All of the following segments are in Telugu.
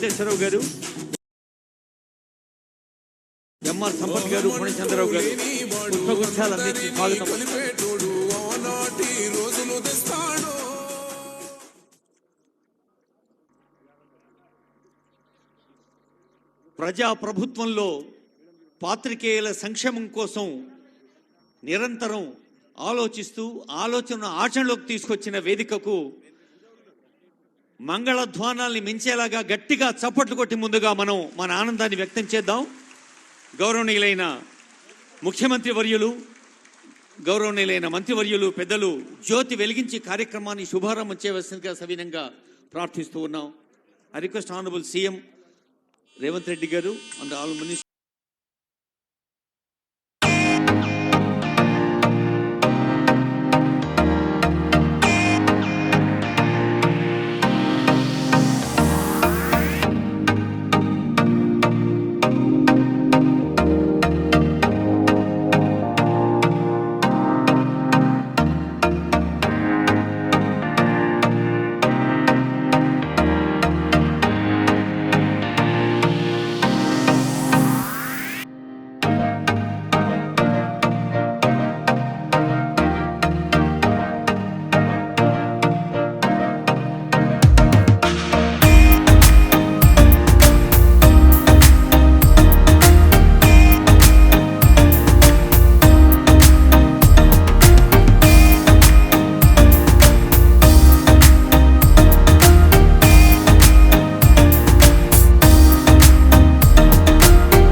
వెంకటేశ్వరరావు గారు, ఎంఆర్ సంపత్ గారు, పూర్ణచంద్రరావు గారు పుష్పగుచ్చాలు అందించి స్వాగతం. ప్రజా ప్రభుత్వంలో పాత్రికేయుల సంక్షేమం కోసం నిరంతరం ఆలోచిస్తూ ఆచరణలోకి తీసుకొచ్చిన వేదికకు మంగళధ్వానాల్ని మించేలాగా గట్టిగా చప్పట్లు కొట్టి ముందుగా మనం మన ఆనందాన్ని వ్యక్తం చేద్దాం. గౌరవనీయులైన ముఖ్యమంత్రి వర్యులు, గౌరవనీయులైన మంత్రివర్యులు, పెద్దలు జ్యోతి వెలిగించి కార్యక్రమాన్ని శుభారంభం చేయవలసిందిగా సవినంగా ప్రార్థిస్తూ ఉన్నాం. I request honourable CM Revanth Reddy గారు అండ్ ఆల్ మినిస్టర్స్.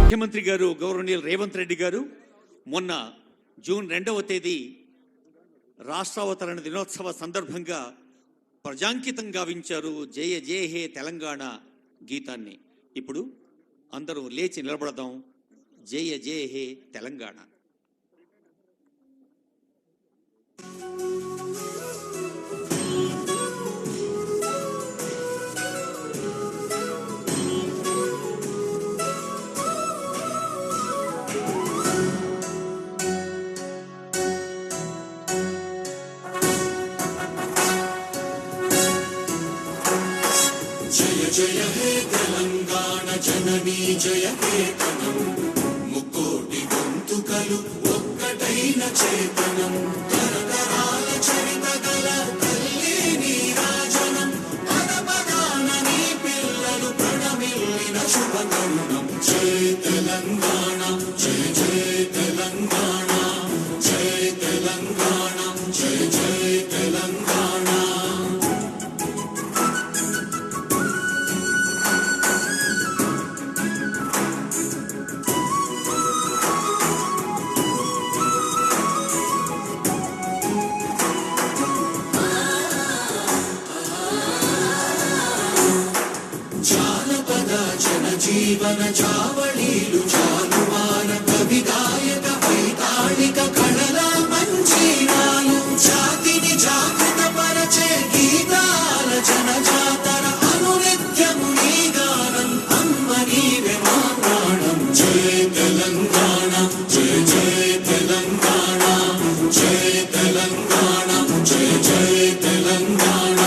ముఖ్యమంత్రి గారు గౌరవనీయులు రేవంత్ రెడ్డి గారు మొన్న జూన్ 2వ తేదీ రాష్ట్రావతరణ దినోత్సవ సందర్భంగా ప్రజాంకితం గావించారు జయ జయ హే తెలంగాణ గీతాన్ని. ఇప్పుడు అందరూ లేచి నిలబడదాం. జయ జయ హే తెలంగాణ. జయ హే తెలంగాణ జననీ జయ కేతనం, ముక్కోటి గొంతుకలు ఒక్కటైన చేతనం, తరతరాల చరిత గల తల్లి నీరాజనం, పదపదాన నీ పిల్లలు ప్రణమిల్లిన శుభతరుణం. జయ తెలంగాణ జయ జయ తెలంగాణ, జయ తెలంగాణ జయ జయ తెలంగాణ. జీవన చావళీలు చాలువాన కవి గాయక వైతాళిక కళల మంజీరాలు, జాతిని జాగృత పరచే గీతాల జనజాతర అనునిత్యము నీ గానం, అమ్మ నీవే మా ప్రాణం. జయ తెలంగాణ జయ జయ తెలంగాణ, జయ తెలంగాణ జయ జయ తెలంగాణ.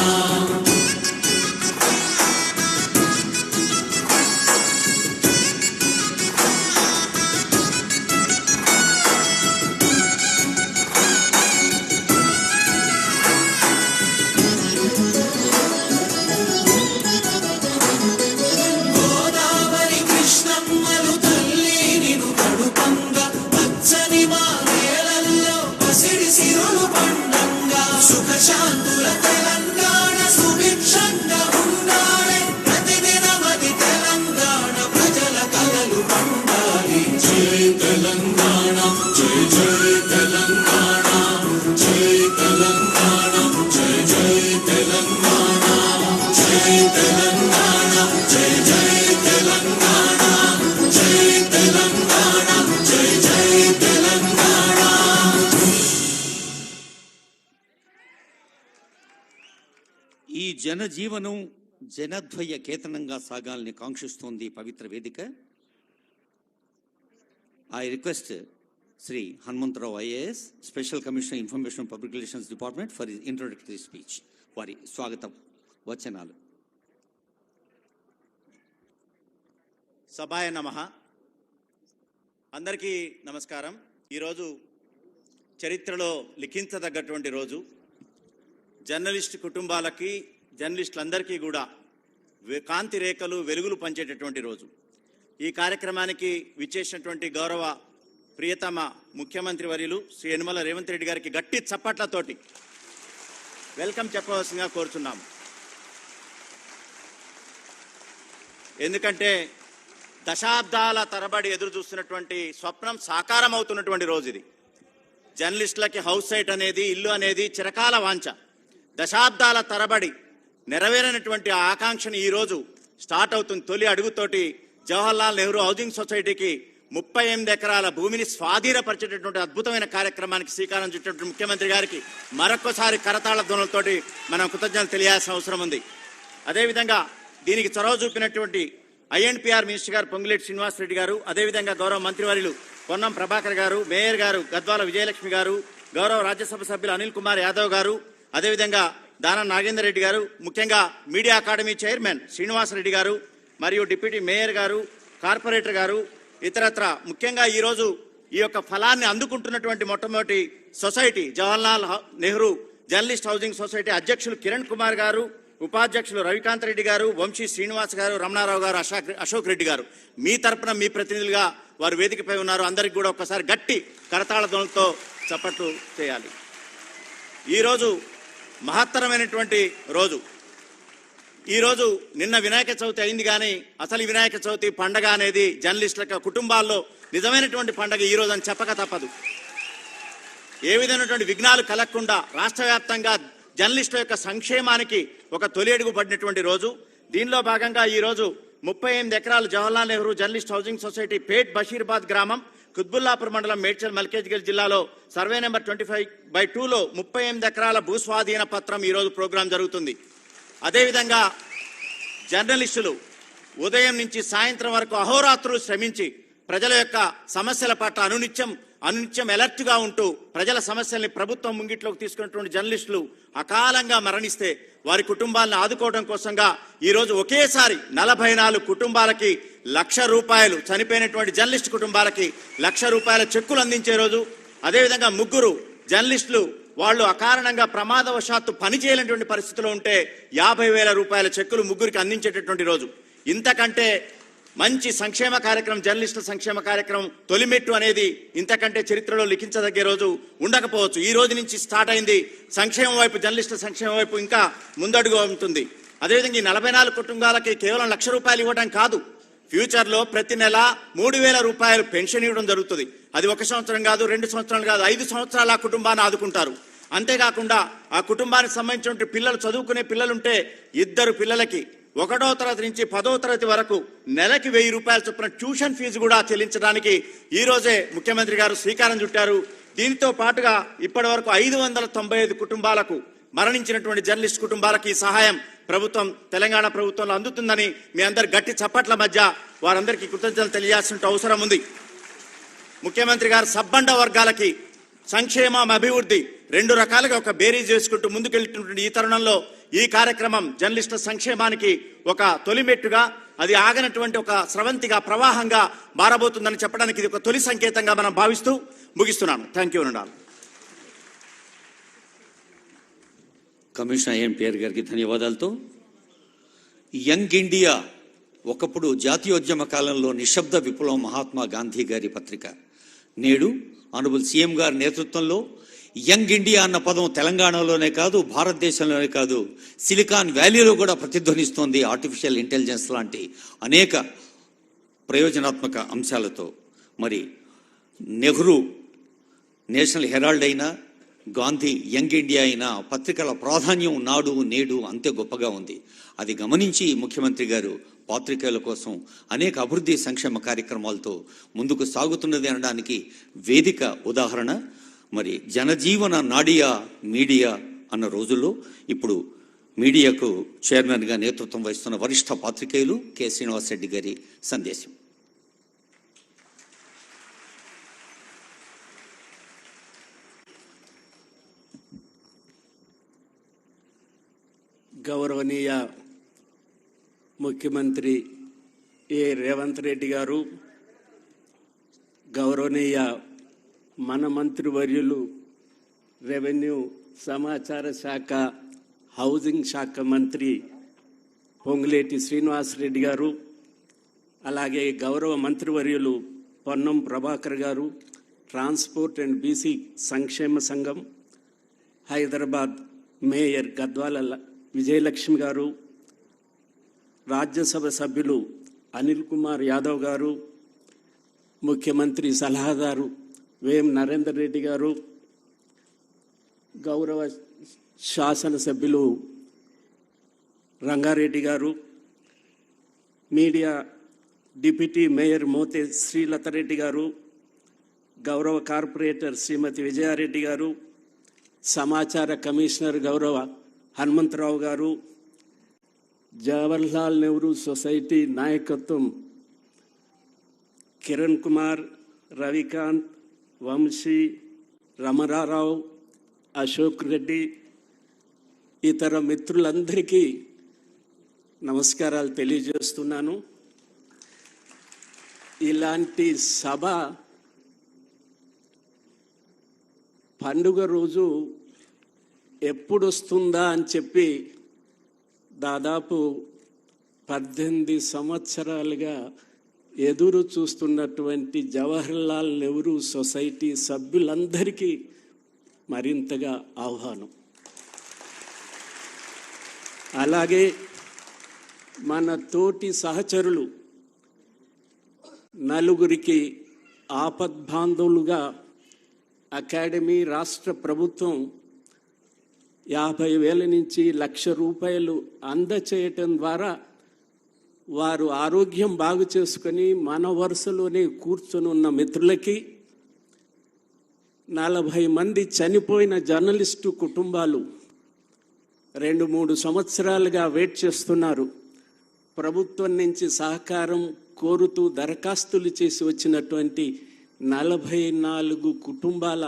శాంతుల తెలంగాణ సుభిక్షంగా ఉండాలి, ప్రతిదినమది తెలంగాణ ప్రజల కలలు పండాలి. జయ తెలంగాణ జయ జయ తెలంగాణ, జయ తెలంగాణ జయ జయ తెలంగాణ, జయ తెలంగాణ జయ జయ తెలంగాణ, జయ తెలంగాణ జయ జయ తెలంగాణ. ఈ జనజీవనం జనద్వయ కేతనంగా సాగాలని కాంక్షిస్తోంది పవిత్ర వేదిక. I request Shri Hanumantharao IAS, special commissioner information public relations department for his introductory speech. వారి స్వాగత వచనాలు. సభాయ నమః. అందరికీ నమస్కారం. ఈరోజు చరిత్రలో లిఖించదగ్గటువంటి రోజు. జర్నలిస్ట్ కుటుంబాలకి, జర్నలిస్టులందరికీ కూడా కాంతి రేఖలు, వెలుగులు పంచేటటువంటి రోజు. ఈ కార్యక్రమానికి విచ్చేసినటువంటి గౌరవ ప్రియతమ ముఖ్యమంత్రి వర్యులు శ్రీ యనమల రేవంత్ రెడ్డి గారికి గట్టి చప్పట్లతోటి వెల్కమ్ చెప్పవలసిందిగా కోరుచున్నాము. ఎందుకంటే దశాబ్దాల తరబడి ఎదురు చూస్తున్నటువంటి స్వప్నం సాకారం అవుతున్నటువంటి రోజు ఇది. జర్నలిస్టులకి హౌస్ సైట్ అనేది, ఇల్లు అనేది చిరకాల వాంఛ. దశాబ్దాల తరబడి నెరవేరినటువంటి ఆకాంక్షను ఈరోజు స్టార్ట్ అవుతుంది. తొలి అడుగుతోటి జవహర్లాల్ నెహ్రూ హౌసింగ్ సొసైటీకి 38 ఎకరాల భూమిని స్వాధీనపరిచేటటువంటి అద్భుతమైన కార్యక్రమానికి శ్రీకారం చుట్టినటువంటి ముఖ్యమంత్రి గారికి మరొకసారి కరతాళ ధ్వనులతోటి మనం కృతజ్ఞతలు తెలియాల్సిన అవసరం ఉంది. అదేవిధంగా దీనికి చొరవ చూపినటువంటి ఐఎన్పిఆర్ మినిస్టర్ గారు పొంగులేటి శ్రీనివాసరెడ్డి గారు, అదేవిధంగా గౌరవ మంత్రివర్యులు పొన్నం ప్రభాకర్ గారు, మేయర్ గారు గద్వాల విజయలక్ష్మి గారు, గౌరవ రాజ్యసభ సభ్యులు అనిల్ కుమార్ యాదవ్ గారు, అదేవిధంగా దానం నాగేందర్ రెడ్డి గారు, ముఖ్యంగా మీడియా అకాడమీ చైర్మన్ శ్రీనివాసరెడ్డి గారు, మరియు డిప్యూటీ మేయర్ గారు, కార్పొరేటర్ గారు, ఇతరత్ర ముఖ్యంగా ఈరోజు ఈ యొక్క ఫలాన్ని అందుకుంటున్నటువంటి మొట్టమొదటి society Jawaharlal Nehru journalist housing society అధ్యక్షులు కిరణ్ కుమార్ గారు, ఉపాధ్యక్షులు రవికాంత్ రెడ్డి గారు, వంశీ శ్రీనివాస్ గారు, రమణారావు గారు, అశోక్ రెడ్డి గారు, మీ తరపున మీ ప్రతినిధులుగా వారు వేదికపై ఉన్నారు. అందరికీ కూడా ఒక్కసారి గట్టి కరతాళ ధ్వనులతో చప్పట్లు చేయాలి. ఈరోజు మహత్తరమైనటువంటి రోజు. ఈరోజు నిన్న వినాయక చవితి అయింది, కానీ అసలు ఈ వినాయక చవితి పండగ అనేది జర్నలిస్టుల కుటుంబాల్లో నిజమైనటువంటి పండగ ఈ రోజు అని చెప్పక తప్పదు. ఏ విధమైనటువంటి విఘ్నాలు కలగకుండా రాష్ట్ర వ్యాప్తంగా జర్నలిస్టుల యొక్క సంక్షేమానికి ఒక తొలి అడుగు పడినటువంటి రోజు. దీనిలో భాగంగా ఈరోజు 38 ఎకరాలు Jawaharlal Nehru journalist housing society Pet Basheerabad గ్రామం, కుత్బుల్లాపూర్ మండలం, మేడ్చల్ మల్కేజ్గిరి జిల్లాలో సర్వే నెంబర్ 25/2లో 38 ఎకరాల భూస్వాధీన పత్రం ఈరోజు ప్రోగ్రాం జరుగుతుంది. అదేవిధంగా జర్నలిస్టులు ఉదయం నుంచి సాయంత్రం వరకు అహోరాత్రులు శ్రమించి ప్రజల యొక్క సమస్యల పట్ల అనునిత్యం అలర్ట్గా ఉంటూ ప్రజల సమస్యల్ని ప్రభుత్వం ముంగిట్లోకి తీసుకున్నటువంటి జర్నలిస్టులు అకాలంగా మరణిస్తే వారి కుటుంబాలను ఆదుకోవడం కోసంగా ఈరోజు ఒకేసారి 44 కుటుంబాలకి ₹1,00,000, చనిపోయినటువంటి జర్నలిస్ట్ కుటుంబాలకి ₹1,00,000 చెక్కులు అందించే రోజు. అదేవిధంగా 3 జర్నలిస్టులు వాళ్ళు అకారణంగా ప్రమాదవశాత్తు పని చేయలేనటువంటి పరిస్థితిలో ఉంటే ₹50,000 చెక్కులు 3కి అందించేటటువంటి రోజు. ఇంతకంటే మంచి సంక్షేమ కార్యక్రమం, జర్నలిస్టుల సంక్షేమ కార్యక్రమం తొలిమెట్టు అనేది ఇంతకంటే చరిత్రలో లిఖించదగ్గే రోజు ఉండకపోవచ్చు. ఈ రోజు నుంచి స్టార్ట్ అయింది సంక్షేమం వైపు, జర్నలిస్టుల సంక్షేమం వైపు ఇంకా ముందడుగు ఉంటుంది. అదేవిధంగా ఈ 44 కుటుంబాలకి కేవలం ₹1,00,000 ఇవ్వడం కాదు, ఫ్యూచర్లో ప్రతి నెల ₹3,000 పెన్షన్ ఇవ్వడం జరుగుతుంది. అది 1 సంవత్సరం కాదు, 2 సంవత్సరాలు కాదు, 5 సంవత్సరాలు ఆ కుటుంబాన్ని ఆదుకుంటారు. అంతేకాకుండా ఆ కుటుంబానికి సంబంధించిన పిల్లలు, చదువుకునే పిల్లలుంటే 2 పిల్లలకి 1వ తరగతి నుంచి 10వ తరగతి వరకు నెలకి ₹1,000 చొప్పున ట్యూషన్ ఫీజు కూడా చెల్లించడానికి ఈ రోజే ముఖ్యమంత్రి గారు శ్రీకారం చుట్టారు. దీనితో పాటుగా ఇప్పటి వరకు 595 కుటుంబాలకు, మరణించినటువంటి జర్నలిస్ట్ కుటుంబాలకి ఈ సహాయం ప్రభుత్వం, తెలంగాణ ప్రభుత్వంలో అందుతుందని మీ అందరి గట్టి చప్పట్ల మధ్య వారందరికీ కృతజ్ఞతలు తెలియాల్సిన అవసరం ఉంది. ముఖ్యమంత్రి గారు సబ్బండ వర్గాలకి సంక్షేమం, అభివృద్ధి 2 రకాలుగా ఒక బేరీజ్ చేసుకుంటూ ముందుకెళ్తున్నటువంటి ఈ తరుణంలో ఈ కార్యక్రమం జర్నలిస్టుల సంక్షేమానికి ఒక తొలిమెట్టుగా, అది ఆగనటువంటి ఒక స్రవంతిగా, ప్రవాహంగా మారబోతుందని చెప్పడానికి ఇది ఒక తొలి సంకేతంగా మనం భావిస్తూ ముగిస్తున్నాను. Thank you. కమిషనర్ ఐఎన్పిఆర్ గారికి ధన్యవాదాలతో యంగ్ ఇండియా ఒకప్పుడు జాతీయోద్యమ కాలంలో నిశ్శబ్ద విప్లవం మహాత్మా గాంధీ గారి పత్రిక. నేడు ఆనరబుల్ సీఎం గారి నేతృత్వంలో యంగ్ ఇండియా అన్న పదం తెలంగాణలోనే కాదు, భారతదేశంలోనే కాదు, సిలికాన్ వ్యాలీలో కూడా ప్రతిధ్వనిస్తోంది. ఆర్టిఫిషియల్ ఇంటెలిజెన్స్ లాంటి అనేక ప్రయోజనాత్మక అంశాలతో. మరి నెహ్రూ నేషనల్ హెరాల్డ్ అయినా, గాంధీ యంగ్ ఇండియా అయినా పత్రికల ప్రాధాన్యం నాడు నేడు అంతే గొప్పగా ఉంది. అది గమనించి ముఖ్యమంత్రి గారు పాత్రికేయుల కోసం అనేక అభివృద్ధి సంక్షేమ కార్యక్రమాలతో ముందుకు సాగుతున్నది అనడానికి వేదిక ఉదాహరణ. మరి జనజీవన నాడియా మీడియా అన్న రోజుల్లో ఇప్పుడు మీడియాకు చైర్మన్గా నేతృత్వం వహిస్తున్న వరిష్ఠ పాత్రికేయులు కె శ్రీనివాసరెడ్డి గారి సందేశం. గౌరవనీయ ముఖ్యమంత్రి రేవంత్ రెడ్డి గారు, గౌరవనీయ మన మంత్రివర్యులు రెవెన్యూ సమాచార శాఖ హౌసింగ్ శాఖ మంత్రి పొంగులేటి శ్రీనివాసరెడ్డి గారు, అలాగే గౌరవ మంత్రివర్యులు పొన్నం ప్రభాకర్ గారు, ట్రాన్స్పోర్ట్ అండ్ బీసీ సంక్షేమ సంఘం హైదరాబాద్ మేయర్ గద్వాల విజయలక్ష్మి గారు, రాజ్యసభ సభ్యులు అనిల్ కుమార్ యాదవ్ గారు, ముఖ్యమంత్రి సలహాదారు వేం నరేందర్ రెడ్డి గారు, గౌరవ శాసనసభ్యులు రంగారెడ్డి గారు, media deputy mayor Mothe Srilatha Reddy గారు, గౌరవ కార్పొరేటర్ శ్రీమతి విజయారెడ్డి గారు, సమాచార కమిషనర్ గౌరవ హనుమంతరావు గారు, జవహర్లాల్ నెహ్రూ సొసైటీ నాయకత్వం కిరణ్ కుమార్, రవికాంత్, వంశీ, రమణారావు, అశోక్ రెడ్డి, ఇతర మిత్రులందరికీ నమస్కారాలు తెలియజేస్తున్నాను. ఇలాంటి సభ పండుగ రోజు ఎప్పుడు వస్తుందా అని చెప్పి దాదాపు 18 సంవత్సరాలుగా ఎదురు చూస్తున్నటువంటి జవహర్లాల్ నెహ్రూ సొసైటీ సభ్యులందరికీ మరింతగా ఆహ్వానం. అలాగే మన తోటి సహచరులు నలుగురికి ఆపద్బాంధవులుగా అకాడమీ రాష్ట్ర ప్రభుత్వం 50,000 నుంచి ₹1,00,000 అందచేయటం ద్వారా వారు ఆరోగ్యం బాగు చేసుకొని మన వరుసలోనే కూర్చొని ఉన్న మిత్రులకి, 40 మంది చనిపోయిన జర్నలిస్టు కుటుంబాలు 2-3 సంవత్సరాలుగా వెయిట్ చేస్తున్నారు. ప్రభుత్వం నుంచి సహకారం కోరుతూ దరఖాస్తులు చేసి వచ్చినటువంటి 44 కుటుంబాల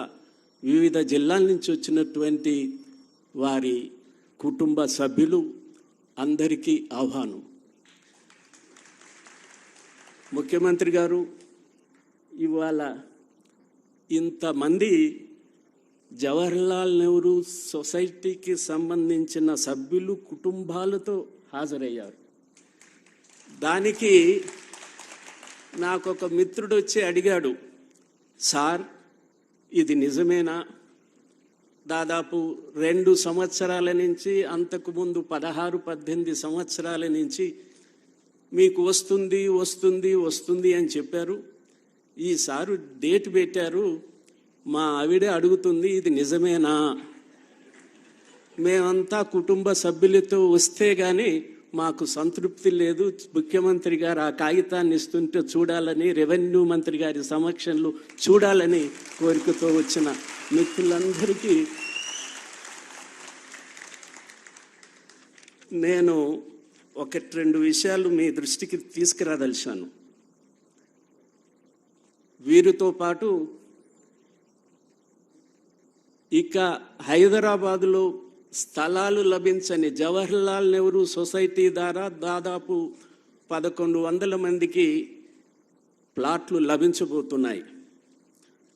వివిధ జిల్లాల నుంచి వచ్చినటువంటి వారి కుటుంబ సభ్యులు అందరికీ ఆహ్వానం. ముఖ్యమంత్రి గారు, ఇవాళ ఇంతమంది జవహర్లాల్ నెహ్రూ సొసైటీకి సంబంధించిన సభ్యులు కుటుంబాలతో హాజరయ్యారు. దానికి నాకు ఒక మిత్రుడు వచ్చి అడిగాడు, సార్ ఇది నిజమేనా? దాదాపు 2 సంవత్సరాల నుంచి, అంతకుముందు 16-18 సంవత్సరాల నుంచి మీకు వస్తుంది వస్తుంది వస్తుంది అని చెప్పారు. ఈసారి డేట్ పెట్టారు, మా ఆవిడే అడుగుతుంది ఇది నిజమేనా? మేమంతా కుటుంబ సభ్యులతో వస్తే కానీ మాకు సంతృప్తి లేదు. ముఖ్యమంత్రి గారు ఆ కాగితాన్ని ఇస్తుంటే చూడాలని, రెవెన్యూ మంత్రి గారి సమక్షంలో చూడాలని కోరికతో వచ్చిన మిత్రులందరికీ నేను 1-2 విషయాలు మీ దృష్టికి తీసుకురాదలిచాను. వీరితో పాటు ఇక హైదరాబాదులో స్థలాలు లభించని జవహర్లాల్ నెహ్రూ సొసైటీ ద్వారా దాదాపు 1,100 మందికి ప్లాట్లు లభించబోతున్నాయి.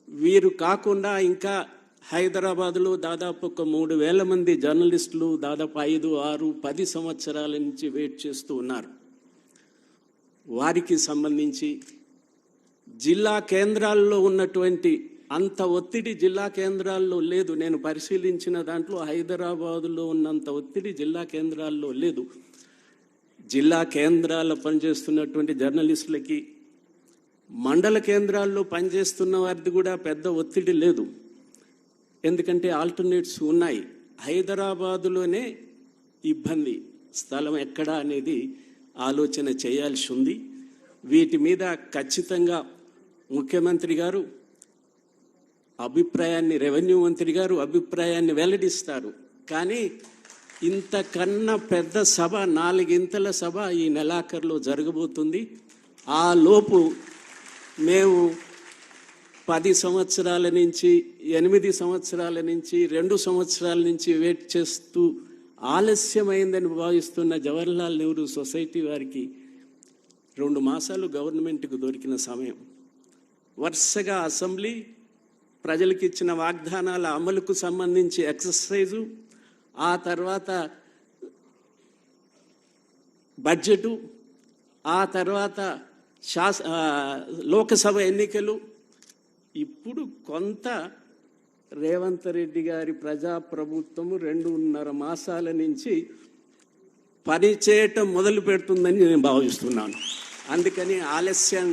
వీరు కాకుండా ఇంకా హైదరాబాదులో దాదాపు ఒక 3,000 మంది జర్నలిస్టులు దాదాపు 5, 6, 10 సంవత్సరాల నుంచి వెయిట్ చేస్తూ ఉన్నారు. వారికి సంబంధించి జిల్లా కేంద్రాల్లో ఉన్నటువంటి అంత ఒత్తిడి జిల్లా కేంద్రాల్లో లేదు. నేను పరిశీలించిన దాంట్లో హైదరాబాదులో ఉన్నంత ఒత్తిడి జిల్లా కేంద్రాల్లో లేదు. జిల్లా కేంద్రాల్లో పనిచేస్తున్నటువంటి జర్నలిస్టులకి, మండల కేంద్రాల్లో పనిచేస్తున్న వారిది కూడా పెద్ద ఒత్తిడి లేదు. ఎందుకంటే ఆల్టర్నేట్స్ ఉన్నాయి. హైదరాబాదులోనే ఇబ్బంది, స్థలం ఎక్కడా అనేది ఆలోచన చేయాల్సి ఉంది. వీటి మీద ఖచ్చితంగా ముఖ్యమంత్రి గారు అభిప్రాయాన్ని, రెవెన్యూ మంత్రి గారు అభిప్రాయాన్ని వెల్లడిస్తారు. కానీ ఇంతకన్నా పెద్ద సభ, 4 సభ ఈ నెలాఖరులో జరగబోతుంది. ఆ లోపు మేము 10 సంవత్సరాల నుంచి, 8 సంవత్సరాల నుంచి, 2 సంవత్సరాల నుంచి వెయిట్ చేస్తూ ఆలస్యమైందని భావిస్తున్న జవహర్లాల్ నెహ్రూ సొసైటీ వారికి 2 మాసాలు గవర్నమెంట్కు దొరికిన సమయం. వరుసగా అసెంబ్లీ ప్రజలకు ఇచ్చిన వాగ్దానాల అమలుకు సంబంధించి ఎక్సర్సైజు, ఆ తర్వాత బడ్జెటు, ఆ తర్వాత లోకసభ ఎన్నికలు. ఇప్పుడు కొంత రేవంత్ రెడ్డి గారి ప్రజాప్రభుత్వము 2.5 మాసాల నుంచి పని చేయటం మొదలు పెడుతుందని నేను భావిస్తున్నాను. అందుకని ఆలస్యం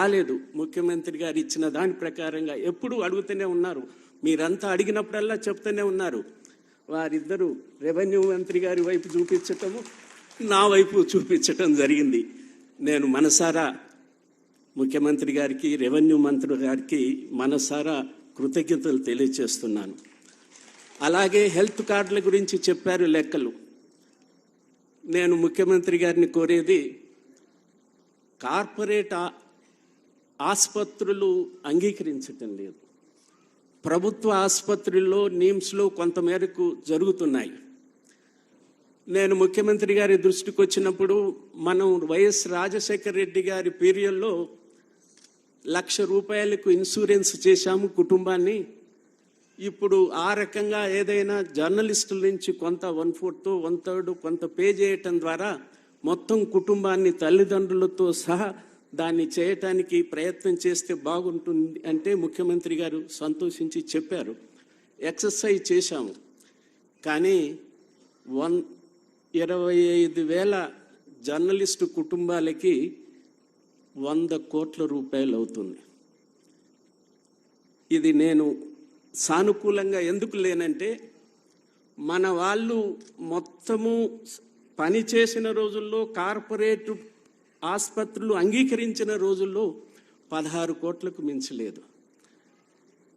కాలేదు. ముఖ్యమంత్రి గారు ఇచ్చిన దాని ప్రకారంగా ఎప్పుడు అడుగుతూనే ఉన్నారు. మీరంతా అడిగినప్పుడల్లా చెప్తూనే ఉన్నారు. వారిద్దరూ రెవెన్యూ మంత్రి గారి వైపు చూపించటము, నా వైపు చూపించటం జరిగింది. నేను మనసారా ముఖ్యమంత్రి గారికి, రెవెన్యూ మంత్రి గారికి మనసారా కృతజ్ఞతలు తెలియజేస్తున్నాను. అలాగే హెల్త్ కార్డుల గురించి చెప్పారు లెక్కలు. నేను ముఖ్యమంత్రి గారిని కోరేది, కార్పొరేట్ ఆసుపత్రులు అంగీకరించటం లేదు. ప్రభుత్వ ఆసుపత్రుల్లో, నిమ్స్లో కొంతమేరకు జరుగుతున్నాయి. నేను ముఖ్యమంత్రి గారి దృష్టికి వచ్చినప్పుడు, మనం వైఎస్ రాజశేఖర రెడ్డి గారి పీరియడ్లో 1,00,000 రూపాయలకు ఇన్సూరెన్స్ చేశాము కుటుంబాన్ని. ఇప్పుడు ఆ రకంగా ఏదైనా జర్నలిస్టుల నుంచి కొంత 1/4 1/3 కొంత పే చేయటం ద్వారా మొత్తం కుటుంబాన్ని తల్లిదండ్రులతో సహా దాన్ని చేయటానికి ప్రయత్నం చేస్తే బాగుంటుంది అంటే ముఖ్యమంత్రి గారు సంతోషించి చెప్పారు. ఎక్సర్సైజ్ చేశాము. కానీ 25,000 జర్నలిస్టు కుటుంబాలకి 100 కోట్ల రూపాయలు అవుతుంది. ఇది నేను సానుకూలంగా ఎందుకు లేనంటే, మన వాళ్ళు మొత్తము పని చేసిన రోజుల్లో, కార్పొరేట్ ఆసుపత్రులు అంగీకరించిన రోజుల్లో 16 కోట్లకు మించలేదు.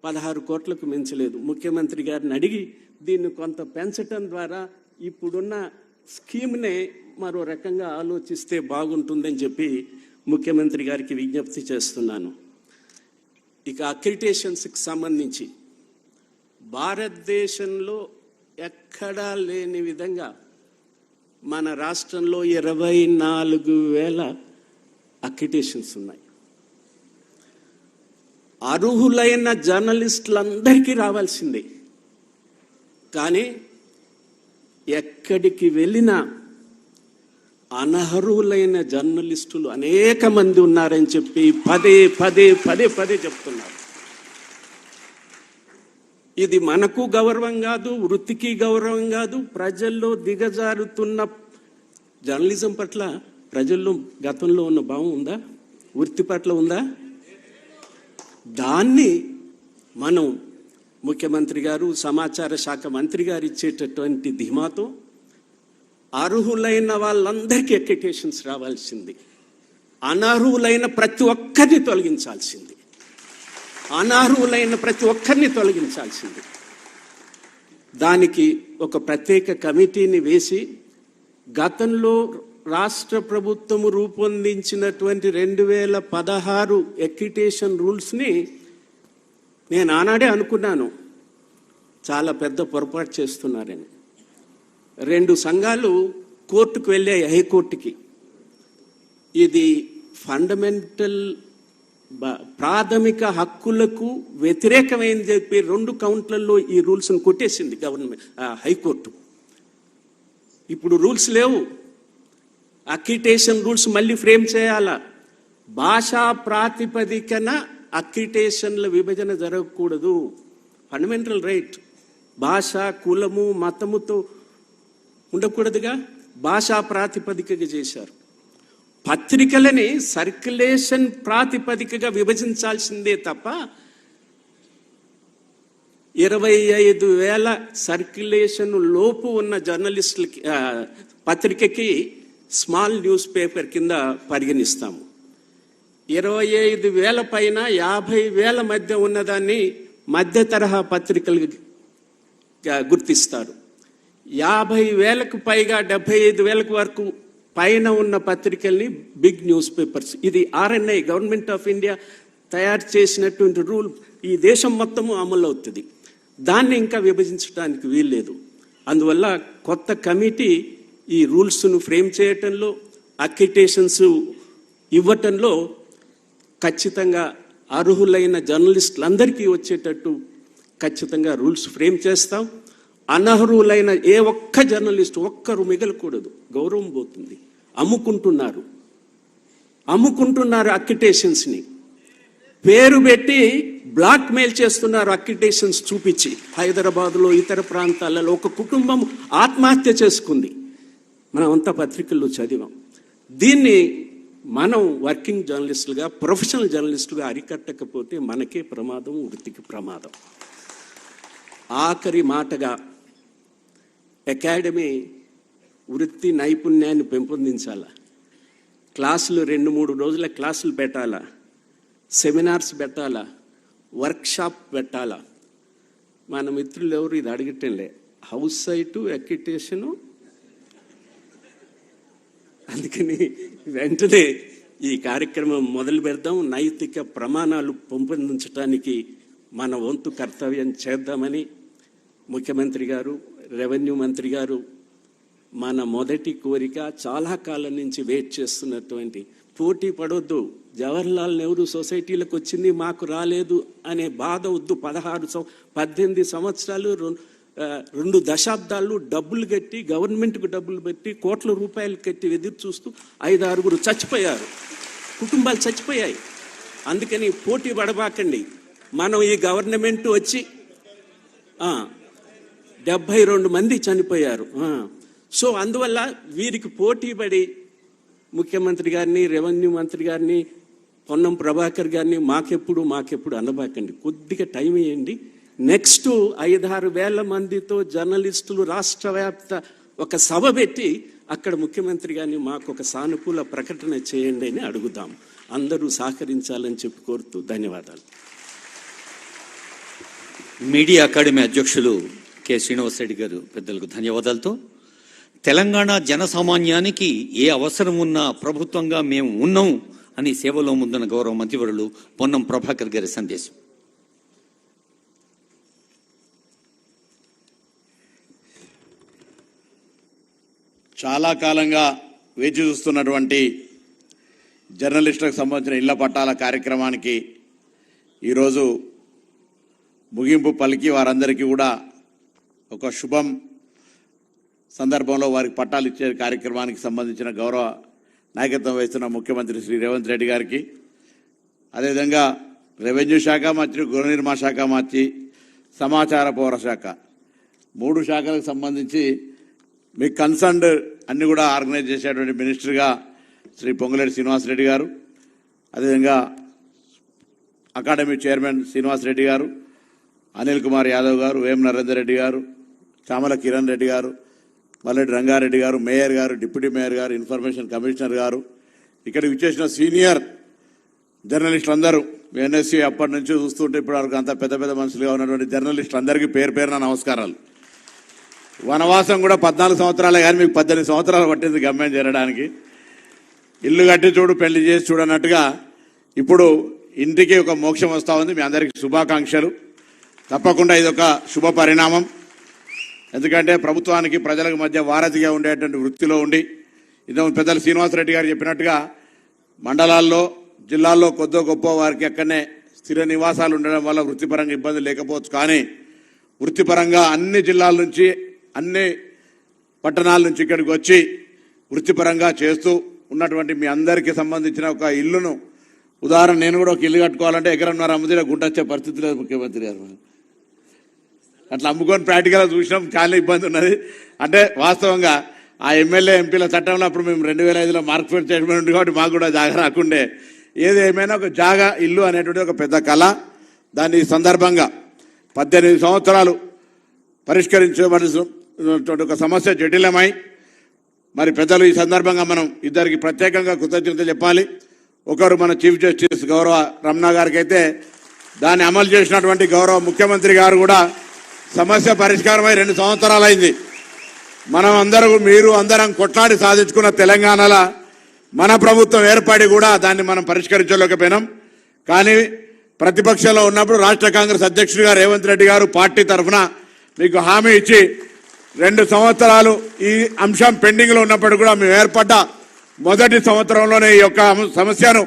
16 కోట్లకు మించలేదు. ముఖ్యమంత్రి గారిని అడిగి దీన్ని కొంత పెంచటం ద్వారా ఇప్పుడున్న స్కీమ్నే మరో రకంగా ఆలోచిస్తే బాగుంటుందని చెప్పి ముఖ్యమంత్రి గారికి విజ్ఞప్తి చేస్తున్నాను. ఇక అక్రిడిటేషన్స్కి సంబంధించి భారతదేశంలో ఎక్కడా లేని విధంగా మన రాష్ట్రంలో 24,000 అక్రిడిటేషన్స్ ఉన్నాయి. అర్హులైన జర్నలిస్టులందరికీ రావాల్సిందే. కానీ ఎక్కడికి వెళ్ళినా అనర్హులైన జర్నలిస్టులు అనేక మంది ఉన్నారని చెప్పి పదే చెప్తున్నారు. ఇది మనకు గౌరవం కాదు, వృత్తికి గౌరవం కాదు. ప్రజల్లో దిగజారుతున్న జర్నలిజం పట్ల ప్రజల్లో గతంలో ఉన్న భావం ఉందా? వృత్తి పట్ల ఉందా? దాన్ని మనం ముఖ్యమంత్రి గారు, సమాచార శాఖ మంత్రి గారు ఇచ్చేటటువంటి ధీమాతో అర్హులైన వాళ్ళందరికీ అక్రిడిటేషన్స్ రావాల్సింది. అనర్హులైన ప్రతి ఒక్కరిని తొలగించాల్సింది. దానికి ఒక ప్రత్యేక కమిటీని వేసి గతంలో రాష్ట్ర ప్రభుత్వము రూపొందించినటువంటి 2016 అక్రిడిటేషన్ రూల్స్ని నేను ఆనాడే అనుకున్నాను చాలా పెద్ద పొరపాటు చేస్తున్నారని. 2 సంఘాలు కోర్టుకు వెళ్ళాయి, హైకోర్టుకి. ఇది ఫండమెంటల్ ప్రాథమిక హక్కులకు వ్యతిరేకమైంది చెప్పి 2 కౌంట్లలో ఈ రూల్స్ను కొట్టేసింది హైకోర్టు. ఇప్పుడు రూల్స్ లేవు. అక్రిడిటేషన్ రూల్స్ మళ్ళీ ఫ్రేమ్ చేయాలా. భాషా ప్రాతిపదికన అక్రిడిటేషన్ల విభజన జరగకూడదు. Fundamental right. భాష, కులము, మతముతో ఉండకూడదుగా. భాషా ప్రాతిపదికగా చేశారు. పత్రికలని సర్క్యులేషన్ ప్రాతిపదికగా విభజించాల్సిందే తప్ప 25,000 సర్క్యులేషన్ లోపు ఉన్న జర్నలిస్టులకి పత్రికకి స్మాల్ న్యూస్ పేపర్ కింద పరిగణిస్తాము. 25,000 పైన 50,000 మధ్య ఉన్నదాన్ని మధ్య తరహా పత్రికలు గుర్తిస్తారు. 50,000కు పైగా 75,000 వరకు పైన ఉన్న పత్రికల్ని బిగ్ న్యూస్ పేపర్స్. ఇది RNI, గవర్నమెంట్ ఆఫ్ ఇండియా తయారు చేసినటువంటి రూల్ ఈ దేశం మొత్తము అమలు అవుతుంది. దాన్ని ఇంకా విభజించడానికి వీల్లేదు. అందువల్ల కొత్త కమిటీ ఈ రూల్స్ను ఫ్రేమ్ చేయటంలో, అక్రిడిటేషన్స్ ఇవ్వటంలో ఖచ్చితంగా అర్హులైన జర్నలిస్టులందరికీ వచ్చేటట్టు ఖచ్చితంగా రూల్స్ ఫ్రేమ్ చేస్తాం. అనర్హులైన ఏ ఒక్క జర్నలిస్టు ఒక్కరు మిగలకూడదు, గౌరవం పోతుంది. అమ్ముకుంటున్నారు అక్రిడిటేషన్స్ని, పేరు పెట్టి బ్లాక్ మెయిల్ చేస్తున్నారు. అక్రిడిటేషన్స్ చూపించి హైదరాబాద్లో ఇతర ప్రాంతాలలో ఒక కుటుంబం ఆత్మహత్య చేసుకుంది, మనమంతా పత్రికల్లో చదివాం. దీన్ని మనం వర్కింగ్ జర్నలిస్టులుగా, ప్రొఫెషనల్ జర్నలిస్టులుగా అరికట్టకపోతే మనకే ప్రమాదం, వృత్తికి ప్రమాదం. ఆఖరి మాటగా అకాడమీ వృత్తి నైపుణ్యాన్ని పెంపొందించాలా, క్లాసులు 2-3 రోజుల క్లాసులు పెట్టాలా, సెమినార్స్ పెట్టాలా, వర్క్షాప్ పెట్టాలా. మన మిత్రులు ఎవరు ఇది అడగటంలే, హౌస్ సైటు అక్రిడిటేషను. అందుకని వెంటనే ఈ కార్యక్రమం మొదలు పెడదాం. నైతిక ప్రమాణాలు పెంపొందించడానికి మన వంతు కర్తవ్యం చేద్దామని ముఖ్యమంత్రి గారు, రెవెన్యూ మంత్రి గారు మన మొదటి కోరిక, చాలా కాలం నుంచి వెయిట్ చేస్తున్నటువంటి, పోటీ పడొద్దు, జవహర్లాల్ నెహ్రూ సొసైటీలకు వచ్చింది మాకు రాలేదు అనే బాధ వద్దు. 18 సంవత్సరాలు 2 దశాబ్దాలు డబ్బులు కట్టి, గవర్నమెంట్కు డబ్బులు పెట్టి, కోట్ల రూపాయలు కట్టి ఎదురు చూస్తూ 5-6 చచ్చిపోయారు, కుటుంబాలు చచ్చిపోయాయి. అందుకని పోటీ పడబాకండి. మనం ఈ గవర్నమెంట్ వచ్చి 72 మంది చనిపోయారు. సో అందువల్ల వీరికి పోటీ పడి ముఖ్యమంత్రి గారిని, రెవెన్యూ మంత్రి గారిని, పొన్నం ప్రభాకర్ గారిని మాకెప్పుడు అనబాకండి. కొద్దిగా టైం ఇవ్వండి. నెక్స్ట్ 5-6 వేల మందితో జర్నలిస్టులు రాష్ట్ర వ్యాప్త ఒక సభ పెట్టి అక్కడ ముఖ్యమంత్రి గారిని మాకు ఒక సానుకూల ప్రకటన చేయండి అని అడుగుదాం. అందరూ సహకరించాలని చెప్పి కోరుతూ ధన్యవాదాలు. మీడియా అకాడమీ అధ్యక్షులు కె. శ్రీనివాస్ రెడ్డి గారు పెద్దలకు ధన్యవాదాలతో, తెలంగాణ జనసామాన్యానికి ఏ అవసరం ఉన్నా ప్రభుత్వంగా మేము ఉన్నాం అని సేవలో ముందున్న గౌరవ మంత్రివర్యులు పొన్నం ప్రభాకర్ గారి సందేశం. చాలా కాలంగా వేచి చూస్తున్నటువంటి జర్నలిస్టులకు సంబంధించిన ఇళ్ల పట్టాల కార్యక్రమానికి ఈరోజు ముగింపు పలికి వారందరికీ కూడా ఒక శుభం సందర్భంలో వారికి పట్టాలు ఇచ్చే కార్యక్రమానికి సంబంధించిన గౌరవ నాయకత్వం వహిస్తున్న ముఖ్యమంత్రి శ్రీ రేవంత్ రెడ్డి గారికి, అదేవిధంగా రెవెన్యూ శాఖ మంత్రి, గృహ నిర్మాణ శాఖ మంత్రి, సమాచార పౌర శాఖ 3 శాఖలకు సంబంధించి మీ కన్సర్న్డ్ అన్ని కూడా ఆర్గనైజ్ చేసేటువంటి మినిస్టర్గా శ్రీ పొంగులేటి శ్రీనివాసరెడ్డి గారు, అదేవిధంగా అకాడమీ చైర్మన్ శ్రీనివాసరెడ్డి గారు, అనిల్ కుమార్ యాదవ్ గారు, వేం నరేందర్ రెడ్డి గారు, చామల కిరణ్ రెడ్డి గారు, మల్లెడ్డి రంగారెడ్డి గారు, మేయర్ గారు, డిప్యూటీ మేయర్ గారు, ఇన్ఫర్మేషన్ కమిషనర్ గారు, ఇక్కడికి విచ్చేసిన సీనియర్ జర్నలిస్టులు అందరూ, ఎన్ఎస్సీ అప్పటి నుంచి చూస్తుంటే ఇప్పటి వరకు అంతా పెద్ద పెద్ద మనుషులుగా ఉన్నటువంటి జర్నలిస్టులు అందరికీ పేరు పేరున నమస్కారాలు. వనవాసం కూడా 14 సంవత్సరాలే కానీ మీకు 18 సంవత్సరాలు పట్టింది గమ్యం చేరడానికి. ఇల్లు కట్టి చూడు, పెళ్లి చేసి చూడన్నట్టుగా ఇప్పుడు ఇంటికి ఒక మోక్షం వస్తూ ఉంది. మీ అందరికీ శుభాకాంక్షలు. తప్పకుండా ఇది ఒక శుభ పరిణామం. ఎందుకంటే ప్రభుత్వానికి ప్రజలకు మధ్య వారధిగా ఉండేటువంటి వృత్తిలో ఉండి, ఇంతకు పెద్దలు శ్రీనివాసరెడ్డి గారు చెప్పినట్టుగా మండలాల్లో, జిల్లాల్లో కొద్దో గొప్ప వారికి అక్కడనే స్థిర నివాసాలు ఉండడం వల్ల వృత్తిపరంగా ఇబ్బంది లేకపోవచ్చు. కానీ వృత్తిపరంగా అన్ని జిల్లాల నుంచి, అన్ని పట్టణాల నుంచి ఇక్కడికి వచ్చి వృత్తిపరంగా చేస్తూ ఉన్నటువంటి మీ అందరికీ సంబంధించిన ఒక ఇల్లును, ఉదాహరణ నేను కూడా ఒక ఇల్లు కట్టుకోవాలంటే ఎకరన్నర అమ్ముతే గుంట వచ్చే పరిస్థితి లేదు ముఖ్యమంత్రి గారు. అట్లా అమ్ముకొని ప్రాక్టికల్గా చూసినాం, చాలా ఇబ్బంది ఉన్నది. అంటే వాస్తవంగా ఆ ఎమ్మెల్యే ఎంపీల చట్టంలో అప్పుడు మేము 2005లో మార్కెట్ చైర్మన్ ఉంది కాబట్టి మాకు కూడా జాగా రాకుండే. ఏది ఏమైనా ఒక జాగా, ఇల్లు అనేటువంటి ఒక పెద్ద కళ. దాని సందర్భంగా 18 సంవత్సరాలు పరిష్కరించబడినటువంటి ఒక సమస్య జటిలమై, మరి పెద్దలు ఈ సందర్భంగా మనం ఇద్దరికి ప్రత్యేకంగా కృతజ్ఞతలు చెప్పాలి. ఒకరు మన చీఫ్ జస్టిస్ గౌరవ రమణ గారికి అయితే, దాన్ని అమలు చేసినటువంటి గౌరవ ముఖ్యమంత్రి గారు కూడా సమస్య పరిష్కారమై 2 సంవత్సరాలైంది. మనం అందరూ, మీరు అందరం కొట్లాడి సాధించుకున్న తెలంగాణలో మన ప్రభుత్వం ఏర్పడి కూడా దాన్ని మనం పరిష్కరించలేకపోయినాం. కానీ ప్రతిపక్షంలో ఉన్నప్పుడు రాష్ట్ర కాంగ్రెస్ అధ్యక్షుడిగా రేవంత్ రెడ్డి గారు పార్టీ తరఫున మీకు హామీ ఇచ్చి 2 సంవత్సరాలు ఈ అంశం పెండింగ్లో ఉన్నప్పుడు కూడా మేము ఏర్పడ్డ మొదటి సంవత్సరంలోనే ఈ యొక్క సమస్యను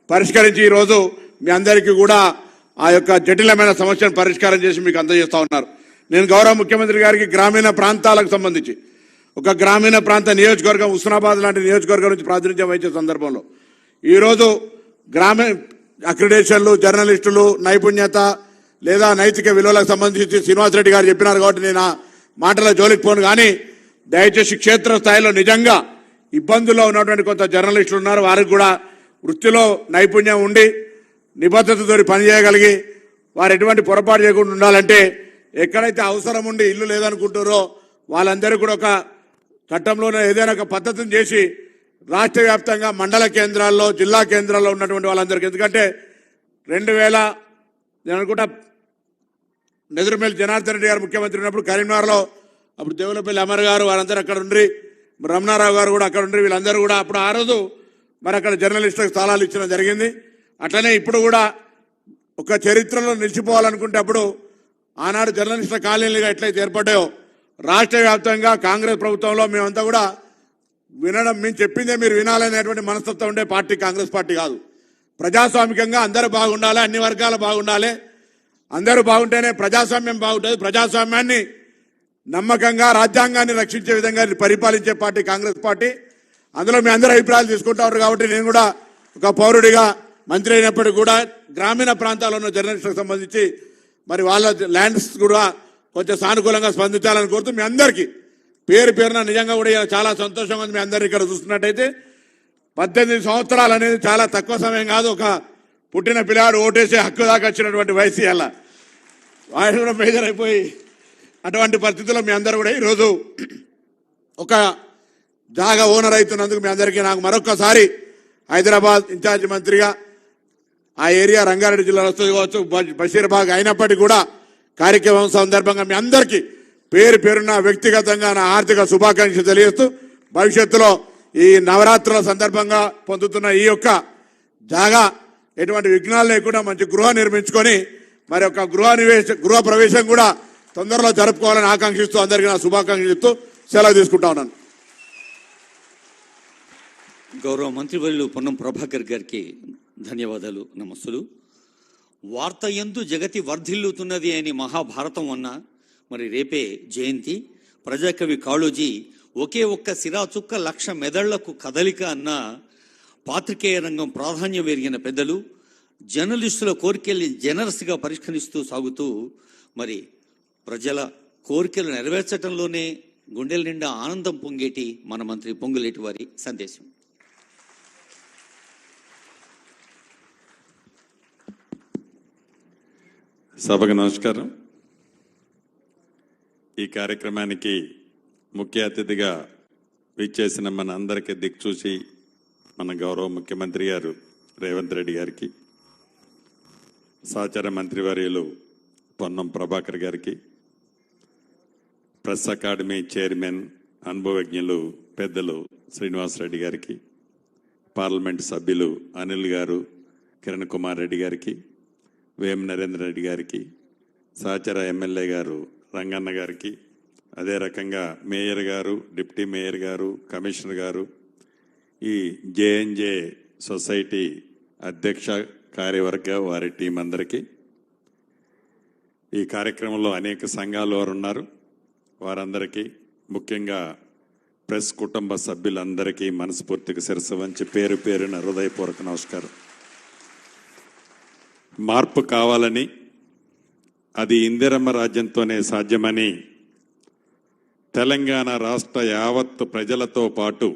పరిష్కరించి ఈరోజు మీ అందరికీ కూడా ఆ యొక్క జటిలమైన సమస్యను పరిష్కారం చేసి మీకు అందజేస్తా ఉన్నారు. నేను గౌరవ ముఖ్యమంత్రి గారికి గ్రామీణ ప్రాంతాలకు సంబంధించి ఒక గ్రామీణ ప్రాంత నియోజకవర్గం హుస్నాబాద్ లాంటి నియోజకవర్గం నుంచి ప్రాతినిధ్యం వహించే సందర్భంలో ఈరోజు గ్రామీణ అక్రిడేషన్లు, జర్నలిస్టులు, నైపుణ్యత లేదా నైతిక విలువలకు సంబంధించి శ్రీనివాసరెడ్డి గారు చెప్పినారు కాబట్టి నేను ఆ మాటల జోలికి పోను. కానీ దయచేసి క్షేత్రస్థాయిలో నిజంగా ఇబ్బందుల్లో ఉన్నటువంటి కొంత జర్నలిస్టులు ఉన్నారు. వారికి కూడా వృత్తిలో నైపుణ్యం ఉండి నిబద్ధతతో పనిచేయగలిగి వారు ఎటువంటి పొరపాటు చేయకుండా ఉండాలంటే ఎక్కడైతే అవసరం ఉండి ఇల్లు లేదనుకుంటారో వాళ్ళందరూ కూడా ఒక చట్టంలోనే ఏదైనా ఒక పద్ధతిని చేసి రాష్ట్ర వ్యాప్తంగా మండల కేంద్రాల్లో, జిల్లా కేంద్రాల్లో ఉన్నటువంటి వాళ్ళందరికీ, ఎందుకంటే 2000 నేను అనుకుంటా నెదురుమల్లి జనార్దన్ రెడ్డి గారు ముఖ్యమంత్రి ఉన్నప్పుడు కరీంనగర్లో అప్పుడు దేవులపల్లి అమర్ గారు వారందరూ అక్కడ ఉండి, రమణారావు గారు కూడా అక్కడ ఉండి, వీళ్ళందరూ కూడా అప్పుడు ఆ రోజు మరి అక్కడ జర్నలిస్టులకు స్థలాలు ఇచ్చడం జరిగింది. అట్లనే ఇప్పుడు కూడా ఒక చరిత్రలో నిలిచిపోవాలనుకుంటే అప్పుడు ఆనాడు జర్నలిస్టుల కాలనీలుగా ఎట్లయితే ఏర్పడ్డాయో రాష్ట్ర వ్యాప్తంగా కాంగ్రెస్ ప్రభుత్వంలో మేమంతా కూడా వినడం, మేము చెప్పిందే మీరు వినాలనేటువంటి మనస్తత్వం ఉండే పార్టీ కాంగ్రెస్ పార్టీ కాదు. ప్రజాస్వామికంగా అందరూ బాగుండాలి, అన్ని వర్గాలు బాగుండాలి, అందరూ బాగుంటేనే ప్రజాస్వామ్యం బాగుంటుంది. ప్రజాస్వామ్యాన్ని నమ్మకంగా రాజ్యాంగాన్ని రక్షించే విధంగా పరిపాలించే పార్టీ కాంగ్రెస్ పార్టీ. అందులో మీ అందరూ అభిప్రాయాలు తీసుకుంటారు కాబట్టి నేను కూడా ఒక పౌరుడిగా మంత్రి అయినప్పటికీ కూడా గ్రామీణ ప్రాంతాల్లో ఉన్న జర్నలిస్టులకు సంబంధించి మరి వాళ్ళ ల్యాండ్స్ కూడా కొంచెం సానుకూలంగా స్పందించాలని కోరుతూ మీ అందరికీ పేరు పేరున నిజంగా కూడా చాలా సంతోషంగా ఉంది. మీ అందరు ఇక్కడ చూస్తున్నట్టయితే 18 సంవత్సరాలు అనేది చాలా తక్కువ సమయం కాదు. ఒక పుట్టిన పిల్లాడు ఓటేసే హక్కు దాకా వచ్చినటువంటి వయసు అలా ఆయన కూడా మేజర్ అయిపోయి అటువంటి పరిస్థితుల్లో మీ అందరూ కూడా ఈరోజు ఒక జాగా ఓనర్ అవుతున్నందుకు మీ అందరికీ నాకు మరొక్కసారి హైదరాబాద్ ఇన్ఛార్జ్ మంత్రిగా ఆ ఏరియా రంగారెడ్డి జిల్లాలో వస్తుంది కావచ్చు, బషీర్బాగ్ అయినప్పటికీ కూడా కార్యక్రమం సందర్భంగా మీ అందరికీ పేరు పేరున వ్యక్తిగతంగా నా ఆర్థిక శుభాకాంక్షలు తెలియజేస్తూ భవిష్యత్తులో ఈ నవరాత్రుల సందర్భంగా పొందుతున్న ఈ యొక్క జాగా ఎటువంటి విఘ్నాలు లేకుండా మంచి గృహ నిర్మించుకొని మరి ఒక గృహ ప్రవేశం కూడా తొందరలో జరుపుకోవాలని ఆకాంక్షిస్తూ అందరికీ నా శుభాకాంక్షలు చెప్తూ సెలవు తీసుకుంటా ఉన్నాను. గౌరవ మంత్రివర్యులు పొన్నం ప్రభాకర్ గారికి ధన్యవాదాలు, నమస్సులు. వార్త యందు జగతి వర్ధిల్లుతున్నది అని మహాభారతం అన్న మరి రేపే జయంతి. ప్రజాకవి కాళోజీ ఒకే ఒక్క సిరాచుక్క 1,00,000 మెదళ్లకు కదలిక అన్న పాత్రికేయ రంగం ప్రాధాన్యం ఎరిగిన పెద్దలు, జర్నలిస్టుల కోరికల్ని జనరస్గా పరిష్కరిస్తూ సాగుతూ మరి ప్రజల కోరికలు నెరవేర్చడంలోనే గుండెల నిండా ఆనందం పొంగేటి మన మంత్రి పొంగులేటి వారి సందేశం. సభకు నమస్కారం. ఈ కార్యక్రమానికి ముఖ్య అతిథిగా విచ్చేసిన మన అందరికీ దిక్చూసి మన గౌరవ ముఖ్యమంత్రి గారు రేవంత్ రెడ్డి గారికి, సహచర మంత్రివర్యులు పొన్నం ప్రభాకర్ గారికి, ప్రెస్ అకాడమీ చైర్మన్ అనుభవజ్ఞులు పెద్దలు శ్రీనివాసరెడ్డి గారికి, పార్లమెంట్ సభ్యులు అనిల్ గారు, కిరణ్ కుమార్ రెడ్డి గారికి, వేం నరేంద్ర రెడ్డి గారికి, సహచర ఎమ్మెల్యే గారు రంగన్న గారికి, అదే రకంగా మేయర్ గారు, డిప్యూటీ మేయర్ గారు, కమిషనర్ గారు, ఈ జేఎన్జే సొసైటీ అధ్యక్ష కార్యవర్గ వారి టీం అందరికీ, ఈ కార్యక్రమంలో అనేక సంఘాలు వారు ఉన్నారు, వారందరికీ ముఖ్యంగా ప్రెస్ కుటుంబ సభ్యులందరికీ మనస్ఫూర్తిగా శిరస్సు వంచి పేరు పేరున హృదయపూర్వక నమస్కారం. మార్పు కావాలని, అది ఇందిరమ్మ రాజ్యంతోనే సాధ్యమని తెలంగాణ రాష్ట్ర యావత్తు ప్రజలతో పాటు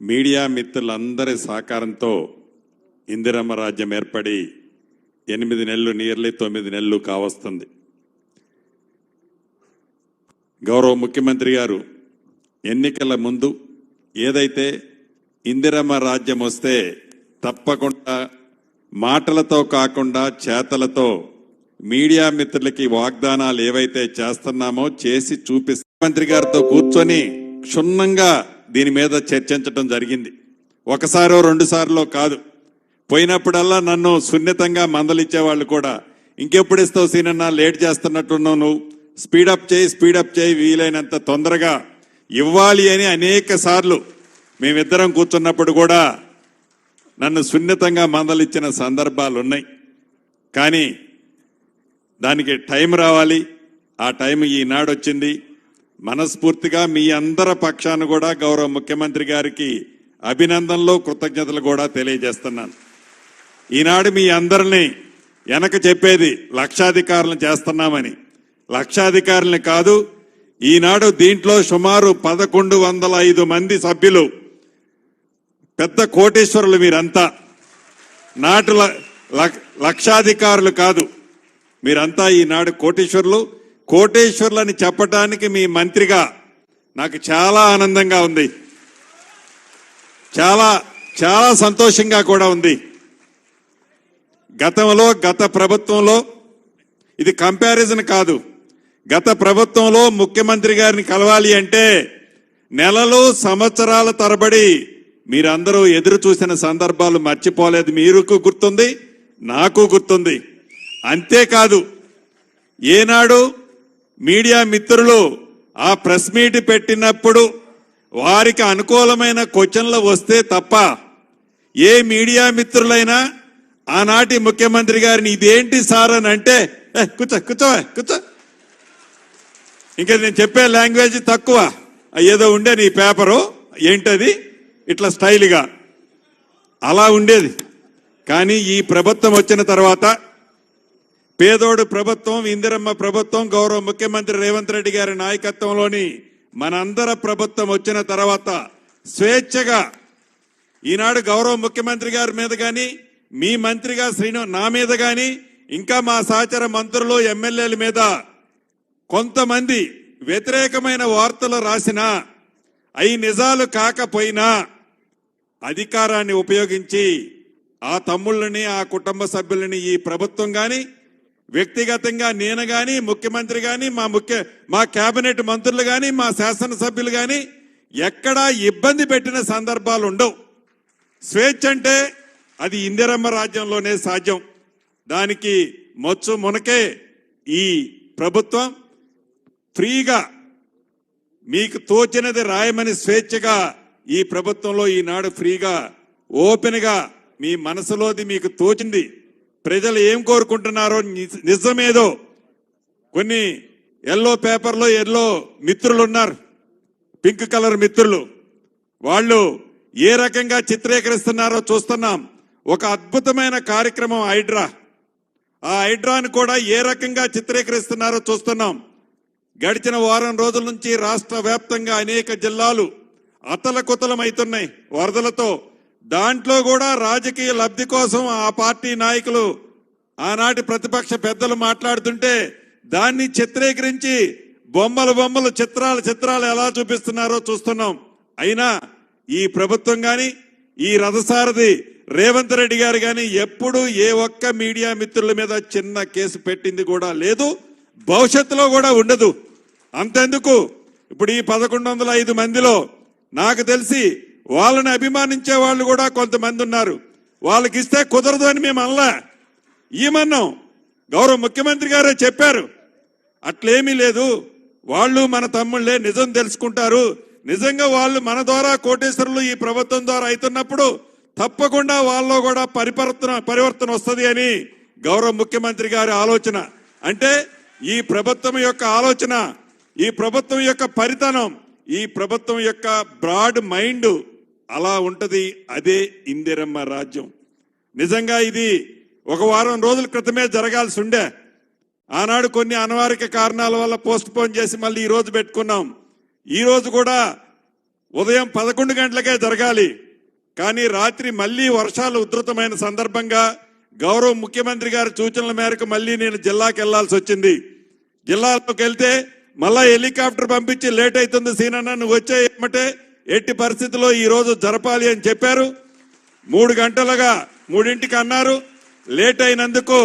మీడియా మిత్రులందరి సహకారంతో ఇందిరమ్మ రాజ్యం ఏర్పడి 8 నెలలు, నియర్లీ 9 నెలలు కావస్తుంది. గౌరవ ముఖ్యమంత్రి గారు ఎన్నికల ముందు ఏదైతే ఇందిరమ్మ రాజ్యం వస్తే తప్పకుండా మాటలతో కాకుండా చేతలతో మీడియా మిత్రులకి వాగ్దానాలు ఏవైతే చేస్తున్నామో చేసి చూపిస్తే మంత్రి గారితో కూర్చొని క్షుణ్ణంగా దీని మీద చర్చించడం జరిగింది. ఒకసారో 2 సార్లో కాదు, పోయినప్పుడల్లా నన్ను సున్నితంగా మందలిచ్చేవాళ్ళు కూడా, ఇంకెప్పుడు ఇస్తావు సీనన్నా, లేట్ చేస్తున్నట్టున్నావు, నువ్వు స్పీడప్ చేయి వీలైనంత తొందరగా ఇవ్వాలి అని అనేక సార్లు మేమిద్దరం కూర్చున్నప్పుడు కూడా నన్ను సున్నితంగా మందలిచ్చిన సందర్భాలు ఉన్నాయి. కానీ దానికి టైం రావాలి. ఆ టైం ఈనాడు వచ్చింది. మనస్ఫూర్తిగా మీ అందరి పక్షాన కూడా గౌరవ ముఖ్యమంత్రి గారికి అభినందనలు, కృతజ్ఞతలు కూడా తెలియజేస్తున్నాను. ఈనాడు మీ అందరినీ వెనక చెప్పేది లక్షాధికారులను చేస్తున్నామని. లక్షాధికారులని కాదు, ఈనాడు దీంట్లో సుమారు 1105 మంది సభ్యులు, పెద్ద కోటేశ్వరులు మీరంతా. నాటు లక్షాధికారులు కాదు, మీరంతా ఈనాడు కోటేశ్వరులు. కోటేశ్వరులని చెప్పడానికి మీ మంత్రిగా నాకు చాలా ఆనందంగా ఉంది, చాలా చాలా సంతోషంగా కూడా ఉంది. గత ప్రభుత్వంలో ఇది కంపారిజన్ కాదు. గత ప్రభుత్వంలో ముఖ్యమంత్రి గారిని కలవాలి అంటే నెలలు, సంవత్సరాల తరబడి మీరందరూ ఎదురు చూసిన సందర్భాలు మర్చిపోలేదు. మీకు గుర్తుంది, నాకు గుర్తుంది. అంతేకాదు, ఏనాడు మీడియా మిత్రులు ఆ ప్రెస్ మీట్ పెట్టినప్పుడు వారికి అనుకూలమైన క్వశ్చన్లు వస్తే తప్ప ఏ మీడియా మిత్రులైనా ఆనాటి ముఖ్యమంత్రి గారిని ఇదేంటి సార్ అని అంటే కూర్చో ఇంకా నేను చెప్పే లాంగ్వేజ్ తక్కువ, ఏదో ఉండే నీ పేపరు ఏంటది ఇట్లా స్టైల్గా అలా ఉండేది. కానీ ఈ ప్రభుత్వం వచ్చిన తర్వాత, పేదోడు ప్రభుత్వం, ఇందిరమ్మ ప్రభుత్వం, గౌరవ ముఖ్యమంత్రి రేవంత్ రెడ్డి గారి నాయకత్వంలోని మనందర ప్రభుత్వం వచ్చిన తర్వాత స్వేచ్ఛగా ఈనాడు గౌరవ ముఖ్యమంత్రి గారి మీద కానీ, మీ మంత్రిగా నా మీద కానీ, ఇంకా మా సహచర మంత్రులు, ఎమ్మెల్యేల మీద కొంతమంది వ్యతిరేకమైన వార్తలు రాసినా, అవి నిజాలు కాకపోయినా అధికారాన్ని ఉపయోగించి ఆ తమ్ముళ్ళని, ఆ కుటుంబ సభ్యులని ఈ ప్రభుత్వం కానీ, వ్యక్తిగతంగా నేను కానీ, ముఖ్యమంత్రి కానీ, మా కేబినెట్ మంత్రులు కానీ, మా శాసనసభ్యులు కానీ ఎక్కడా ఇబ్బంది పెట్టిన సందర్భాలు ఉండవు. స్వేచ్ఛ అంటే అది ఇందిరమ్మ రాజ్యంలోనే సాధ్యం. దానికి మొచ్చు మునకే ఈ ప్రభుత్వం ఫ్రీగా మీకు తోచినది రాయమని స్వేచ్ఛగా ఈ ప్రభుత్వంలో ఈనాడు ఫ్రీగా ఓపెన్గా మీ మనసులోది మీకు తోచింది ప్రజలు ఏం కోరుకుంటున్నారో నిజమేదో. కొన్ని ఎల్లో పేపర్లో ఎల్లో మిత్రులు ఉన్నారు, పింక్ కలర్ మిత్రులు, వాళ్ళు ఏ రకంగా చిత్రీకరిస్తున్నారో చూస్తున్నాం. ఒక అద్భుతమైన కార్యక్రమం హైడ్రా, ఆ హైడ్రాను కూడా ఏ రకంగా చిత్రీకరిస్తున్నారో చూస్తున్నాం. గడిచిన వారం రోజుల నుంచి రాష్ట్ర వ్యాప్తంగా అనేక జిల్లాలు అతలకుతలమవుతున్నాయి వరదలతో. దాంట్లో కూడా రాజకీయ లబ్ధి కోసం ఆ పార్టీ నాయకులు, ఆనాటి ప్రతిపక్ష పెద్దలు మాట్లాడుతుంటే దాన్ని చిత్రీకరించి బొమ్మలు చిత్రాలు ఎలా చూపిస్తున్నారో చూస్తున్నాం. అయినా ఈ ప్రభుత్వం గాని, ఈ రథసారథి రేవంత్ రెడ్డి గారు గాని ఎప్పుడు ఏ ఒక్క మీడియా మిత్రుల మీద చిన్న కేసు పెట్టింది కూడా లేదు, భవిష్యత్తులో కూడా ఉండదు. అంతెందుకు, ఇప్పుడు ఈ 1105 మందిలో నాకు తెలిసి వాళ్ళని అభిమానించే వాళ్ళు కూడా కొంతమంది ఉన్నారు. వాళ్ళకి ఇస్తే కుదరదు అని మేము అనలా, ఏమన్నాం. గౌరవ ముఖ్యమంత్రి గారే చెప్పారు, అట్లేమీ లేదు, వాళ్ళు మన తమ్ముళ్లే, నిజం తెలుసుకుంటారు. నిజంగా వాళ్ళు మన ద్వారా కోటేశ్వరులు ఈ ప్రభుత్వం ద్వారా అవుతున్నప్పుడు తప్పకుండా వాళ్ళలో కూడా పరివర్తన వస్తుంది అని గౌరవ ముఖ్యమంత్రి గారి ఆలోచన. అంటే ఈ ప్రభుత్వం యొక్క ఆలోచన, ఈ ప్రభుత్వం యొక్క పరితనం, ఈ ప్రభుత్వం యొక్క బ్రాడ్ మైండ్ అలా ఉంటది. అదే ఇందిరమ్మ రాజ్యం. నిజంగా ఇది ఒక వారం రోజుల క్రితమే జరగాల్సి ఉండే, ఆనాడు కొన్ని అనివార్య కారణాల వల్ల పోస్ట్ పోన్ చేసి మళ్ళీ ఈ రోజు పెట్టుకున్నాం. ఈ రోజు కూడా ఉదయం 11 గంటలకే జరగాలి. కానీ రాత్రి మళ్లీ వర్షాలు ఉధృతమైన సందర్భంగా గౌరవ ముఖ్యమంత్రి గారి సూచనల మేరకు మళ్లీ నేను జిల్లాకి వెళ్లాల్సి వచ్చింది. జిల్లాలోకి వెళ్తే మళ్ళా హెలికాప్టర్ పంపించి లేట్ అవుతుంది సీనన్న, నువ్వు వచ్చే ఏమంటే ఎట్టి పరిస్థితుల్లో ఈ రోజు జరపాలి అని చెప్పారు. 3 గంటలుగా 3ంటికి అన్నారు. లేట్ అయినందుకు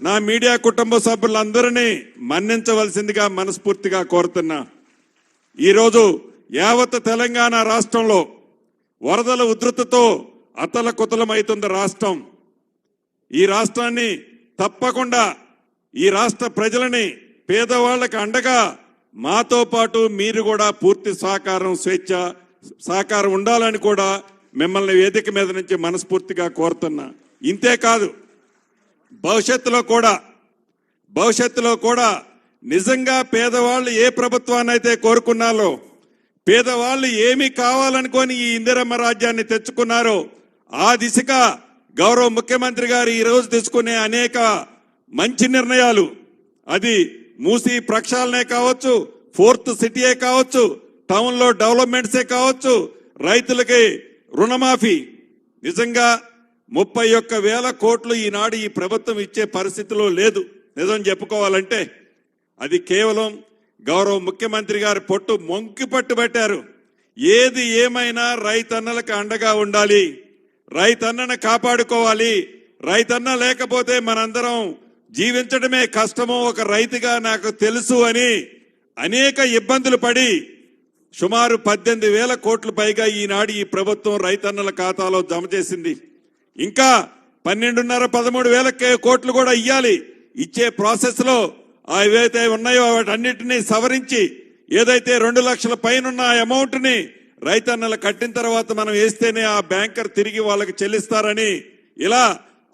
నా మీడియా కుటుంబ సభ్యులందరినీ మన్నించవలసిందిగా మనస్ఫూర్తిగా కోరుతున్నా. ఈరోజు యావత్ తెలంగాణ రాష్ట్రంలో వరదల ఉధృతితో అతలకుతలమవుతుంది రాష్ట్రం. ఈ రాష్ట్రాన్ని తప్పకుండా, ఈ రాష్ట్ర ప్రజలని, పేదవాళ్లకు అండగా మాతో పాటు మీరు కూడా పూర్తి సహకారం, స్వేచ్ఛ సహకారం ఉండాలని కూడా మిమ్మల్ని వేదిక మీద నుంచి మనస్ఫూర్తిగా కోరుతున్నా. ఇంతేకాదు భవిష్యత్తులో కూడా నిజంగా పేదవాళ్ళు ఏ ప్రభుత్వాన్ని అయితే కోరుకున్నారో, పేదవాళ్ళు ఏమి కావాలనుకొని ఈ ఇందిరమ్మ రాజ్యాన్ని తెచ్చుకున్నారో ఆ దిశగా గౌరవ ముఖ్యమంత్రి గారు ఈ రోజు తీసుకునే అనేక మంచి నిర్ణయాలు, అది మూసీ ప్రక్షాళనే కావచ్చు, ఫోర్త్ సిటీయే కావచ్చు, టౌన్లో డెవలప్మెంట్సే కావచ్చు, రైతులకి రుణమాఫీ, నిజంగా 31,000 కోట్లు ఈనాడు ఈ ప్రభుత్వం ఇచ్చే పరిస్థితిలో లేదు. నిజం చెప్పుకోవాలంటే అది కేవలం గౌరవ ముఖ్యమంత్రి గారు పొట్టు మొంకి పట్టుబట్టారు. ఏది ఏమైనా రైతన్నలకు అండగా ఉండాలి, రైతన్నను కాపాడుకోవాలి. రైతన్న లేకపోతే మనందరం జీవించడమే కష్టమో ఒక రైతుగా నాకు తెలుసు అని అనేక ఇబ్బందులు పడి సుమారు 18,000 కోట్లు పైగా ఈనాడు ఈ ప్రభుత్వం రైతన్నల ఖాతాలో జమ చేసింది. ఇంకా 12,500-13,000 కోట్లు కూడా ఇయ్యాలి. ఇచ్చే ప్రాసెస్ లో ఏవైతే ఉన్నాయో వాటన్నిటినీ సవరించి ఏదైతే 2 లక్షల పైన అమౌంట్ ని రైతన్నలు కట్టిన తర్వాత మనం వేస్తేనే ఆ బ్యాంకర్ తిరిగి వాళ్ళకి చెల్లిస్తారని, ఇలా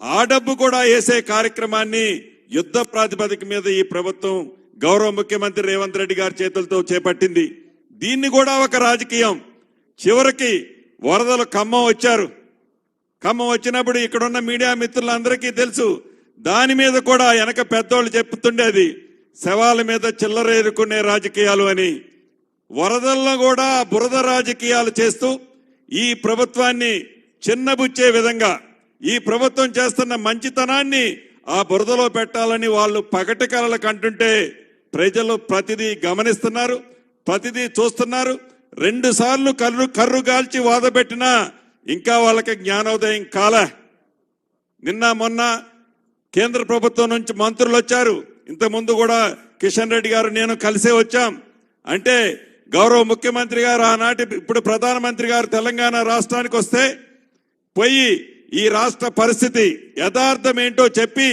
ఆ డబ్బు కూడా వేసే కార్యక్రమాన్ని యుద్ధ ప్రాతిపదిక మీద ఈ ప్రభుత్వం గౌరవ ముఖ్యమంత్రి రేవంత్ రెడ్డి గారి చేతులతో చేపట్టింది. దీన్ని కూడా ఒక రాజకీయం. చివరికి వరదలు ఖమ్మం వచ్చారు. ఖమ్మం వచ్చినప్పుడు ఇక్కడున్న మీడియా మిత్రులందరికీ తెలుసు, దాని మీద కూడా వెనక పెద్దోళ్ళు చెప్తుండేది శవాల మీద చిల్లరేరుకునే రాజకీయాలు అని. వరదల్లో కూడా బురద రాజకీయాలు చేస్తూ ఈ ప్రభుత్వాన్ని చిన్నబుచ్చే విధంగా ఈ ప్రభుత్వం చేస్తున్న మంచితనాన్ని ఆ బురదలో పెట్టాలని వాళ్ళు పగటి కలలు కంటుంటే ప్రజలు ప్రతిదీ గమనిస్తున్నారు, ప్రతిదీ చూస్తున్నారు. 2 సార్లు కర్రు కాల్చి వాదపెట్టినా ఇంకా వాళ్ళకి జ్ఞానోదయం కాలే. నిన్న మొన్న కేంద్ర ప్రభుత్వం నుంచి మంత్రులు వచ్చారు. ఇంతకుముందు కూడా కిషన్ రెడ్డి గారు నేను కలిసే వచ్చాం. అంటే గౌరవ ముఖ్యమంత్రి గారు ఆనాటి ఇప్పుడు ప్రధానమంత్రి గారు తెలంగాణ రాష్ట్రానికి వస్తే పోయి ఈ రాష్ట్ర పరిస్థితి యథార్థం ఏంటో చెప్పి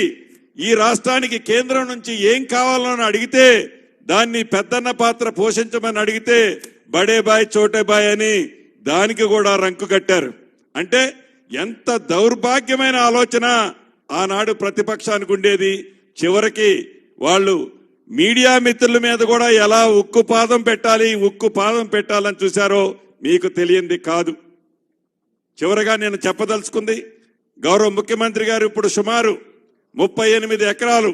ఈ రాష్ట్రానికి కేంద్రం నుంచి ఏం కావాలని అడిగితే దాన్ని పెద్దన్న పాత్ర పోషించమని అడిగితే బడే బాయ్ చోటే బాయ్ అని దానికి కూడా రంకు కట్టారు. అంటే ఎంత దౌర్భాగ్యమైన ఆలోచన ఆనాడు ప్రతిపక్షానికి ఉండేది. చివరికి వాళ్ళు మీడియా మిత్రుల మీద కూడా ఎలా ఉక్కు పాదం పెట్టాలని చూశారో మీకు తెలియంది కాదు. చివరగా నేను చెప్పదలుచుకుంది, గౌరవ ముఖ్యమంత్రి గారు ఇప్పుడు సుమారు 38 ఎకరాలు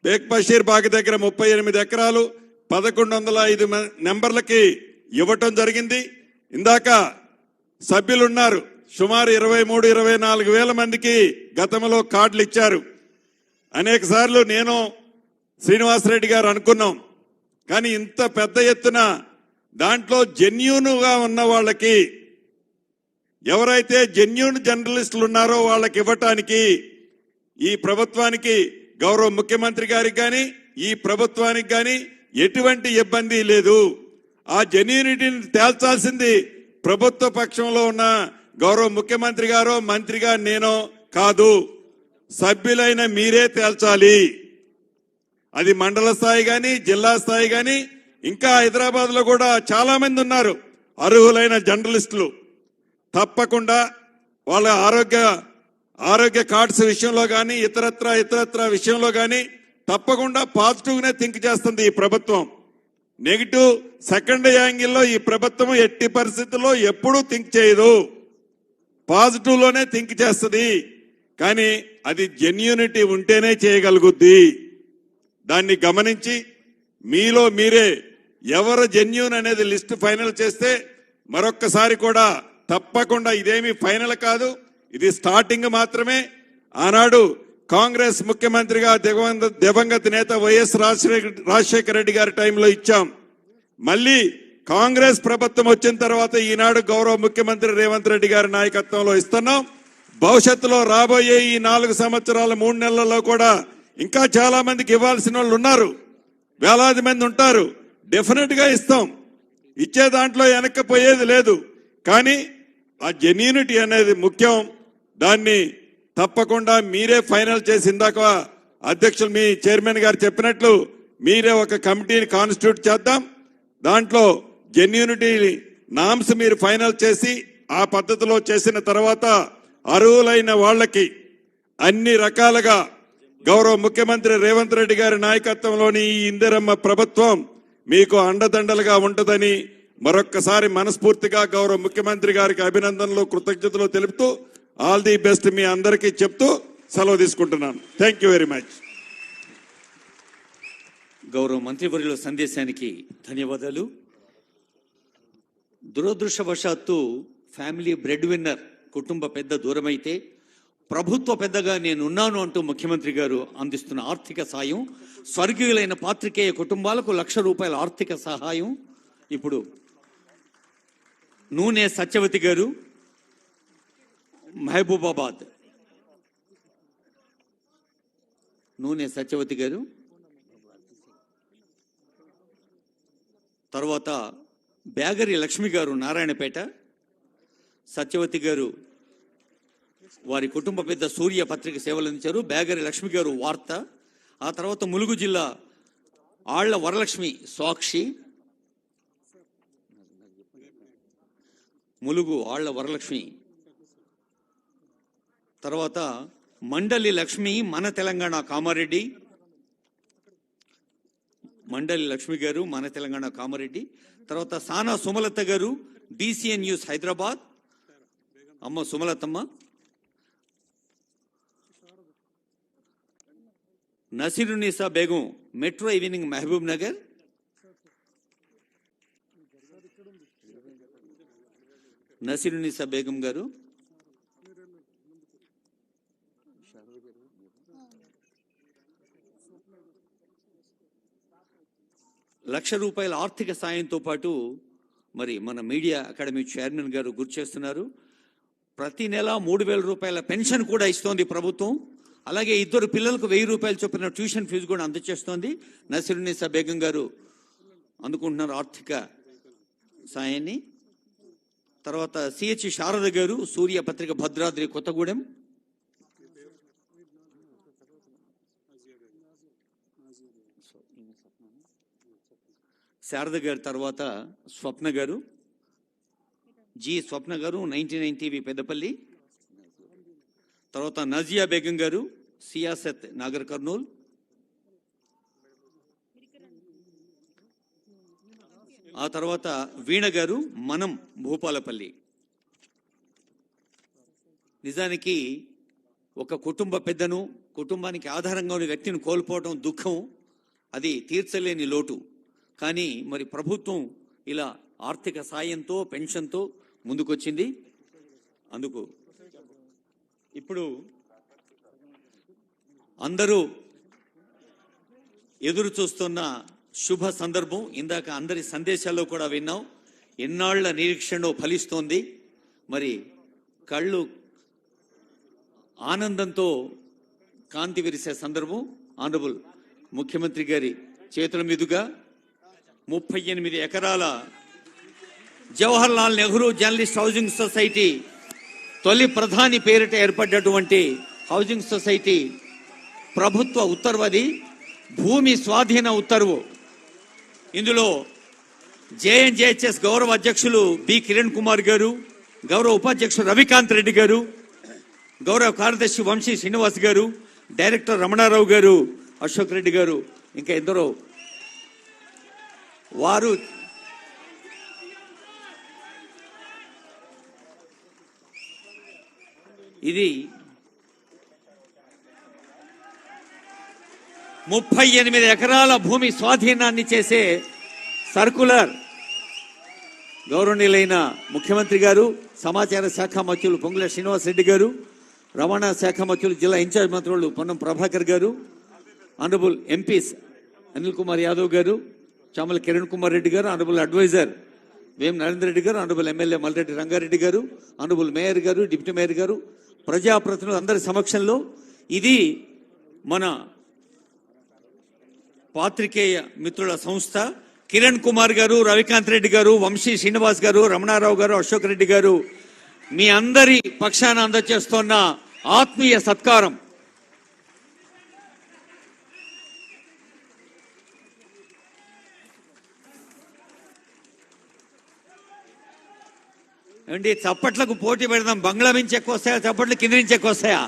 బేగ్ బషీర్ బాగ్ దగ్గర 38 ఎకరాలు 1105 నెంబర్లకి ఇవ్వటం జరిగింది. ఇందాక సభ్యులున్నారు, సుమారు 23-24 వేల మందికి గతంలో కార్డులు ఇచ్చారు. అనేక సార్లు నేను శ్రీనివాసరెడ్డి గారు అనుకున్నాం, కానీ ఇంత పెద్ద ఎత్తున దాంట్లో జెన్యూన్గా ఉన్న వాళ్ళకి, ఎవరైతే జెన్యూన్ జర్నలిస్టులు ఉన్నారో వాళ్ళకి ఇవ్వటానికి ఈ ప్రభుత్వానికి, గౌరవ ముఖ్యమంత్రి గారికి కానీ ఈ ప్రభుత్వానికి కానీ ఎటువంటి ఇబ్బంది లేదు. ఆ జెన్యూనిటీని తేల్చాల్సింది ప్రభుత్వ పక్షంలో ఉన్న గౌరవ ముఖ్యమంత్రి గారో మంత్రిగా నేనో కాదు, సభ్యులైన మీరే తేల్చాలి. అది మండల స్థాయి కానీ జిల్లా స్థాయి కానీ ఇంకా హైదరాబాద్ లో కూడా చాలా మంది ఉన్నారు అర్హులైన జర్నలిస్టులు. తప్పకుండా వాళ్ళ ఆరోగ్య కార్డ్స్ విషయంలో కానీ ఇతరత్ర విషయంలో కానీ తప్పకుండా పాజిటివ్ గానే థింక్ చేస్తుంది ఈ ప్రభుత్వం. నెగిటివ్ సెకండ్ యాంగిల్లో ఈ ప్రభుత్వం ఎట్టి పరిస్థితుల్లో ఎప్పుడూ థింక్ చేయదు, పాజిటివ్ లోనే థింక్ చేస్తుంది. కానీ అది జెన్యూనిటీ ఉంటేనే చేయగలుగుద్ది. దాన్ని గమనించి మీలో మీరే ఎవరు జెన్యూన్ అనేది లిస్ట్ ఫైనల్ చేస్తే మరొక్కసారి కూడా తప్పకుండా, ఇదేమి ఫైనల్ కాదు, ఇది స్టార్టింగ్ మాత్రమే. ఆనాడు కాంగ్రెస్ ముఖ్యమంత్రిగా దివంగత నేత వైఎస్ రాజశేఖర రెడ్డి గారి టైంలో ఇచ్చాం. మళ్ళీ కాంగ్రెస్ ప్రభుత్వం వచ్చిన తర్వాత ఈనాడు గౌరవ ముఖ్యమంత్రి రేవంత్ రెడ్డి గారి నాయకత్వంలో ఇస్తున్నాం. భవిష్యత్తులో రాబోయే ఈ 4 సంవత్సరాల 3 నెలల్లో కూడా ఇంకా చాలా మందికి ఇవ్వాల్సిన వాళ్ళు ఉన్నారు, వేలాది మంది ఉంటారు. డెఫినెట్ గా ఇస్తాం, ఇచ్చే దాంట్లో వెనక్కిపోయేది లేదు. కానీ ఆ జెన్యూనిటీ అనేది ముఖ్యం. దాన్ని తప్పకుండా మీరే ఫైనల్ చేసి, ఇందాక అధ్యక్షులు మీ చైర్మన్ గారు చెప్పినట్లు మీరే ఒక కమిటీని కాన్స్టిట్యూట్ చేద్దాం. దాంట్లో జెన్యూనిటీ నామ్స్ మీరు ఫైనల్ చేసి ఆ పద్ధతిలో చేసిన తర్వాత అర్హులైన వాళ్ళకి అన్ని రకాలుగా గౌరవ ముఖ్యమంత్రి రేవంత్ రెడ్డి గారి నాయకత్వంలోని ఈ ఇందిరమ్మ ప్రభుత్వం మీకు అండదండలుగా ఉంటుందని మరొక్కసారి మనస్ఫూర్తిగా గౌరవ ముఖ్యమంత్రి గారికి అభినందనలు, కృతజ్ఞతలు తెలుపుతూ ఆల్ ది బెస్ట్ మీ అందరికీ చెప్తూ సెలవు తీసుకుంటున్నాను. Thank you very much. గౌరవ మంత్రివర్యుల సందేశానికి ధన్యవాదాలు. దురదృష్టవశాత్తు ఫ్యామిలీ బ్రెడ్ విన్నర్ కుటుంబ పెద్ద దూరమైతే ప్రభుత్వ పెద్దగా నేనున్నాను అంటూ ముఖ్యమంత్రి గారు అందిస్తున్న ఆర్థిక సాయం, స్వర్గీయులైన పాత్రికేయ కుటుంబాలకు ₹1,00,000 ఆర్థిక సహాయం. ఇప్పుడు నూనె సత్యవతి గారు, మహబూబాబాద్. నూనె సత్యవతి గారు, తర్వాత బ్యాగరి లక్ష్మి గారు నారాయణపేట, సత్యవతి గారు వారి కుటుంబ పెద్ద సూర్య పత్రిక సేవలు అందించారు, బ్యాగరి లక్ష్మి గారు వార్త. ఆ తర్వాత ములుగు జిల్లా ఆళ్ల వరలక్ష్మి సాక్షి, ములుగు ఆళ్ల వరలక్ష్మి. తర్వాత మండలి లక్ష్మి మన తెలంగాణ కామారెడ్డి, మండలి లక్ష్మి గారు మన తెలంగాణ కామారెడ్డి. తర్వాత సానా సుమలత గారు BCN న్యూస్ హైదరాబాద్, అమ్మ సుమలతమ్మ. Naseerunnisa Begum metro evening Mahabub Nagar. నసీరునిసా బేగం గారు ₹1,00,000 ఆర్థిక సాయంతో పాటు మరి మన మీడియా అకాడమీ చైర్మన్ గారు గుర్తు చేస్తున్నారు, ప్రతి నెల ₹3,000 పెన్షన్ కూడా ఇస్తోంది ప్రభుత్వం. అలాగే 2 పిల్లలకు ₹1,000 చొప్పున ట్యూషన్ ఫీజు కూడా అందజేస్తోంది. నసీరునిసా బేగం గారు అందుకుంటున్నారు ఆర్థిక సాయాన్ని. తర్వాత CH శారద గారు సూర్య పత్రిక భద్రాద్రి కొత్తగూడెం. శారద గారు తర్వాత స్వప్న గారు, స్వప్న గారు 99 TV పెద్దపల్లి. తర్వాత నజియా బేగం గారు సియాసత్ నాగర్ కర్నూల్. ఆ తర్వాత వీణ గారు మనం భూపాలపల్లి. నిజానికి ఒక కుటుంబ పెద్దను, కుటుంబానికి ఆధారంగా ఉన్న వ్యక్తిని కోల్పోవడం దుఃఖం, అది తీర్చలేని లోటు. కానీ మరి ప్రభుత్వం ఇలా ఆర్థిక సాయంతో పెన్షన్తో ముందుకొచ్చింది. అందుకు ఇప్పుడు అందరూ ఎదురు చూస్తున్న శుభ సందర్భం. ఇందాక అందరి సందేశాల్లో కూడా విన్నాం, ఎన్నాళ్ల నిరీక్షణ ఫలిస్తోంది. మరి కళ్ళు ఆనందంతో కాంతి విరిసే సందర్భం. ఆనరబుల్ ముఖ్యమంత్రి గారి చేతుల మీదుగా 38 ఎకరాల Jawahar Lal Nehru journalist housing society, తొలి ప్రధాని పేరిట ఏర్పడ్డటువంటి హౌసింగ్ సొసైటీ ప్రభుత్వ ఉత్తర్వది, భూమి స్వాధీన ఉత్తర్వు. ఇందులో JNJHS గౌరవ అధ్యక్షులు బి కిరణ్ కుమార్ గారు, గౌరవ ఉపాధ్యక్షులు రవికాంత్ రెడ్డి గారు, గౌరవ కార్యదర్శి వంశీ శ్రీనివాస్ గారు, డైరెక్టర్ రమణారావు గారు, అశోక్ రెడ్డి గారు, ఇంకా ఎందరో వారు ఇది 38 ఎకరాల భూమి స్వాధీనాన్ని చేసే సర్కులర్ గౌరవనీయులైన ముఖ్యమంత్రి గారు, సమాచార శాఖ మంత్రులు పొంగుల శ్రీనివాస్ రెడ్డి గారు, రవాణా శాఖ మంత్రులు జిల్లా ఇన్ఛార్జ్ మంత్రులు పొన్నం ప్రభాకర్ గారు, ఆనరబుల్ ఎంపీస్ అనిల్ కుమార్ యాదవ్ గారు, చామల కిరణ్ కుమార్ రెడ్డి గారు, ఆనరబుల్ అడ్వైజర్ వేం నరేందర్ రెడ్డి గారు, ఆనరబుల్ ఎమ్మెల్యే మల్రెడ్డి రంగారెడ్డి గారు, ఆనరబుల్ మేయర్ గారు, డిప్యూటీ మేయర్ గారు, ప్రజాప్రతినిధులు అందరి సమక్షంలో ఇది మన పాత్రికేయ మిత్రుల సంస్థ. కిరణ్ కుమార్ గారు, రవికాంత్ రెడ్డి గారు, వంశీ శ్రీనివాస్ గారు, రమణారావు గారు, అశోక్ రెడ్డి గారు, మీ అందరి పక్షాన అందజేస్తున్న ఆత్మీయ సత్కారం. ఏమండి చప్పట్లకు పోటీ పెడదాం. బంగ్లా నుంచి ఎక్కువ వస్తాయా చప్పట్లు, కింద నుంచి ఎక్కువ వస్తాయా?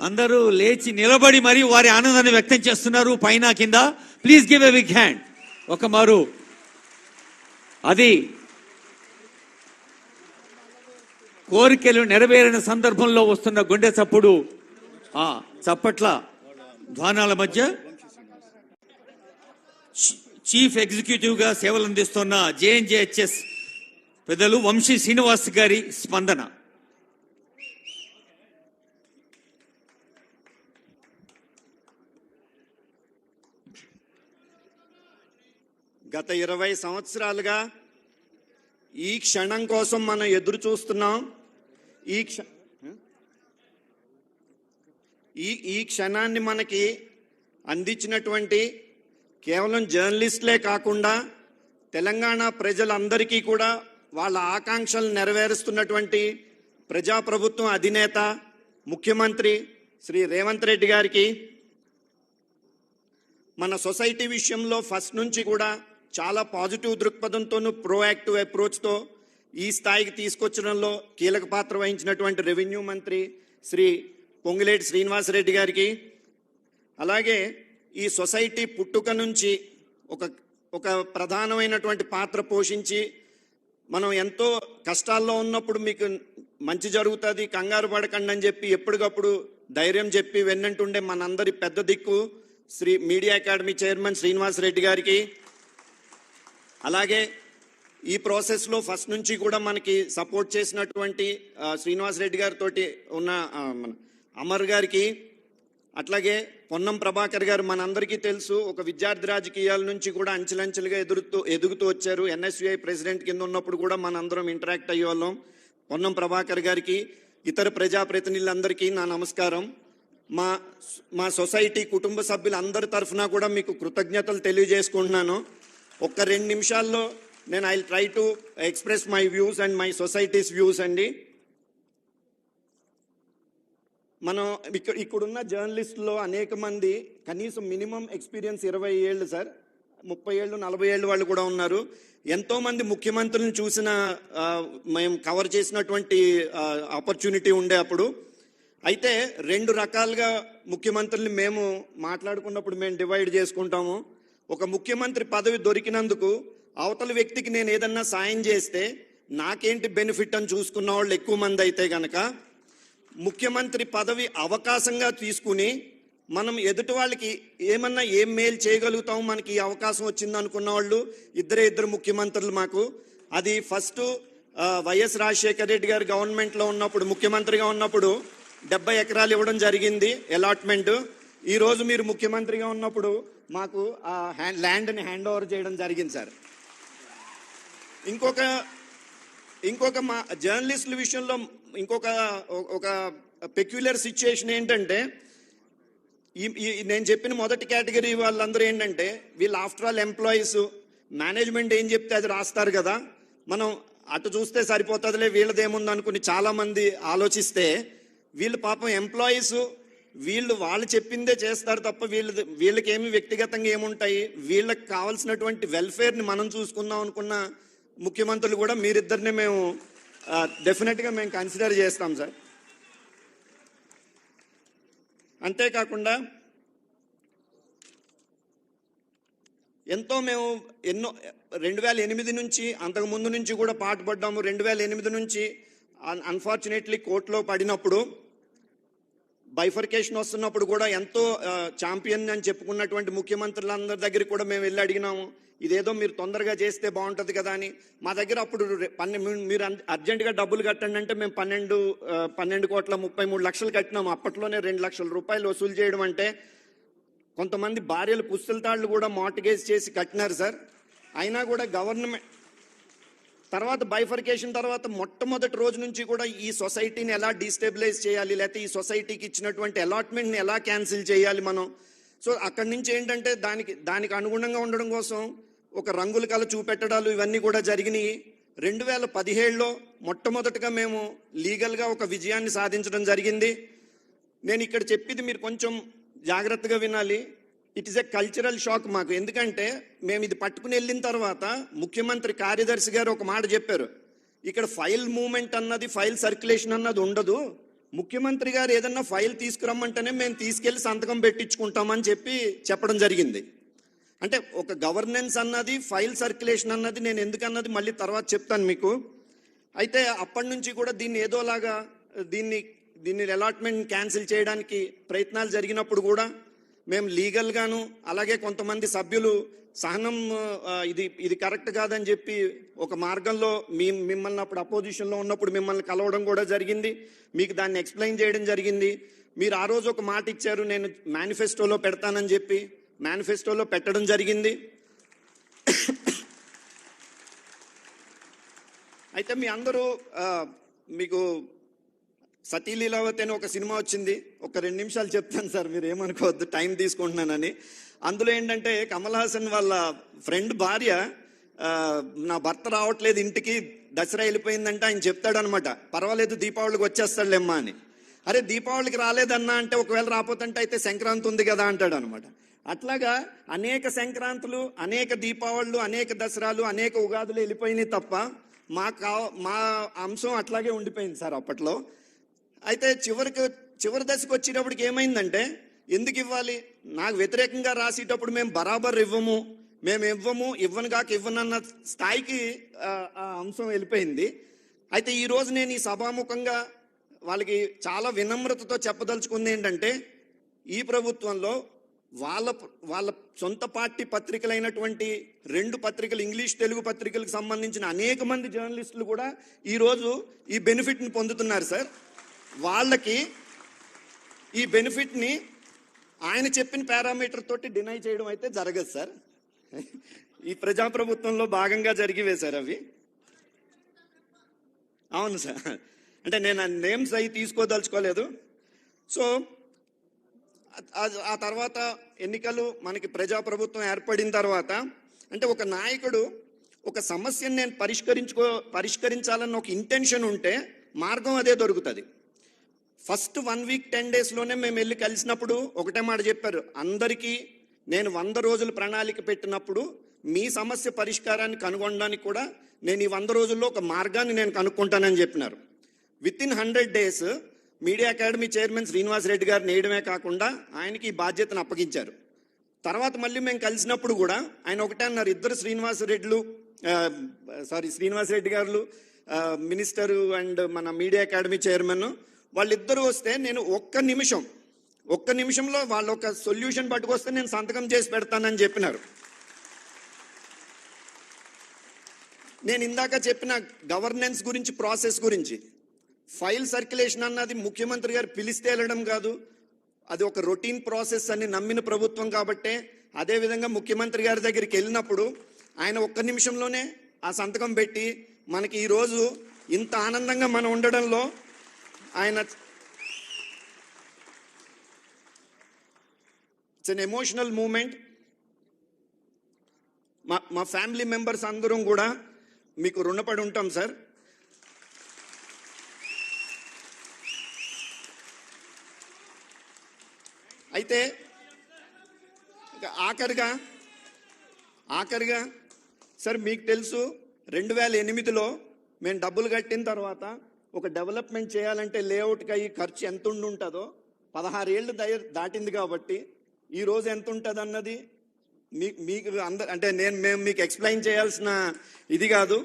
అందరూ లేచి నిలబడి మరి వారి ఆనందాన్ని వ్యక్తం చేస్తున్నారు పైన కింద. Please give a big hand. ఒక మారు అది కోరికలు నెరవేరిన సందర్భంలో వస్తున్న గుండె చప్పుడు, ఆ చప్పట్ల ధ్వానాల మధ్య చీఫ్ ఎగ్జిక్యూటివ్ గా సేవలు అందిస్తున్న జేఎన్జేహెచ్ఎస్ పెద్దలు వంశీ శ్రీనివాస్ గారి స్పందన. గత 20 సంవత్సరాలుగా ఈ క్షణం కోసం మనం ఎదురు చూస్తున్నాం. ఈ క్షణాన్ని మనకి అందించినటువంటి కేవలం జర్నలిస్టులే కాకుండా తెలంగాణ ప్రజలందరికీ కూడా వాళ్ళ ఆకాంక్షలు నెరవేరుస్తున్నటువంటి ప్రజాప్రభుత్వం అధినేత ముఖ్యమంత్రి శ్రీ రేవంత్ రెడ్డి గారికి, మన సొసైటీ విషయంలో ఫస్ట్ నుంచి కూడా చాలా పాజిటివ్ దృక్పథంతోనూ ప్రోయాక్టివ్ అప్రోచ్తో ఈ స్థాయికి తీసుకొచ్చడంలో కీలక పాత్ర వహించినటువంటి రెవెన్యూ మంత్రి శ్రీ పొంగులేటి శ్రీనివాసరెడ్డి గారికి, అలాగే ఈ సొసైటీ పుట్టుక నుంచి ఒక ప్రధానమైనటువంటి పాత్ర పోషించి మనం ఎంతో కష్టాల్లో ఉన్నప్పుడు మీకు మంచి జరుగుతుంది, కంగారు పడకండి అని చెప్పి ఎప్పటికప్పుడు ధైర్యం చెప్పి వెన్నంటుండే మనందరి పెద్ద దిక్కు Sri media academy chairman Srinivasa Reddy గారికి, అలాగే ఈ ప్రాసెస్లో ఫస్ట్ నుంచి కూడా మనకి సపోర్ట్ చేసినటువంటి శ్రీనివాసరెడ్డి గారితో ఉన్న మన అమర్ గారికి, అట్లాగే పొన్నం ప్రభాకర్ గారు మనందరికీ తెలుసు ఒక విద్యార్థి రాజకీయాల నుంచి కూడా అంచెలంచెలుగా ఎదుగుతూ వచ్చారు. ఎన్ఎస్యుఐ ప్రెసిడెంట్ కింద ఉన్నప్పుడు కూడా మనందరం ఇంటరాక్ట్ అయ్యేవాళ్ళం. పొన్నం ప్రభాకర్ గారికి, ఇతర ప్రజాప్రతినిధులందరికీ నా నమస్కారం. మా సొసైటీ కుటుంబ సభ్యులందరి తరఫున కూడా మీకు కృతజ్ఞతలు తెలియజేసుకుంటున్నాను. ఒక్క 2 నిమిషాల్లో నేను I try to express my views and my societies views అండి. మనం ఇక్కడున్న జర్నలిస్టులో అనేక మంది కనీసం మినిమం ఎక్స్పీరియన్స్ 20 ఏళ్ళు సార్, 30 ఏళ్ళు 40 ఏళ్ళు వాళ్ళు కూడా ఉన్నారు. ఎంతోమంది ముఖ్యమంత్రులను చూసిన మేము కవర్ చేసినటువంటి ఆపర్చునిటీ ఉండే అప్పుడు. అయితే 2 రకాలుగా ముఖ్యమంత్రుల్ని మేము మాట్లాడుకున్నప్పుడు మేము డివైడ్ చేసుకుంటాము. ఒక ముఖ్యమంత్రి పదవి దొరికినందుకు అవతల వ్యక్తికి నేను ఏదన్నా సాయం చేస్తే నాకేంటి బెనిఫిట్ అని చూసుకున్న వాళ్ళు ఎక్కువ మంది అయితే గనక, ముఖ్యమంత్రి పదవి అవకాశంగా తీసుకుని మనం ఎదుటి వాళ్ళకి ఏం మేలు చేయగలుగుతాం, మనకి ఈ అవకాశం వచ్చింది అనుకున్న వాళ్ళు ఇద్దరు ముఖ్యమంత్రులు మాకు. అది ఫస్ట్ వైఎస్ రాజశేఖర రెడ్డి గారు గవర్నమెంట్లో ఉన్నప్పుడు, ముఖ్యమంత్రిగా ఉన్నప్పుడు 70 ఎకరాలు ఇవ్వడం జరిగింది అలాట్మెంట్. ఈరోజు మీరు ముఖ్యమంత్రిగా ఉన్నప్పుడు మాకు ఆ ల్యాండ్ని హ్యాండ్ ఓవర్ చేయడం జరిగింది సార్. ఇంకొక మా జర్నలిస్టుల విషయంలో ఒక పెక్యులర్ సిచ్యుయేషన్ ఏంటంటే, నేను చెప్పిన మొదటి కేటగిరీ వాళ్ళందరూ ఏంటంటే వీళ్ళు ఆఫ్టర్ ఆల్ ఎంప్లాయీస్, మేనేజ్మెంట్ ఏం చెప్తే అది రాస్తారు కదా, మనం అటు చూస్తే సరిపోతుందిలే వీళ్ళదేముంది అనుకుని చాలామంది ఆలోచిస్తే, వీళ్ళు పాపం ఎంప్లాయీస్, వాళ్ళు చెప్పిందే చేస్తారు తప్ప వీళ్ళకేమి వ్యక్తిగతంగా ఏముంటాయి, వీళ్ళకి కావాల్సినటువంటి వెల్ఫేర్ని మనం చూసుకుందాం అనుకున్న ముఖ్యమంత్రులు కూడా మీరిద్దరినే మేము డెఫినెట్గా మేము కన్సిడర్ చేస్తాం సార్. అంతేకాకుండా మేము ఎన్నో 2008 నుంచి అంతకు ముందు నుంచి కూడా పాటుపడ్డాము. 2008 నుంచి అన్ఫార్చునేట్లీ కోర్టులో పడినప్పుడు, బైఫర్కేషన్ వస్తున్నప్పుడు కూడా ఎంతో ఛాంపియన్ అని చెప్పుకున్నటువంటి ముఖ్యమంత్రులందరి దగ్గరికి కూడా మేము వెళ్ళి అడిగినాము, ఇదేదో మీరు తొందరగా చేస్తే బాగుంటుంది కదా అని. మా దగ్గర అప్పుడు మీరు అర్జెంటుగా డబ్బులు కట్టండి అంటే మేము 12,33,00,000 కట్టినాము. అప్పట్లోనే 2 లక్షల రూపాయలు వసూలు చేయడం అంటే, కొంతమంది భార్యలు పుస్తల తాళ్ళు కూడా మార్టిగేజ్ చేసి కట్టినారు సార్. అయినా కూడా తర్వాత బైఫర్కేషన్ తర్వాత మొట్టమొదటి రోజు నుంచి కూడా ఈ సొసైటీని ఎలా డీస్టెబిలైజ్ చేయాలి, లేకపోతే ఈ సొసైటీకి ఇచ్చినటువంటి అలాట్మెంట్ని ఎలా క్యాన్సిల్ చేయాలి మనం. సో అక్కడి నుంచి ఏంటంటే దానికి అనుగుణంగా ఉండడం కోసం ఒక రంగుల కళ చూపెట్టడాలు ఇవన్నీ కూడా జరిగినాయి. 2017లో మొట్టమొదటిగా మేము లీగల్గా ఒక విజయాన్ని సాధించడం జరిగింది. నేను ఇక్కడ చెప్పింది మీరు కొంచెం జాగ్రత్తగా వినాలి. It is a cultural shock మాకు. ఎందుకంటే మేము ఇది పట్టుకుని వెళ్ళిన తర్వాత ముఖ్యమంత్రి కార్యదర్శి గారు ఒక మాట చెప్పారు, ఇక్కడ ఫైల్ మూవ్మెంట్ అన్నది, ఫైల్ సర్క్యులేషన్ అన్నది ఉండదు. ముఖ్యమంత్రి గారు ఏదన్నా ఫైల్ తీసుకురమ్మంటేనే మేము తీసుకెళ్లి సంతకం పెట్టించుకుంటామని చెప్పడం జరిగింది. అంటే ఒక గవర్నెన్స్ అన్నది, ఫైల్ సర్క్యులేషన్ అన్నది నేను ఎందుకన్నది మళ్ళీ తర్వాత చెప్తాను మీకు. అయితే అప్పటి నుంచి కూడా దీన్ని ఏదోలాగా దీన్ని అలాట్మెంట్ క్యాన్సిల్ చేయడానికి ప్రయత్నాలు జరిగినప్పుడు కూడా మేము లీగల్గాను, అలాగే కొంతమంది సభ్యులు సహనం ఇది కరెక్ట్ కాదని చెప్పి ఒక మార్గంలో మిమ్మల్ని అప్పుడు అపోజిషన్లో ఉన్నప్పుడు మిమ్మల్ని కలవడం కూడా జరిగింది, మీకు దాన్ని ఎక్స్ప్లెయిన్ చేయడం జరిగింది. మీరు ఆ రోజు ఒక మాట ఇచ్చారు, నేను మేనిఫెస్టోలో పెడతానని చెప్పి మేనిఫెస్టోలో పెట్టడం జరిగింది. అయితే మీ అందరూ మీకు సతీ లీలావతి అని ఒక సినిమా వచ్చింది, ఒక 2 నిమిషాలు చెప్తాను సార్, మీరు ఏమనుకోవద్దు టైం తీసుకుంటున్నానని. అందులో ఏంటంటే కమల్ హాసన్ వాళ్ళ ఫ్రెండ్ భార్య నా భర్త రావట్లేదు ఇంటికి, దసరా వెళ్ళిపోయిందంటే ఆయన చెప్తాడనమాట, పర్వాలేదు దీపావళికి వచ్చేస్తాడులేమ్మా అని. అరే దీపావళికి రాలేదన్నా అంటే ఒకవేళ రాపోతుంటే అయితే సంక్రాంతి ఉంది కదా అంటాడు అనమాట. అట్లాగా అనేక సంక్రాంతులు, అనేక దీపావళులు, అనేక దసరాలు, అనేక ఉగాదులు వెళ్ళిపోయినాయి తప్ప మా అంశం అట్లాగే ఉండిపోయింది సార్ అప్పట్లో. అయితే చివరి దశకు వచ్చేటప్పటికి ఏమైందంటే, ఎందుకు ఇవ్వాలి, నాకు వ్యతిరేకంగా రాసేటప్పుడు మేము బరాబర్ ఇవ్వను కాక ఇవ్వనన్న స్థాయికి ఆ అంశం వెళ్ళిపోయింది. అయితే ఈరోజు నేను ఈ సభాముఖంగా వాళ్ళకి చాలా వినమ్రతతో చెప్పదలుచుకుంది ఏంటంటే, ఈ ప్రభుత్వంలో వాళ్ళ సొంత పార్టీ పత్రికలైనటువంటి 2 పత్రికలు, ఇంగ్లీష్ తెలుగు పత్రికలకు సంబంధించిన అనేక మంది జర్నలిస్టులు కూడా ఈరోజు ఈ బెనిఫిట్ని పొందుతున్నారు సార్. వాళ్ళకి ఈ బెనిఫిట్ని ఆయన చెప్పిన పారామీటర్ తోటి డినై చేయడం అయితే జరగదు సార్. ఈ ప్రజాప్రభుత్వంలో భాగంగా జరిగివే సార్ అవి. అవును సార్, అంటే నేను ఆ నేమ్స్ అవి తీసుకోదలుచుకోలేదు. సో ఆ తర్వాత ఎన్నికలు మనకి ప్రజాప్రభుత్వం ఏర్పడిన తర్వాత, అంటే ఒక నాయకుడు ఒక సమస్యను నేను పరిష్కరించాలన్న ఒక ఇంటెన్షన్ ఉంటే మార్గం అదే దొరుకుతుంది. ఫస్ట్ 1 వీక్ 10 డేస్లోనే మేము వెళ్ళి కలిసినప్పుడు ఒకటే మాట చెప్పారు, అందరికీ నేను 100 రోజులు ప్రణాళిక పెట్టినప్పుడు మీ సమస్య పరిష్కారాన్ని కనుగొనడానికి కూడా నేను ఈ 100 రోజుల్లో ఒక మార్గాన్ని నేను కనుక్కుంటానని చెప్పినారు. Within 100 days media academy chairman Srinivas Reddy గారిని వేయడమే కాకుండా ఆయనకి ఈ బాధ్యతను అప్పగించారు. తర్వాత మళ్ళీ మేము కలిసినప్పుడు కూడా ఆయన ఒకటే అన్నారు, ఇద్దరు శ్రీనివాస్ రెడ్డి గారు మినిస్టరు అండ్ మన మీడియా అకాడమీ చైర్మన్ వాళ్ళిద్దరూ వస్తే నేను ఒక్క నిమిషంలో వాళ్ళ ఒక సొల్యూషన్ పట్టుకొస్తే నేను సంతకం చేసి పెడతానని చెప్పినారు. నేను ఇందాక చెప్పిన గవర్నెన్స్ గురించి, ప్రాసెస్ గురించి, ఫైల్ సర్క్యులేషన్ అన్నది ముఖ్యమంత్రి గారు పిలిస్తే వెళ్ళడం కాదు, అది ఒక రొటీన్ ప్రాసెస్ అని నమ్మిన ప్రభుత్వం కాబట్టే అదేవిధంగా ముఖ్యమంత్రి గారి దగ్గరికి వెళ్ళినప్పుడు ఆయన ఒక్క నిమిషంలోనే ఆ సంతకం పెట్టి మనకి ఈరోజు ఇంత ఆనందంగా మనం ఉండడంలో ఆయన ఇట్స్ ఎన్ ఎమోషనల్ మూమెంట్. మా ఫ్యామిలీ మెంబర్స్ అందరం కూడా మీకు రుణపడి ఉంటాం సార్. అయితే ఆఖరిగా సార్ మీకు తెలుసు 2008లో మేము డబ్బులు కట్టిన తర్వాత ఒక డెవలప్మెంట్ చేయాలంటే లేఅవుట్కి అయ్యి ఖర్చు ఎంత ఉంటుందో 16 ఏళ్ళు దాటింది కాబట్టి ఈరోజు ఎంత ఉంటుంది అన్నది మీకు అంటే మేము మీకు ఎక్స్ప్లెయిన్ చేయాల్సిన ఇది కాదు.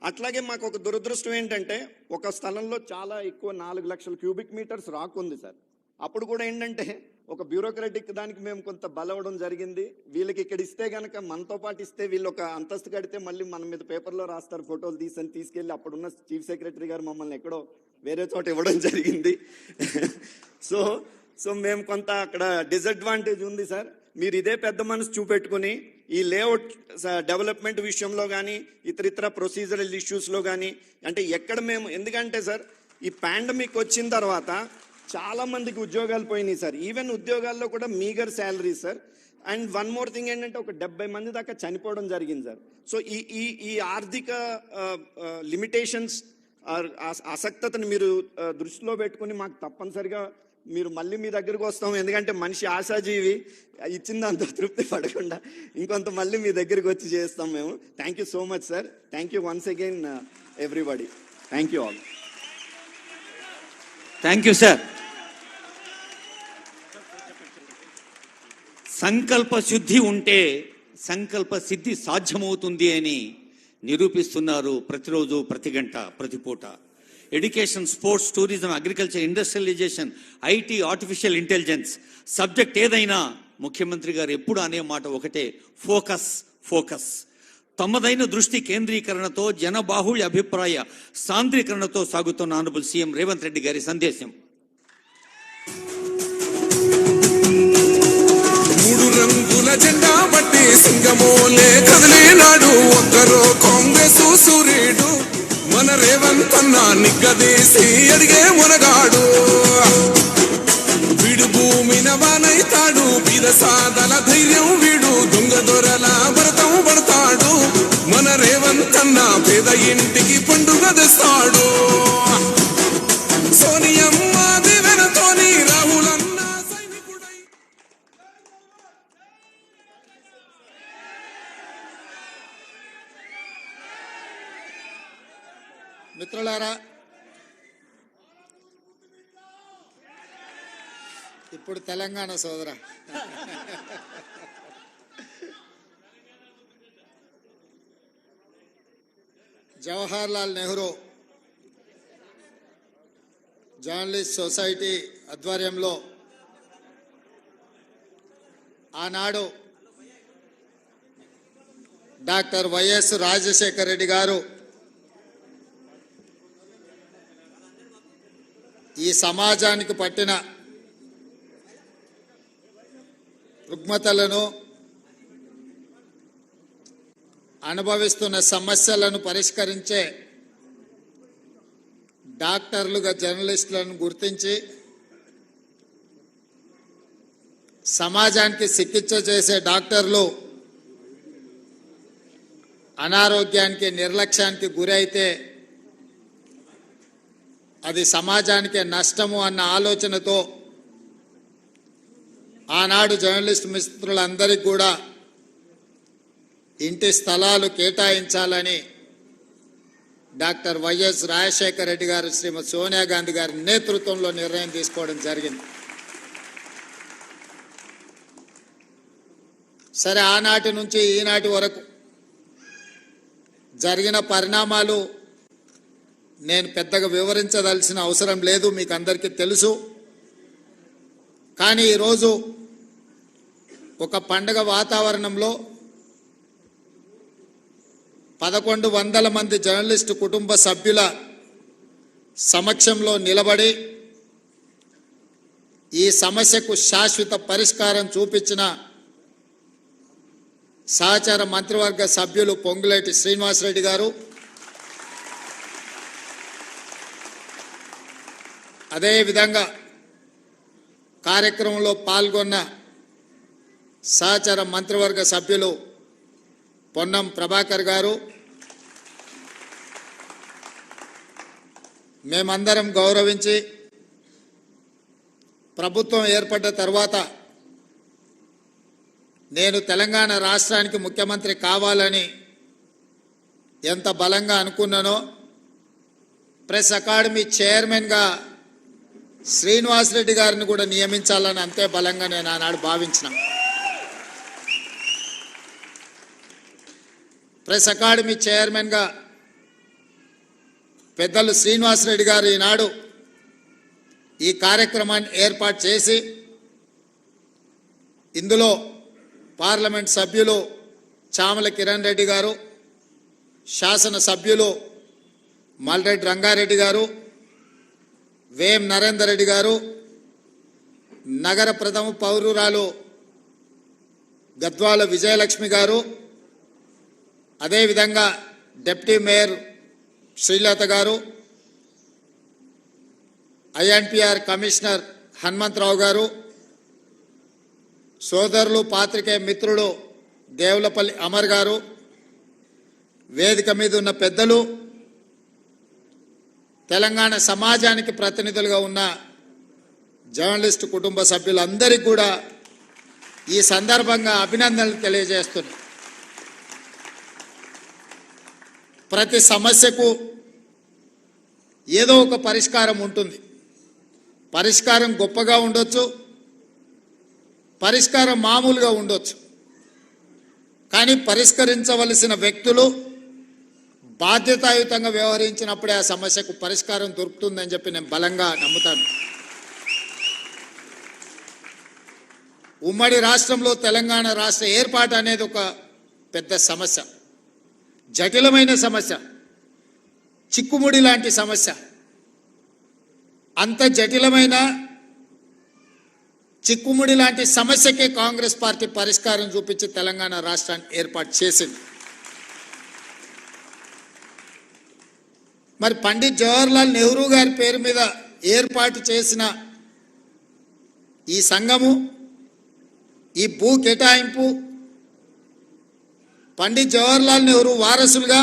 అట్లాగే మాకు ఒక దురదృష్టం ఏంటంటే ఒక స్థలంలో చాలా ఎక్కువ 4 లక్షల క్యూబిక్ మీటర్స్ రాక్ ఉంది సార్. అప్పుడు కూడా ఏంటంటే ఒక బ్యూరోక్రాటిక్ దానికి మేము కొంత బలవడం జరిగింది. వీళ్ళకి ఇక్కడ ఇస్తే గనక మనతో పాటు ఇస్తే వీళ్ళు ఒక అంతస్తు కడితే మళ్ళీ మన మీద పేపర్లో రాస్తారు, ఫోటోలు తీసుకెళ్ళి అప్పుడున్న చీఫ్ సెక్రటరీ గారు మమ్మల్ని ఎక్కడో వేరే చోట ఇవ్వడం జరిగింది. సో మేము కొంత అక్కడ డిసడ్వాంటేజ్ ఉంది సార్. మీరు ఇదే పెద్ద మనసు చూపెట్టుకుని ఈ లేఅవుట్ డెవలప్మెంట్ విషయంలో కానీ ఇతర ప్రొసీజరల్ ఇష్యూస్లో కానీ అంటే ఎక్కడ మేము, ఎందుకంటే సార్ ఈ పాండమిక్ వచ్చిన తర్వాత చాలా మందికి ఉద్యోగాలు పోయినాయి సార్. ఈవెన్ ఉద్యోగాల్లో కూడా meagre salary sir. And one more thing ఏంటంటే ఒక 70 మంది దాకా చనిపోవడం జరిగింది సార్. సో ఈ ఆర్థిక లిమిటేషన్స్ అసక్తతను మీరు దృష్టిలో పెట్టుకుని మాకు తప్పనిసరిగా మీరు మళ్ళీ మీ దగ్గరకు వస్తాం. ఎందుకంటే మనిషి ఆశాజీవి, ఇచ్చిందంత తృప్తి పడకుండా ఇంకొంత మళ్ళీ మీ దగ్గరికి వచ్చి చేస్తాం మేము. Thank you so much sir. Thank you once again everybody. Thank you all. Thank you sir. సంకల్ప శుద్ధి ఉంటే సంకల్ప సిద్ధి సాధ్యమవుతుంది అని నిరూపిస్తున్నారు ప్రతిరోజు, ప్రతి గంట, ప్రతి పూట. Education, sports, tourism, agriculture, industrialisation, IT, artificial intelligence, subject ఏదైనా ముఖ్యమంత్రి గారు ఎప్పుడు అనే మాట ఒకటే, ఫోకస్ ఫోకస్. తమదైన దృష్టి కేంద్రీకరణతో, జనబాహుళ్య అభిప్రాయ సాంద్రీకరణతో సాగుతున్న ఆనరబుల్ సీఎం రేవంత్ రెడ్డి గారి సందేశం. మూడు రంగుల జెండా బట్టి సింగమోలే కదిలేనాడు ఒక్కరో కాంగ్రెస్ సూర్యుడు. మన రేవంత్ అన్న నిగ్గదీసి అడిగే మునగాడు. వీడు భూమిన వానైతాడు, బీద సాదల ధైర్యం వీడు, దొంగ దొరల భరతం పడతాడు. మన రేవంత్ అన్న పేద ఇంటికి పండుగ తెస్తాడు. సోనియమ్మ దివెనతోని రాహులన్న సైనికుడై. మిత్రులారా, ఇప్పుడు తెలంగాణ సోదర జవహర్లాల్ నెహ్రూ జర్నలిస్ట్ సొసైటీ ఆధ్వర్యంలో ఆనాడు డాక్టర్ వైఎస్ రాజశేఖర రెడ్డి గారు ఈ సమాజానికి పట్టిన రుగ్మతలను, అనుభవిస్తున్న సమస్యలను పరిష్కరించే డాక్టర్లుగా జర్నలిస్టులను గుర్తించి సమాజానికి చికిత్స చేసే డాక్టర్లు అనారోగ్యానికి, నిర్లక్ష్యానికి గురైతే అది సమాజానికి నష్టము అన్న ఆలోచనతో ఆనాడు జర్నలిస్ట్ మిత్రులందరికీ కూడా ఇంటి స్థలాలు కేటాయించాలని డాక్టర్ వైఎస్ రాజశేఖర రెడ్డి గారు, శ్రీమతి సోనియా గాంధీ గారి నేతృత్వంలో నిర్ణయం తీసుకోవడం జరిగింది. సరే, ఆనాటి నుంచి ఈనాటి వరకు జరిగిన పరిణామాలు నేను పెద్దగా వివరించదలసిన అవసరం లేదు, మీకు అందరికీ తెలుసు. కానీ ఈరోజు ఒక పండగ వాతావరణంలో 1100 మంది జర్నలిస్టు కుటుంబ సభ్యుల సమక్షంలో నిలబడి ఈ సమస్యకు శాశ్వత పరిష్కారం చూపించిన సహచార మంత్రివర్గ సభ్యులు పొంగులేటి శ్రీనివాసరెడ్డి గారు, అదేవిధంగా కార్యక్రమంలో పాల్గొన్న సహచార మంత్రివర్గ సభ్యులు పొన్నం ప్రభాకర్ గారు, మేమందరం గౌరవించి ప్రభుత్వం ఏర్పడ్డ తర్వాత నేను తెలంగాణ రాష్ట్రానికి ముఖ్యమంత్రి కావాలని ఎంత బలంగా అనుకున్నానో, ప్రెస్ అకాడమీ చైర్మన్గా శ్రీనివాసరెడ్డి గారిని కూడా నియమించాలని అంతే బలంగా నేను ఆనాడు భావించిన. ప్రెస్ అకాడమీ చైర్మన్గా పెద్దలు శ్రీనివాసరెడ్డి గారు ఈనాడు ఈ కార్యక్రమాన్ని ఏర్పాటు చేసి ఇందులో పార్లమెంట్ సభ్యులు చామల కిరణ్ రెడ్డి గారు, శాసన సభ్యులు మల్రెడ్డి రంగారెడ్డి గారు, వేం నరేందర్ రెడ్డి గారు, నగర ప్రథమ పౌరురాలు గద్వాల విజయలక్ష్మి గారు, అదేవిధంగా డిప్యూటీ మేయర్ శ్రీలత గారు, ఐఎన్పిఆర్ కమిషనర్ హనుమంతరావు గారు, సోదరులు పాత్రికేయ మిత్రులు దేవులపల్లి అమర్ గారు, వేదిక మీద ఉన్న పెద్దలు, తెలంగాణ సమాజానికి ప్రతినిధులుగా ఉన్న జర్నలిస్టు కుటుంబ సభ్యులందరికీ కూడా ఈ సందర్భంగా అభినందనలు తెలియజేస్తున్నాను. ప్రతి సమస్యకు ఏదో ఒక పరిష్కారం ఉంటుంది. పరిష్కారం గొప్పగా ఉండొచ్చు, పరిష్కారం మామూలుగా ఉండొచ్చు. కానీ పరిష్కరించవలసిన వ్యక్తులు బాధ్యతాయుతంగా వ్యవహరించినప్పుడే ఆ సమస్యకు పరిష్కారం దొరుకుతుందని చెప్పి నేను బలంగా నమ్ముతాను. ఉమ్మడి రాష్ట్రంలో తెలంగాణ రాష్ట్ర ఏర్పాటు అనేది ఒక పెద్ద సమస్య, జటిలమైన సమస్య, చిక్కుముడి లాంటి సమస్య. అంత జటిలమైన చిక్కుముడి లాంటి సమస్యకే కాంగ్రెస్ పార్టీ పరిష్కారం చూపించి తెలంగాణ రాష్ట్రాన్ని ఏర్పాటు చేసింది. మరి పండిట్ జవహర్లాల్ నెహ్రూ గారి పేరు మీద ఏర్పాటు చేసిన ఈ సంఘము, ఈ భూ కేటాయింపు పండిట్ జవహర్లాల్ నెహ్రూ వారసులుగా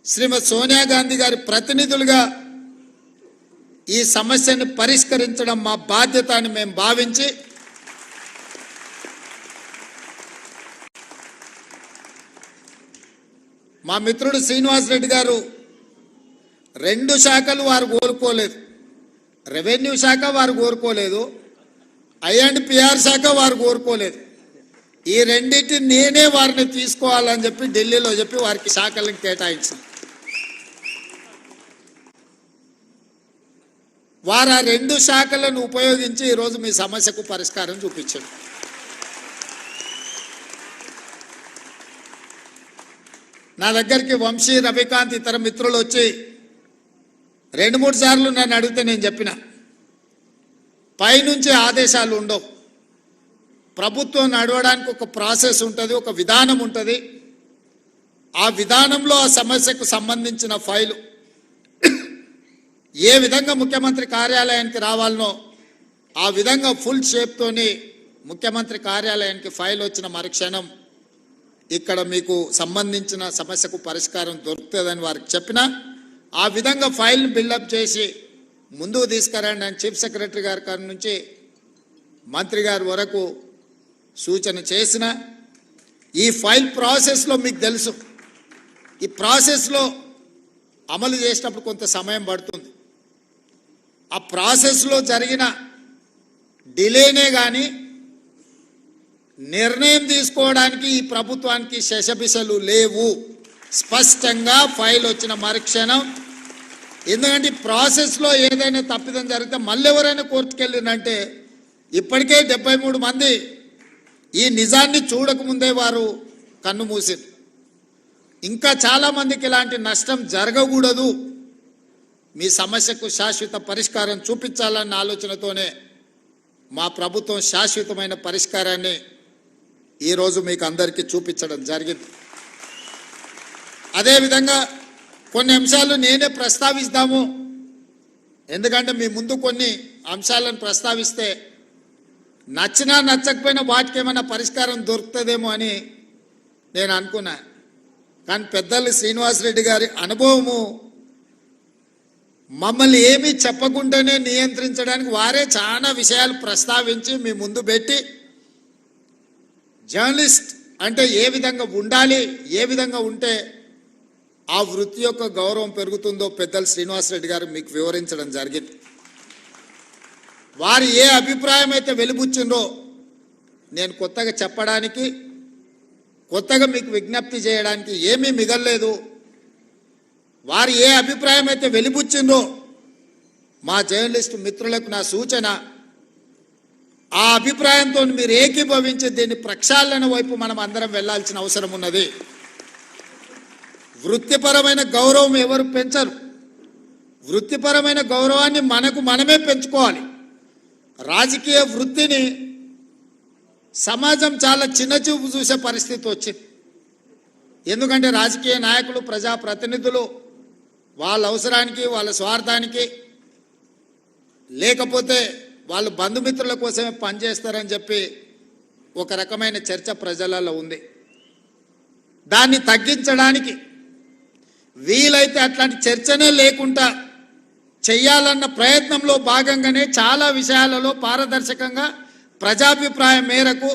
శ్రీమతి సోనియా గాంధీ గారి ప్రతినిధులుగా ఈ సమస్యను పరిష్కరించడం మా బాధ్యత అని మేము భావించి మా మిత్రుడు శ్రీనివాస్ రెడ్డి గారు 2 శాఖలు వారు కోరుకోలేదు. రెవెన్యూ శాఖ వారు కోరుకోలేదు, ఐఎండ్పిఆర్ శాఖ వారు కోరుకోలేదు. ఈ రెండింటిని నేనే వారిని తీసుకోవాలని చెప్పి ఢిల్లీలో చెప్పి వారికి శాఖలను కేటాయించాను. వారు ఆ 2 శాఖలను ఉపయోగించి ఈరోజు మీ సమస్యకు పరిష్కారం చూపించారు. నా దగ్గరికి వంశీ, రవికాంత్ ఇతర మిత్రులు వచ్చి 2-3 సార్లు నన్ను అడిగితే నేను చెప్పిన, పైనుంచి ఆదేశాలు ఉండవు. ప్రభుత్వం నడవడానికి ఒక ప్రాసెస్ ఉంటుంది, ఒక విధానం ఉంటుంది. ఆ విధానంలో ఆ సమస్యకు సంబంధించిన ఫైలు ఏ విధంగా ముఖ్యమంత్రి కార్యాలయానికి రావాలనో ఆ విధంగా ఫుల్ షేప్తోని ముఖ్యమంత్రి కార్యాలయానికి ఫైల్ వచ్చిన మరుక్షణం ఇక్కడ మీకు సంబంధించిన సమస్యకు పరిష్కారం దొరుకుతుందని వారికి చెప్పిన, ఆ విధంగా ఫైల్ని బిల్డప్ చేసి ముందుకు తీసుకురండి అని చీఫ్ సెక్రటరీ గారి నుంచి మంత్రి గారి వరకు సూచన చేసిన. ఈ ఫైల్ ప్రాసెస్లో మీకు తెలుసు, ఈ ప్రాసెస్లో అమలు చేసినప్పుడు కొంత సమయం పడుతుంది. ఆ ప్రాసెస్లో జరిగిన డిలేనే కానీ నిర్ణయం తీసుకోవడానికి ఈ ప్రభుత్వానికి శశబిశలు లేవు. స్పష్టంగా ఫైల్ వచ్చిన మరుక్షణం, ఎందుకంటే ప్రాసెస్లో ఏదైనా తప్పిదం జరిగితే మళ్ళీ ఎవరైనా కోర్టుకు వెళ్ళినంటే ఇప్పటికే 73 మంది ఈ నిజాన్ని చూడకముందే వారు కన్ను మూసారు. ఇంకా చాలామందికి ఇలాంటి నష్టం జరగకూడదు, మీ సమస్యకు శాశ్వత పరిష్కారం చూపించాలన్న ఆలోచనతోనే మా ప్రభుత్వం శాశ్వతమైన పరిష్కారాన్ని ఈరోజు మీకు అందరికీ చూపించడం జరిగింది. అదేవిధంగా కొన్ని అంశాలు నేనే ప్రస్తావిస్తాము, ఎందుకంటే మీ ముందు కొన్ని అంశాలను ప్రస్తావిస్తే నచ్చినా నచ్చకపోయినా వాటికి ఏమైనా పరిష్కారం దొరుకుతుందేమో అని నేను అనుకున్నా. కానీ పెద్దలు శ్రీనివాసరెడ్డి గారి అనుభవము మమ్మల్ని ఏమీ చెప్పకుండానే నియంత్రించడానికి వారే చాలా విషయాలు ప్రస్తావించి మీ ముందు పెట్టి, జర్నలిస్ట్ అంటే ఏ విధంగా ఉండాలి, ఏ విధంగా ఉంటే ఆ వృత్తి యొక్క గౌరవం పెరుగుతుందో పెద్దలు శ్రీనివాసరెడ్డి గారు మీకు వివరించడం జరిగింది. వారు ఏ అభిప్రాయం అయితే వెలిబుచ్చిందో నేను కొత్తగా చెప్పడానికి, కొత్తగా మీకు విజ్ఞప్తి చేయడానికి ఏమీ మిగల్లేదు. వారు ఏ అభిప్రాయం అయితే వెలిబుచ్చిందో మా జర్నలిస్టు మిత్రులకు నా సూచన, ఆ అభిప్రాయంతో మీరు ఏకీభవించి దీన్ని ప్రక్షాళన వైపు మనం అందరం వెళ్లాల్సిన అవసరం ఉన్నది. వృత్తిపరమైన గౌరవం ఎవరు పెంచరు, వృత్తిపరమైన గౌరవాన్ని మనకు మనమే పెంచుకోవాలి. రాజకీయ వృత్తిని సమాజం చాలా చిన్నచూపు చూసే పరిస్థితి వచ్చింది. ఎందుకంటే రాజకీయ నాయకులు, ప్రజాప్రతినిధులు వాళ్ళ అవసరానికి, వాళ్ళ స్వార్థానికి, లేకపోతే వాళ్ళు బంధుమిత్రుల కోసమే పనిచేస్తారని చెప్పి ఒక రకమైన చర్చ ప్రజలలో ఉంది. దాన్ని తగ్గించడానికి వీలైతే అట్లాంటి చర్చనే లేకుండా చెయ్యాలన్న ప్రయత్నంలో భాగంగానే చాలా విషయాలలో పారదర్శకంగా ప్రజాభిప్రాయం మేరకు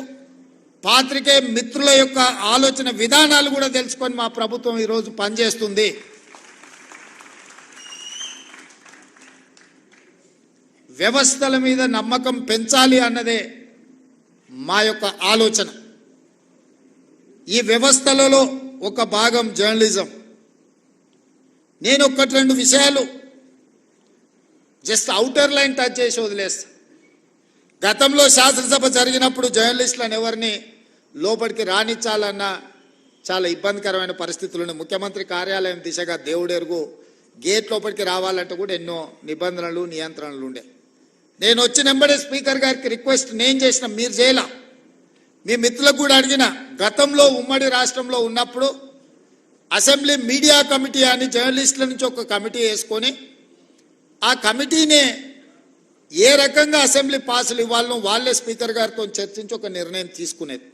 పాత్రికేయ మిత్రుల యొక్క ఆలోచన విధానాలు కూడా తెలుసుకొని మా ప్రభుత్వం ఈరోజు పనిచేస్తుంది. వ్యవస్థల మీద నమ్మకం పెంచాలి అన్నదే మా యొక్క ఆలోచన. ఈ వ్యవస్థలలో ఒక భాగం జర్నలిజం. నేను ఒకటి రెండు విషయాలు జస్ట్ అవుటర్ లైన్ టచ్ చేసి వదిలేస్తా. గతంలో శాసనసభ జరిగినప్పుడు జర్నలిస్టులను ఎవరిని లోపలికి రానిచ్చాలన్న చాలా ఇబ్బందికరమైన పరిస్థితులు. ముఖ్యమంత్రి కార్యాలయం దిశగా దేవుడెరుగు గేట్ లోపలికి రావాలంటే కూడా ఎన్నో నిబంధనలు, నియంత్రణలు ఉండే. నేను వచ్చిన వెంబడే స్పీకర్ గారికి రిక్వెస్ట్ నేను చేసిన, మీరు చేయలా, మీ మిత్రులకు కూడా అడిగిన. గతంలో ఉమ్మడి రాష్ట్రంలో ఉన్నప్పుడు అసెంబ్లీ మీడియా కమిటీ అని జర్నలిస్టుల నుంచి ఒక కమిటీ వేసుకొని ఆ కమిటీనే ఏ రకంగా అసెంబ్లీ పాసులు ఇవ్వాలనో వాళ్ళే స్పీకర్ గారితో చర్చించి ఒక నిర్ణయం తీసుకునేది.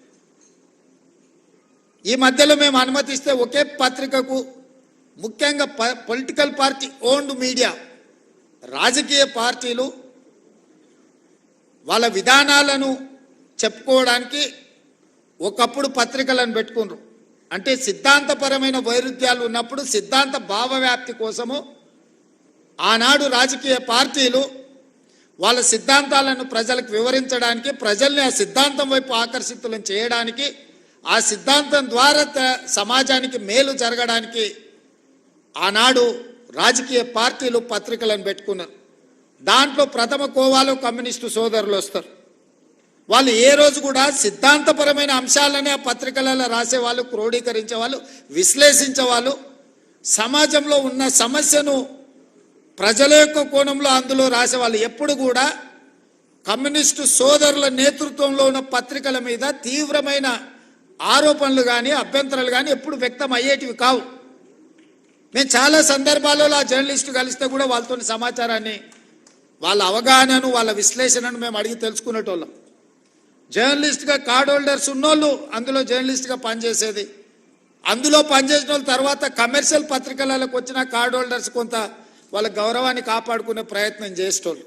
ఈ మధ్యలో మేము అనుమతిస్తే ఒకే పత్రికకు, ముఖ్యంగా పొలిటికల్ పార్టీ ఓన్డ్ మీడియా, రాజకీయ పార్టీలు వాళ్ళ విధానాలను చెప్పుకోవడానికి ఒకప్పుడు పత్రికలను పెట్టుకున్నారు. అంటే సిద్ధాంతపరమైన వైరుధ్యాలు ఉన్నప్పుడు సిద్ధాంత భావవ్యాప్తి కోసము ఆనాడు రాజకీయ పార్టీలు వాళ్ళ సిద్ధాంతాలను ప్రజలకు వివరించడానికి, ప్రజల్ని ఆ సిద్ధాంతం వైపు ఆకర్షితులను చేయడానికి, ఆ సిద్ధాంతం ద్వారా సమాజానికి మేలు జరగడానికి ఆనాడు రాజకీయ పార్టీలు పత్రికలను పెట్టుకున్నారు. దాంట్లో ప్రథమ కోవాలో కమ్యూనిస్టు సోదరులు వస్తారు. వాళ్ళు ఏ రోజు కూడా సిద్ధాంతపరమైన అంశాలనే ఆ పత్రికలలో రాసేవాళ్ళు, క్రోడీకరించేవాళ్ళు, విశ్లేషించేవాళ్ళు. సమాజంలో ఉన్న సమస్యను ప్రజల యొక్క కోణంలో అందులో రాసేవాళ్ళు. ఎప్పుడు కూడా కమ్యూనిస్టు సోదరుల నేతృత్వంలో ఉన్న పత్రికల మీద తీవ్రమైన ఆరోపణలు కానీ, అభ్యంతరాలు కానీ ఎప్పుడు వ్యక్తం అయ్యేటివి కావు. మేము చాలా సందర్భాలలో ఆ జర్నలిస్టు కలిస్తే కూడా వాళ్ళతో సమాచారాన్ని, వాళ్ళ అవగాహనను, వాళ్ళ విశ్లేషణను మేము అడిగి తెలుసుకునేటోళ్ళం. జర్నలిస్ట్గా కార్డ్ హోల్డర్స్ ఉన్నోళ్ళు అందులో జర్నలిస్ట్గా పనిచేసేది. అందులో పనిచేసిన వాళ్ళ తర్వాత కమర్షియల్ పత్రికలకు వచ్చిన కార్డ్ హోల్డర్స్ కొంత వాళ్ళ గౌరవాన్ని కాపాడుకునే ప్రయత్నం చేసేటోళ్ళు.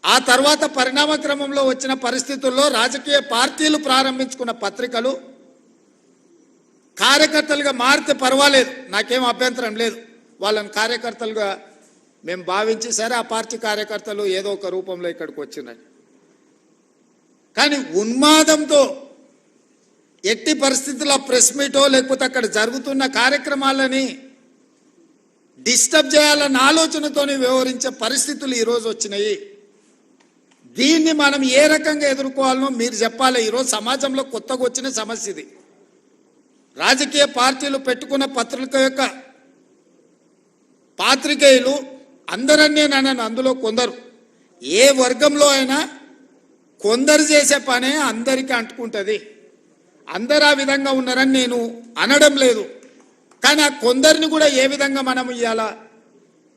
ఆ తర్వాత పరిణామ క్రమంలో వచ్చిన పరిస్థితుల్లో రాజకీయ పార్టీలు ప్రారంభించుకున్న పత్రికలు కార్యకర్తలుగా మారితే పర్వాలేదు, నాకేం అభ్యంతరం లేదు. వాళ్ళని కార్యకర్తలుగా మేము భావించి సరే ఆ పార్టీ కార్యకర్తలు ఏదో ఒక రూపంలో ఇక్కడికి వచ్చినాయి. కానీ ఉన్మాదంతో ఎట్టి పరిస్థితుల్లో ప్రెస్ మీటో లేకపోతే అక్కడ జరుగుతున్న కార్యక్రమాలని డిస్టర్బ్ చేయాలన్న ఆలోచనతోనే వ్యవహరించే పరిస్థితులు ఈరోజు వచ్చినాయి. దీన్ని మనం ఏ రకంగా ఎదుర్కోవాలనో మీరు చెప్పాలి. ఈరోజు సమాజంలో కొత్తగా వచ్చిన సమస్య ఇది. రాజకీయ పార్టీలు పెట్టుకున్న పత్రిక యొక్క పాత్రికేయులు అందరన్నీ నన్ను, అందులో కొందరు, ఏ వర్గంలో అయినా కొందరు చేసే పనే అందరికీ అంటుకుంటుంది. అందరు ఆ విధంగా ఉన్నారని నేను అనడం లేదు. కానీ ఆ కొందరిని కూడా ఏ విధంగా మనం ఇవాళ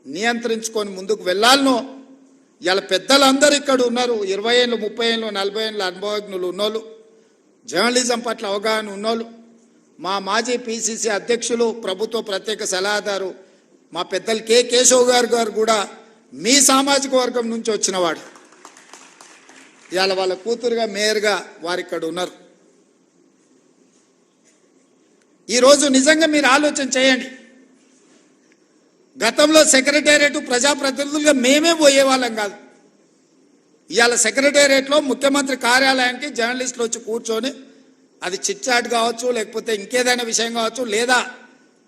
నియంత్రించుకొని ముందుకు వెళ్ళాలనో, ఇవాళ పెద్దలందరూ ఇక్కడ ఉన్నారు. 20 ఏళ్ళు, 30 ఏళ్ళు, 40 ఏళ్ళు అనుభవజ్ఞులు ఉన్నోళ్ళు, జర్నలిజం పట్ల అవగాహన ఉన్నోళ్ళు. మా మాజీ పిసిసి అధ్యక్షులు, ప్రభుత్వ ప్రత్యేక సలహాదారు మా పెద్దలు కె కేశవ్ గారు కూడా మీ సామాజిక వర్గం నుంచి వచ్చినవాడు. ఇవాళ వాళ్ళ కూతురుగా, మేయర్గా వారు ఇక్కడ ఉన్నారు. ఈరోజు నిజంగా మీరు ఆలోచన చేయండి. గతంలో సెక్రటేరియట్ ప్రజాప్రతినిధులుగా మేమే పోయేవాళ్ళం కాదు. ఇవాళ సెక్రటేరియట్లో ముఖ్యమంత్రి కార్యాలయానికి జర్నలిస్టులు వచ్చి కూర్చొని, అది చిట్ చాట్ కావచ్చు, లేకపోతే ఇంకేదైనా విషయం కావచ్చు, లేదా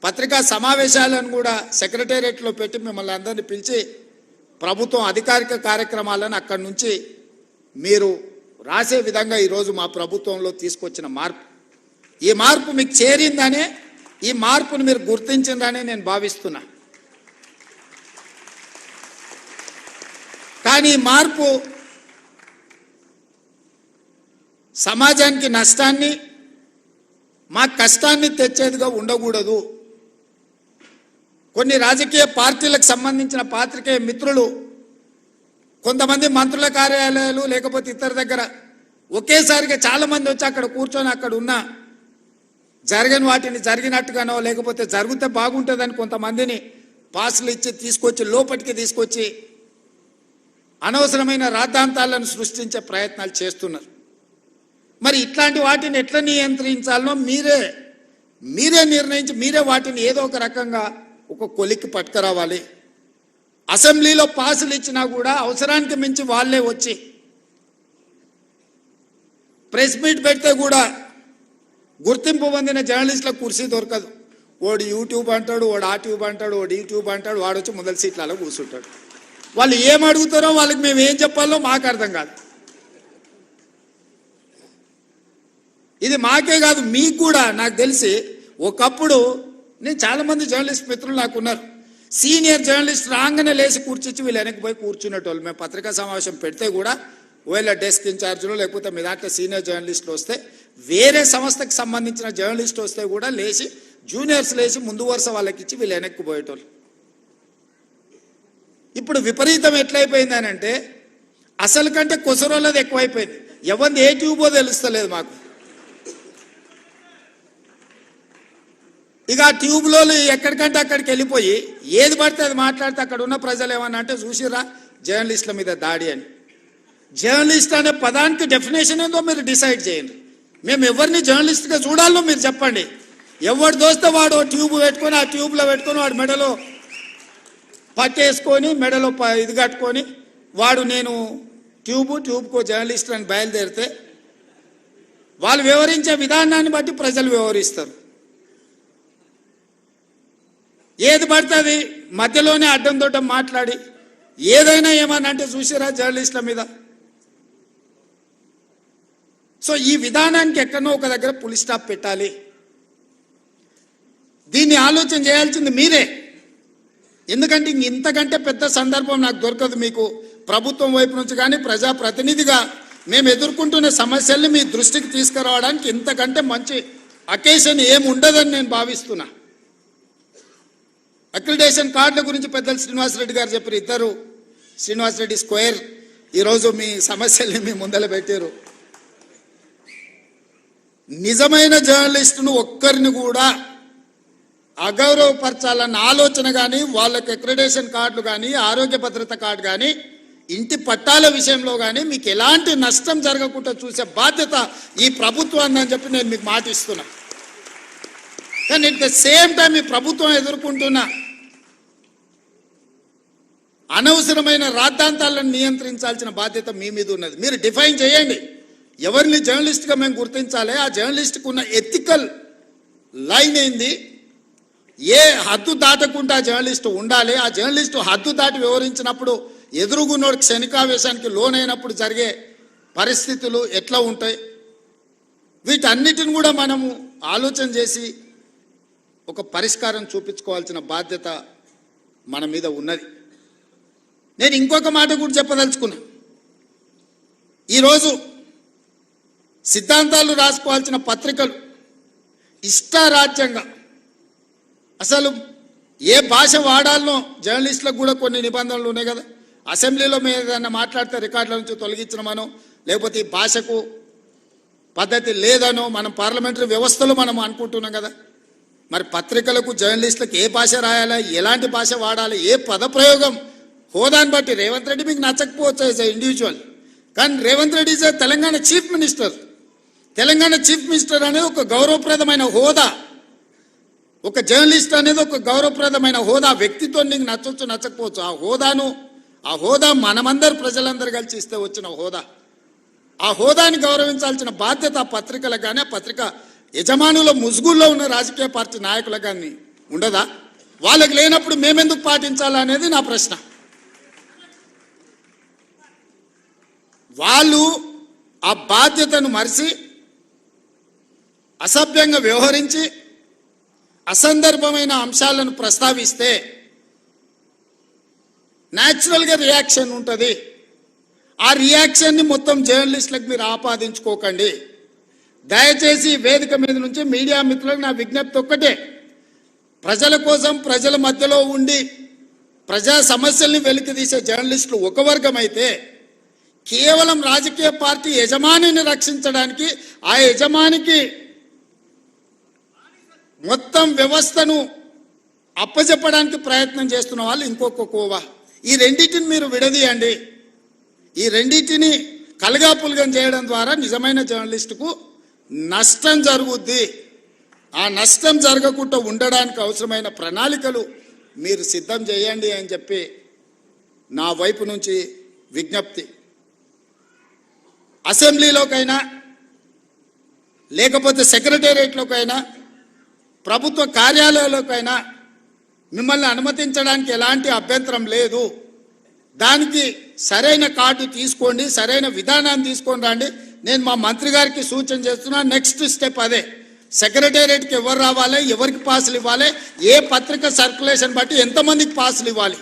పత్రికా సమావేశాలను కూడా సెక్రటేరియట్లో పెట్టి మిమ్మల్ని అందరినీ పిలిచి ప్రభుత్వం అధికారిక కార్యక్రమాలను అక్కడి నుంచి మీరు రాసే విధంగా ఈరోజు మా ప్రభుత్వంలో తీసుకొచ్చిన మార్పు. ఈ మార్పు మీకు చేరిందనే, ఈ మార్పును మీరు గుర్తించిందనే నేను భావిస్తున్నా. కానీ ఈ మార్పు సమాజానికి నష్టాన్ని మా కష్టాన్ని తెచ్చేదిగా ఉండకూడదు. కొన్ని రాజకీయ పార్టీలకు సంబంధించిన పాత్రికేయ మిత్రులు కొంతమంది మంత్రుల కార్యాలయాలు లేకపోతే ఇతర దగ్గర ఒకేసారిగా చాలా మంది వచ్చి అక్కడ కూర్చొని అక్కడ ఉన్న జరగని వాటిని జరిగినట్టుగానో లేకపోతే జరిగితే బాగుంటుందని కొంతమందిని పాసులు ఇచ్చి తీసుకొచ్చి లోపలికి తీసుకొచ్చి అనవసరమైన రాద్ధాంతాలను సృష్టించే ప్రయత్నాలు చేస్తున్నారు. మరి ఇట్లాంటి వాటిని ఎట్లా నియంత్రించాలనో మీరే నిర్ణయించి మీరే వాటిని ఏదో ఒక రకంగా ఒక కొలిక్కి పట్టుకురావాలి. అసెంబ్లీలో పాసులు ఇచ్చినా కూడా అవసరానికి మించి వాళ్ళే వచ్చి ప్రెస్ మీట్ పెడితే కూడా గుర్తింపు పొందిన జర్నలిస్టులకు కుర్చీ దొరకదు. వాడు యూట్యూబ్ అంటాడు, వాడు ఆ ట్యూబ్ అంటాడు, వాడు యూట్యూబ్ అంటాడు, వాడు వచ్చి మొదటి సీట్లలో కూర్చుంటాడు. వాళ్ళు ఏం అడుగుతారో వాళ్ళకి మేము ఏం చెప్పాలో మాకు అర్థం కాదు. ఇది మాకే కాదు మీకు కూడా. నాకు తెలిసి ఒకప్పుడు నేను చాలా మంది జర్నలిస్ట్ మిత్రులు నాకు ఉన్నారు. సీనియర్ జర్నలిస్ట్ రాగానే లేచి కూర్చొచ్చి వీళ్ళు వెనక్కి పోయి కూర్చునేటోళ్ళు. మేము పత్రికా సమావేశం పెడితే కూడా ఒకవేళ డెస్క్ ఇన్ఛార్జ్లో లేకపోతే మీ దాంట్లో సీనియర్ జర్నలిస్టులు వస్తే, వేరే సంస్థకి సంబంధించిన జర్నలిస్ట్ వస్తే కూడా లేచి జూనియర్స్ లేచి ముందు వరుస వాళ్ళకి ఇచ్చి వీళ్ళు వెనక్కి పోయేటోళ్ళు. ఇప్పుడు విపరీతం ఎట్లయిపోయింది అని అంటే అసలు కంటే కొసరోళ్ళది ఎక్కువైపోయింది. ఎవరిది ఏ ట్యూబో తెలుస్తలేదు మాకు. ఇక ఆ ట్యూబ్లో ఎక్కడికంటే అక్కడికి వెళ్ళిపోయి ఏది పడితే అది మాట్లాడితే అక్కడ ఉన్న ప్రజలు ఏమన్నా అంటే చూసిరా జర్నలిస్టుల మీద దాడి అని. జర్నలిస్ట్ అనే పదానికి డెఫినేషన్ ఏందో మీరు డిసైడ్ చేయండి. మేము ఎవరిని జర్నలిస్ట్గా చూడాలో మీరు చెప్పండి. ఎవడు దోస్తే వాడు ట్యూబ్ పెట్టుకొని ఆ ట్యూబ్లో పెట్టుకొని వాడు మెడలో పట్టేసుకొని మెడలో ఇది కట్టుకొని వాడు నేను ట్యూబ్కో జర్నలిస్ట్ అని బయలుదేరితే వాళ్ళు వివరించే విధానాన్ని బట్టి ప్రజలు వివరిస్తారు. ఏది పడుతుంది మధ్యలోనే అడ్డం దొడ్డం మాట్లాడి ఏదైనా ఏమన్నా అంటే చూసారా జర్నలిస్టుల మీద. సో ఈ విధానానికి ఎక్కడో ఒక దగ్గర పులి స్టాప్ పెట్టాలి. దీన్ని ఆలోచన చేయాల్సింది మీరే. ఎందుకంటే ఇంతకంటే పెద్ద సందర్భం నాకు దొరకదు మీకు ప్రభుత్వం వైపు నుంచి కానీ ప్రజాప్రతినిధిగా మేము ఎదుర్కొంటున్న సమస్యల్ని మీ దృష్టికి తీసుకురావడానికి ఇంతకంటే మంచి అకేషన్ ఏమి ఉండదని నేను భావిస్తున్నా. అక్రిడేషన్ కార్డుల గురించి పెద్దలు శ్రీనివాసరెడ్డి గారు చెప్పారు. ఇద్దరు శ్రీనివాసరెడ్డి స్క్వేర్ ఈరోజు మీ సమస్యల్ని మీ ముందర పెట్టారు. నిజమైన జర్నలిస్టును ఒక్కరిని కూడా అగౌరవపరచాలన్న ఆలోచన కానీ వాళ్ళకి అక్రిడేషన్ కార్డులు కానీ ఆరోగ్య భద్రత కార్డు కానీ ఇంటి పట్టాల విషయంలో కానీ మీకు ఎలాంటి నష్టం జరగకుండా చూసే బాధ్యత ఈ ప్రభుత్వాన్ని అని చెప్పి నేను మీకు మాట ఇస్తున్నా. కానీ అట్ ద సేమ్ టైం ఈ ప్రభుత్వం ఎదుర్కొంటున్న అనవసరమైన రాద్ధాంతాలను నియంత్రించాల్సిన బాధ్యత మీ మీద ఉన్నది. మీరు డిఫైన్ చేయండి ఎవరిని జర్నలిస్ట్గా మేము గుర్తించాలి, ఆ జర్నలిస్ట్కి ఉన్న ఎథికల్ లైన్ ఏంది, ఏ హద్దు దాటకుండా జర్నలిస్టు ఉండాలి, ఆ జర్నలిస్టు హద్దు దాటి వివరించినప్పుడు ఎదురుగున్నోడు క్షణికావేశానికి లోనైనప్పుడు జరిగే పరిస్థితులు ఎట్లా ఉంటాయి, వీటన్నిటిని కూడా మనము ఆలోచన చేసి ఒక పరిష్కారం చూపించుకోవాల్సిన బాధ్యత మన మీద ఉన్నది. నేను ఇంకొక మాట కూడా చెప్పదలుచుకున్నా. ఈరోజు సిద్ధాంతాలు రాసుకోవాల్సిన పత్రికలు ఇష్టారాజ్యంగా అసలు ఏ భాష వాడాలనో జర్నలిస్టులకు కూడా కొన్ని నిబంధనలు ఉన్నాయి కదా. అసెంబ్లీలో మేము ఏదైనా మాట్లాడితే రికార్డుల నుంచి తొలగించడమనో లేకపోతే ఈ భాషకు పద్ధతి లేదనో మనం పార్లమెంటరీ వ్యవస్థలో మనం అనుకుంటున్నాం కదా. మరి పత్రికలకు జర్నలిస్టులకు ఏ భాష రాయాలి, ఎలాంటి భాష వాడాలి, ఏ పదప్రయోగం హోదాని బట్టి రేవంత్ రెడ్డి మీకు నచ్చకపోవచ్చు యాజ్ ఎ ఇండివిజువల్, కానీ Revanth Reddy is Telangana chief minister. Telangana chief minister అనేది ఒక గౌరవప్రదమైన హోదా. ఒక జర్నలిస్ట్ అనేది ఒక గౌరవప్రదమైన హోదా. వ్యక్తితో నీకు నచ్చవచ్చు నచ్చకపోవచ్చు, ఆ హోదా మనమందరు ప్రజలందరూ కలిసి ఇస్తే వచ్చిన హోదా. ఆ హోదాని గౌరవించాల్సిన బాధ్యత ఆ పత్రికలకు కానీ ఆ పత్రిక యజమానుల ముసుగుల్లో ఉన్న రాజకీయ పార్టీ నాయకులకు కానీ ఉండదా? వాళ్ళకి లేనప్పుడు మేమెందుకు పాటించాలనేది నా ప్రశ్న. వాళ్ళు ఆ బాధ్యతను మరిచి అసభ్యంగా వ్యవహరించి అసందర్భమైన అంశాలను ప్రస్తావిస్తే న్యాచురల్గా రియాక్షన్ ఉంటుంది. ఆ రియాక్షన్ని మొత్తం జర్నలిస్టులకు మీరు ఆపాదించుకోకండి. దయచేసి వేదిక మీద నుంచి మీడియా మిత్రులకు నా విజ్ఞప్తి ఒక్కటే, ప్రజల కోసం ప్రజల మధ్యలో ఉండి ప్రజా సమస్యల్ని వెలికితీసే జర్నలిస్టులు ఒక వర్గం అయితే, కేవలం రాజకీయ పార్టీ యజమానిని రక్షించడానికి ఆ యజమానికి మొత్తం వ్యవస్థను అప్పచెప్పడానికి ప్రయత్నం చేస్తున్న వాళ్ళు ఇంకొక కోవా. ఈ రెండింటిని మీరు విడదీయండి. ఈ రెండింటిని కలగాపులగం చేయడం ద్వారా నిజమైన జర్నలిస్టుకు నష్టం జరుగుద్ది. ఆ నష్టం జరగకుండా ఉండడానికి అవసరమైన ప్రణాళికలు మీరు సిద్ధం చేయండి అని చెప్పి నా వైపు నుంచి విజ్ఞప్తి. అసెంబ్లీలోకైనా లేకపోతే సెక్రటేరియట్లోకైనా ప్రభుత్వ కార్యాలయాల్లోకైనా మిమ్మల్ని అనుమతించడానికి ఎలాంటి అభ్యంతరం లేదు. దానికి సరైన కార్డు తీసుకోండి, సరైన విధానాన్ని తీసుకొని రండి. నేను మా మంత్రి గారికి సూచన చేస్తున్నా. నెక్స్ట్ స్టెప్ అదే. సెక్రటేరియట్కి ఎవరు రావాలి, ఎవరికి పాసులు ఇవ్వాలి, ఏ పత్రిక సర్క్యులేషన్ బట్టి ఎంతమందికి పాసులు ఇవ్వాలి.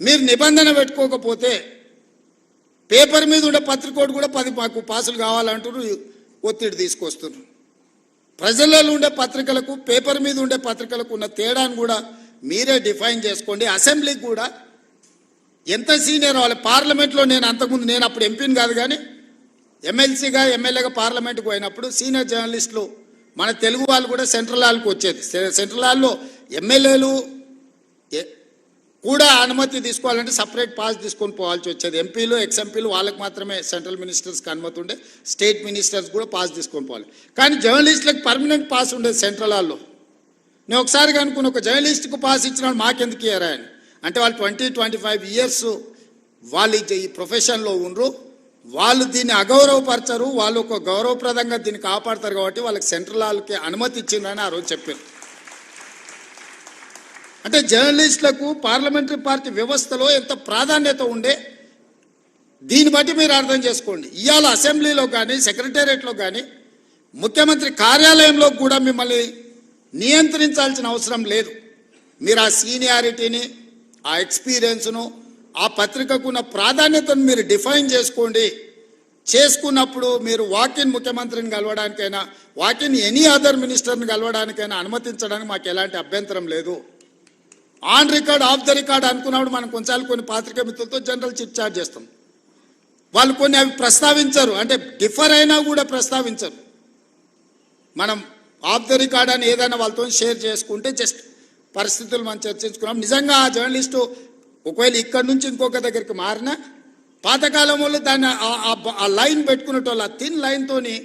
మీరు నిబంధన పెట్టుకోకపోతే పేపర్ మీద ఉండే పత్రికోడు కూడా 10 మాకు పాసులు కావాలంటున్నారు, ఒత్తిడి తీసుకొస్తున్నారు. ప్రజలలో ఉండే పత్రికలకు పేపర్ మీద ఉండే పత్రికలకు ఉన్న తేడాను కూడా మీరే డిఫైన్ చేసుకోండి. అసెంబ్లీకి కూడా ఎంత సీనియర్ వాళ్ళు. పార్లమెంట్లో నేను అంతకుముందు, నేను అప్పుడు ఎంపీని కాదు కానీ ఎమ్మెల్సీగా ఎమ్మెల్యేగా పార్లమెంట్కి పోయినప్పుడు సీనియర్ జర్నలిస్టులు మన తెలుగు వాళ్ళు కూడా సెంట్రల్ హాల్కి వచ్చేది. సెంట్రల్ హాల్లో ఎమ్మెల్యేలు కూడా అనుమతి తీసుకోవాలంటే సపరేట్ పాస్ తీసుకొని పోవాల్సి వచ్చేది. ఎంపీలు ఎక్స్ఎంపీలు వాళ్ళకి మాత్రమే సెంట్రల్ మినిస్టర్స్కి అనుమతి ఉండే, స్టేట్ మినిస్టర్స్ కూడా పాస్ తీసుకొని పోవాలి. కానీ జర్నలిస్టులకు పర్మనెంట్ పాస్ ఉండేది సెంట్రల్ హాల్లో. నేను ఒకసారి అనుకున్న, ఒక జర్నలిస్ట్కు పాస్ ఇచ్చిన వాళ్ళు మాకెందుకు ఇయ్యారా అని. అంటే వాళ్ళు 20-25 ఇయర్స్ వాళ్ళు ఈ ప్రొఫెషన్లో ఉండరు, వాళ్ళు దీన్ని అగౌరవపరచరు, వాళ్ళు ఒక గౌరవప్రదంగా దీన్ని కాపాడతారు కాబట్టి వాళ్ళకి సెంట్రల్ హాల్కి అనుమతి ఇచ్చిందని ఆ రోజు చెప్పారు. అంటే జర్నలిస్టులకు పార్లమెంటరీ పార్టీ వ్యవస్థలో ఎంత ప్రాధాన్యత ఉండే దీన్ని బట్టి మీరు అర్థం చేసుకోండి. ఇవాళ అసెంబ్లీలో కానీ సెక్రటేరియట్లో కానీ ముఖ్యమంత్రి కార్యాలయంలో కూడా మిమ్మల్ని నియంత్రించాల్సిన అవసరం లేదు. మీరు ఆ సీనియారిటీని, ఆ ఎక్స్పీరియన్స్ను, ఆ పత్రికకున్న ప్రాధాన్యతను మీరు డిఫైన్ చేసుకోండి. చేసుకున్నప్పుడు మీరు వాకిన్ ముఖ్యమంత్రిని కలవడానికైనా, వాకిన్ ఎనీ అదర్ మినిస్టర్ని కలవడానికైనా అనుమతించడానికి మాకు ఎలాంటి అభ్యంతరం లేదు. On record, of the record అనుకున్నప్పుడు మనం కొంచెం కొన్ని పాత్రికా మిత్రులతో జనరల్ చిట్ చాట్ చేస్తాం. వాళ్ళు కొన్ని అవి ప్రస్తావించరు, అంటే డిఫర్ అయినా కూడా ప్రస్తావించరు. మనం ఆఫ్ ద రికార్డ్ అని ఏదైనా వాళ్ళతో షేర్ చేసుకుంటే జస్ట్ పరిస్థితులు మనం చర్చించుకున్నాం. నిజంగా ఆ జర్నలిస్టు ఒకవేళ ఇక్కడి నుంచి ఇంకొక దగ్గరికి మారినా పాతకాలం వాళ్ళు దాన్ని ఆ లైన్ పెట్టుకునేటోళ్ళు, ఆ థిన్ లైన్తోని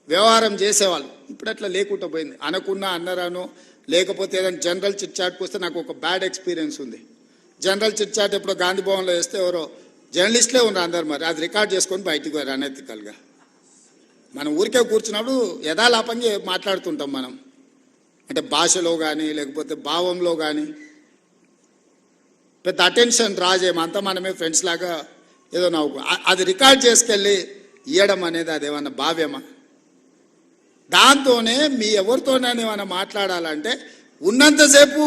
వ్యవహారం చేసేవాళ్ళు. ఇప్పుడు అట్లా లేకుండా పోయింది. అనకున్నా అన్నరాను, లేకపోతే ఏదైనా జనరల్ చిట్ చాట్కి వస్తే నాకు ఒక బ్యాడ్ ఎక్స్పీరియన్స్ ఉంది. జనరల్ చిట్ చాట్ ఎప్పుడో గాంధీ భవన్లో వేస్తే ఎవరో జర్నలిస్టులే ఉన్నారు అందరు, మరి అది రికార్డ్ చేసుకొని బయటికి పోయారు అనెతికల్గా. మనం ఊరికే కూర్చున్నప్పుడు యథాలాపంగా మాట్లాడుతుంటాం మనం, అంటే భాషలో కానీ లేకపోతే భావంలో కానీ పెద్ద అటెన్షన్ డ్రా చేయమంతా మనమే ఫ్రెండ్స్ లాగా ఏదో నవ్వుకు. అది రికార్డ్ చేసుకెళ్ళి ఇవ్వడం అనేది అదేమన్నా భావ్యమా? దాంతోనే మీ ఎవరితోనైనా ఏమైనా మాట్లాడాలంటే ఉన్నంతసేపు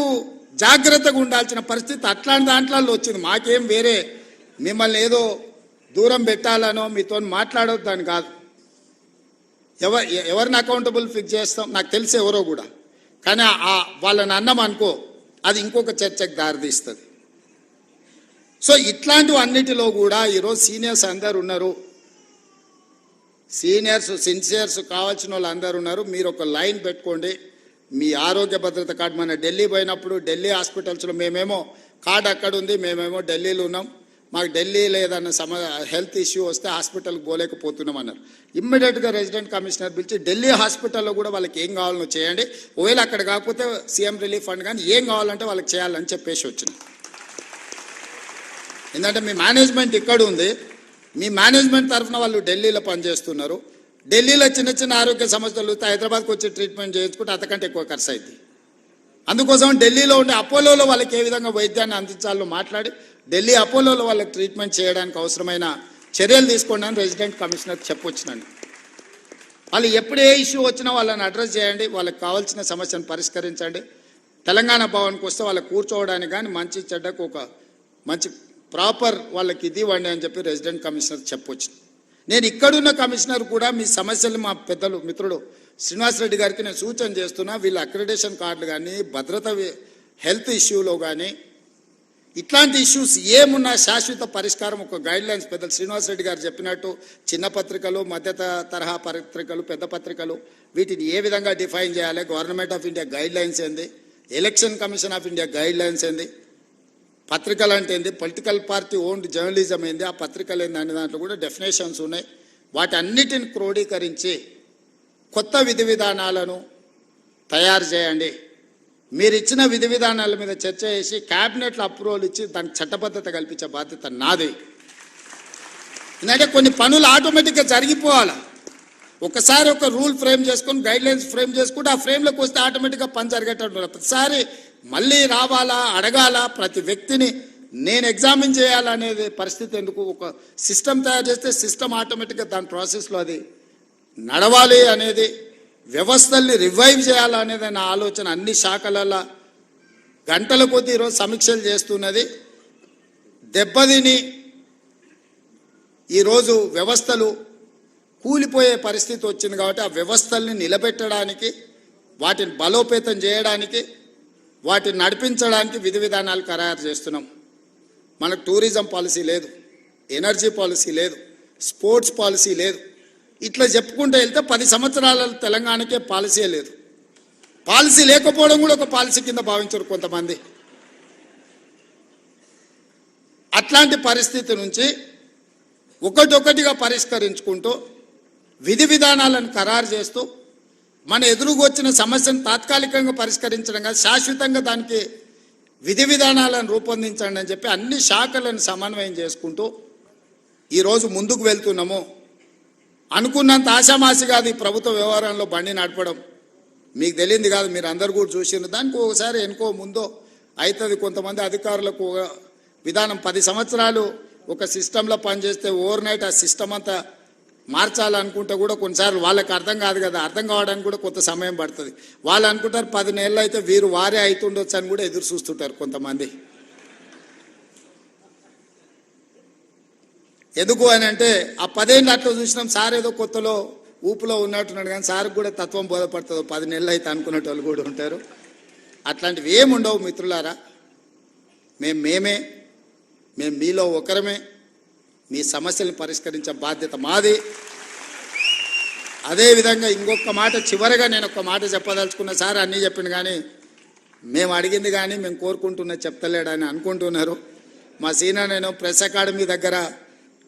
జాగ్రత్తగా ఉండాల్సిన పరిస్థితి అట్లాంటి దాంట్లో వచ్చింది. మాకేం వేరే మిమ్మల్ని ఏదో దూరం పెట్టాలనో మీతో మాట్లాడొద్దని కాదు. ఎవరిని అకౌంటబుల్ ఫిక్స్ చేస్తాం నాకు తెలిసి ఎవరో కూడా, కానీ వాళ్ళని అన్నం అనుకో అది ఇంకొక చర్చకు దారితీస్తుంది. సో ఇట్లాంటివి అన్నిటిలో కూడా ఈరోజు సీనియర్స్ అందరు ఉన్నారు, సీనియర్స్ సిన్సియర్స్ కావాల్సిన వాళ్ళు అందరు ఉన్నారు. మీరు ఒక లైన్ పెట్టుకోండి. మీ ఆరోగ్య భద్రత కార్డు, మన ఢిల్లీ పోయినప్పుడు ఢిల్లీ హాస్పిటల్స్లో మేమేమో కార్డు అక్కడ ఉంది, మేమేమో ఢిల్లీలో ఉన్నాం, మాకు ఢిల్లీలో ఏదన్నా హెల్త్ ఇష్యూ వస్తే హాస్పిటల్కి పోలేకపోతున్నాం అన్నారు. ఇమ్మీడియట్గా రెసిడెంట్ కమిషనర్ పిలిచి ఢిల్లీ హాస్పిటల్లో కూడా వాళ్ళకి ఏం కావాలనో చేయండి, ఒకవేళ అక్కడ కాకపోతే సీఎం రిలీఫ్ ఫండ్ కానీ ఏం కావాలంటే వాళ్ళకి చేయాలని చెప్పేసి వచ్చింది. ఎందుకంటే మీ మేనేజ్మెంట్ ఇక్కడ ఉంది, మీ మేనేజ్మెంట్ తరఫున వాళ్ళు ఢిల్లీలో పనిచేస్తున్నారు. ఢిల్లీలో చిన్న చిన్న ఆరోగ్య సమస్యలు హైదరాబాద్కి వచ్చి ట్రీట్మెంట్ చేయించుకుంటే అంతకంటే ఎక్కువ ఖర్చు అవుతుంది. అందుకోసం ఢిల్లీలో ఉండే అపోలోలో వాళ్ళకి ఏ విధంగా వైద్యాన్ని అందించాలో మాట్లాడి ఢిల్లీ అపోలోలో వాళ్ళకి ట్రీట్మెంట్ చేయడానికి అవసరమైన చర్యలు తీసుకోండి అని రెసిడెంట్ కమిషనర్ చెప్పొచ్చినండి. వాళ్ళు ఎప్పుడు ఏ ఇష్యూ వచ్చినా వాళ్ళని అడ్రస్ చేయండి, వాళ్ళకి కావాల్సిన సమస్యను పరిష్కరించండి. తెలంగాణ భవన్కి వస్తే వాళ్ళకి కూర్చోవడానికి కానీ మంచి చెడ్డకు ఒక మంచి ప్రాపర్ వాళ్ళకి ఇది ఇవ్వండి అని చెప్పి రెసిడెంట్ కమిషనర్ చెప్పొచ్చు. నేను ఇక్కడున్న కమిషనర్ కూడా మీ సమస్యలు మా పెద్దలు మిత్రుడు శ్రీనివాసరెడ్డి గారికి నేను సూచన చేస్తున్నా. వీళ్ళ అక్రిడేషన్ కార్డులు కానీ భద్రత హెల్త్ ఇష్యూలో కానీ ఇట్లాంటి ఇష్యూస్ ఏమున్నా శాశ్వత పరిష్కారం ఒక గైడ్ లైన్స్ పెద్దలు శ్రీనివాసరెడ్డి గారు చెప్పినట్టు చిన్న పత్రికలు, మధ్య తరహా పత్రికలు, పెద్ద పత్రికలు వీటిని ఏ విధంగా డిఫైన్ చేయాలి, government of India guidelines ఏంది, election commission of India guidelines ఏంది, పత్రికలు అంటే ఏంది, పొలిటికల్ పార్టీ ఓన్డ్ జర్నలిజం ఏంది, ఆ పత్రికలు ఏంది అనే దాంట్లో కూడా డెఫినేషన్స్ ఉన్నాయి. వాటన్నిటిని క్రోడీకరించి కొత్త విధి విధానాలను తయారు చేయండి. మీరు ఇచ్చిన విధి విధానాల మీద చర్చ చేసి క్యాబినెట్లో అప్రూవల్ ఇచ్చి దానికి చట్టబద్ధత కల్పించే బాధ్యత నాది. ఎందుకంటే కొన్ని పనులు ఆటోమేటిక్గా జరిగిపోవాలి. ఒకసారి ఒక రూల్ ఫ్రేమ్ చేసుకొని గైడ్ లైన్స్ ఫ్రేమ్ చేసుకుంటే ఆ ఫ్రేమ్లోకి వస్తే ఆటోమేటిక్గా పని జరిగేటట్టు. ప్రతిసారి మళ్ళీ రావాలా, అడగాల, ప్రతి వ్యక్తిని నేను ఎగ్జామిన్ చేయాలనేది పరిస్థితి ఎందుకు? ఒక సిస్టమ్ తయారు చేస్తే సిస్టమ్ ఆటోమేటిక్గా దాని ప్రాసెస్లో అది నడవాలి అనేది, వ్యవస్థల్ని రివైవ్ చేయాలనేది నా ఆలోచన. అన్ని శాఖలలో గంటల కొద్దీ ఈరోజు సమీక్షలు చేస్తున్నది. దెబ్బతిని ఈరోజు వ్యవస్థలు కూలిపోయే పరిస్థితి వచ్చింది కాబట్టి ఆ వ్యవస్థల్ని నిలబెట్టడానికి, వాటిని బలోపేతం చేయడానికి, వాటిని నడిపించడానికి విధి విధానాలు ఖరారు చేస్తున్నాం. మనకు టూరిజం పాలసీ లేదు, ఎనర్జీ పాలసీ లేదు, స్పోర్ట్స్ పాలసీ లేదు. ఇట్లా చెప్పుకుంటూ వెళ్తే 10 సంవత్సరాల తెలంగాణకే పాలసీ లేదు. పాలసీ లేకపోవడం కూడా ఒక పాలసీ కింద భావించరు కొంతమంది. అట్లాంటి పరిస్థితి నుంచి ఒకటొకటిగా పరిష్కరించుకుంటూ విధి విధానాలను ఖరారు చేస్తూ మన ఎదురుగా వచ్చిన సమస్యను తాత్కాలికంగా పరిష్కరించడం కాదు, శాశ్వతంగా దానికి విధి విధానాలను రూపొందించండి అని చెప్పి అన్ని శాఖలను సమన్వయం చేసుకుంటూ ఈరోజు ముందుకు వెళ్తున్నాము. అనుకున్నంత ఆశామాసి కాదు ఈ ప్రభుత్వ వ్యవహారంలో బండి నడపడం. మీకు తెలియంది కాదు, మీరు అందరు కూడా చూసినారు. దానికి ఒకసారి ఎన్నుకో ముందో అవుతుంది. కొంతమంది అధికారులకు విధానం 10 సంవత్సరాలు ఒక సిస్టంలో పనిచేస్తే ఓవర్ నైట్ ఆ సిస్టమ్ అంతా మార్చాలనుకుంటే కూడా కొన్నిసార్లు వాళ్ళకి అర్థం కాదు కదా, అర్థం కావడానికి కూడా కొంత సమయం పడుతుంది. వాళ్ళు అనుకుంటారు 10 నెలలు అయితే వీరు వారే అవుతుండొచ్చు అని కూడా ఎదురు చూస్తుంటారు కొంతమంది. ఎందుకు అని అంటే ఆ 10 ఏళ్ళు అట్లా చూసినాం, సార్ ఏదో కొత్తలో ఊపులో ఉన్నట్టున్నాడు కానీ సార్కి కూడా తత్వం బోధపడుతుంది. 10 నెలలు అయితే అనుకునేట వాళ్ళు కూడా ఉంటారు. అట్లాంటివి ఏముండవు మిత్రులారా. మేము మీలో ఒకరమే. మీ సమస్యలను పరిష్కరించే బాధ్యత మాది. అదేవిధంగా ఇంకొక మాట చివరిగా నేను ఒక మాట చెప్పదలుచుకున్నా. సార్ అన్నీ చెప్పింది కానీ మేము అడిగింది కానీ మేము కోరుకుంటున్నది చెప్తలేడని అనుకుంటున్నారు. మా సీనియర్ నేను ప్రెస్ అకాడమీ దగ్గర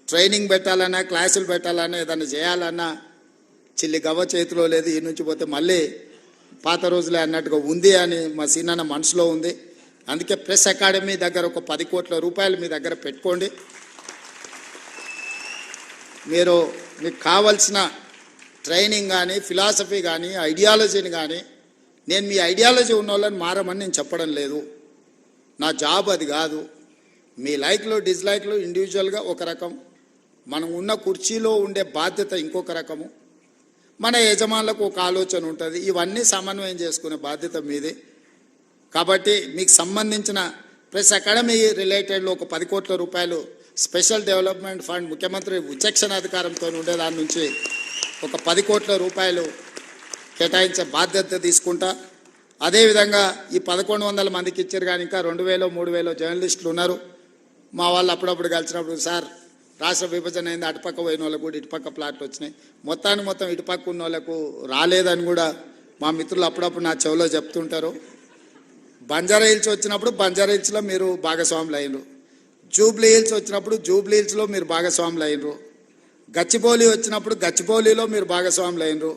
ట్రైనింగ్ పెట్టాలన్నా, క్లాసులు పెట్టాలన్నా, ఏదైనా చేయాలన్నా చిల్లి గవ్వ చేతిలో లేదు. ఈ నుంచి పోతే మళ్ళీ పాత రోజులే అన్నట్టుగా ఉంది అని మా సీనియర్ మనసులో ఉంది. అందుకే ప్రెస్ అకాడమీ దగ్గర ఒక 10 కోట్ల రూపాయలు మీ దగ్గర పెట్టుకోండి. మీకు కావలసిన ట్రైనింగ్ కానీ, ఫిలాసఫీ కానీ, ఐడియాలజీని కానీ, నేను మీ ఐడియాలజీ ఉన్న వాళ్ళని మారమని నేను చెప్పడం లేదు. నా జాబ్ అది కాదు. మీ లైక్లు డిస్లైక్లు ఇండివిజువల్గా ఒక రకం, మనం ఉన్న కుర్చీలో ఉండే బాధ్యత ఇంకొక రకము, మన యజమానులకు ఒక ఆలోచన ఉంటుంది. ఇవన్నీ సమన్వయం చేసుకునే బాధ్యత మీదే. కాబట్టి మీకు సంబంధించిన ప్రెస్ అకాడమీ రిలేటెడ్లో ఒక 10 కోట్ల రూపాయలు స్పెషల్ డెవలప్మెంట్ ఫండ్ ముఖ్యమంత్రి విచక్షణ అధికారంతో ఉండే దాని నుంచి ఒక 10 కోట్ల రూపాయలు కేటాయించే బాధ్యత తీసుకుంటా. అదేవిధంగా ఈ 1100 మందికి ఇచ్చారు కానీ ఇంకా 2000 3000 జర్నలిస్టులు ఉన్నారు. మా వాళ్ళు అప్పుడప్పుడు కలిసినప్పుడు సార్ రాష్ట్ర విభజన అయింది, అటుపక్క పోయిన వాళ్ళకు కూడా ఇటుపక్క ప్లాట్లు వచ్చినాయి, మొత్తం ఇటుపక్క ఉన్న వాళ్ళకు రాలేదని కూడా మా మిత్రులు అప్పుడప్పుడు నా చెవిలో చెప్తుంటారు. బంజారా హిల్స్ వచ్చినప్పుడు బంజారా హిల్స్లో మీరు భాగస్వాములు అయినరు, జూబ్లీ హిల్స్ వచ్చినప్పుడు జూబ్లీ హిల్స్లో మీరు భాగస్వాములు అయినరు, గచ్చిబౌలి వచ్చినప్పుడు గచ్చిబౌలిలో మీరు భాగస్వాములు అయినరు,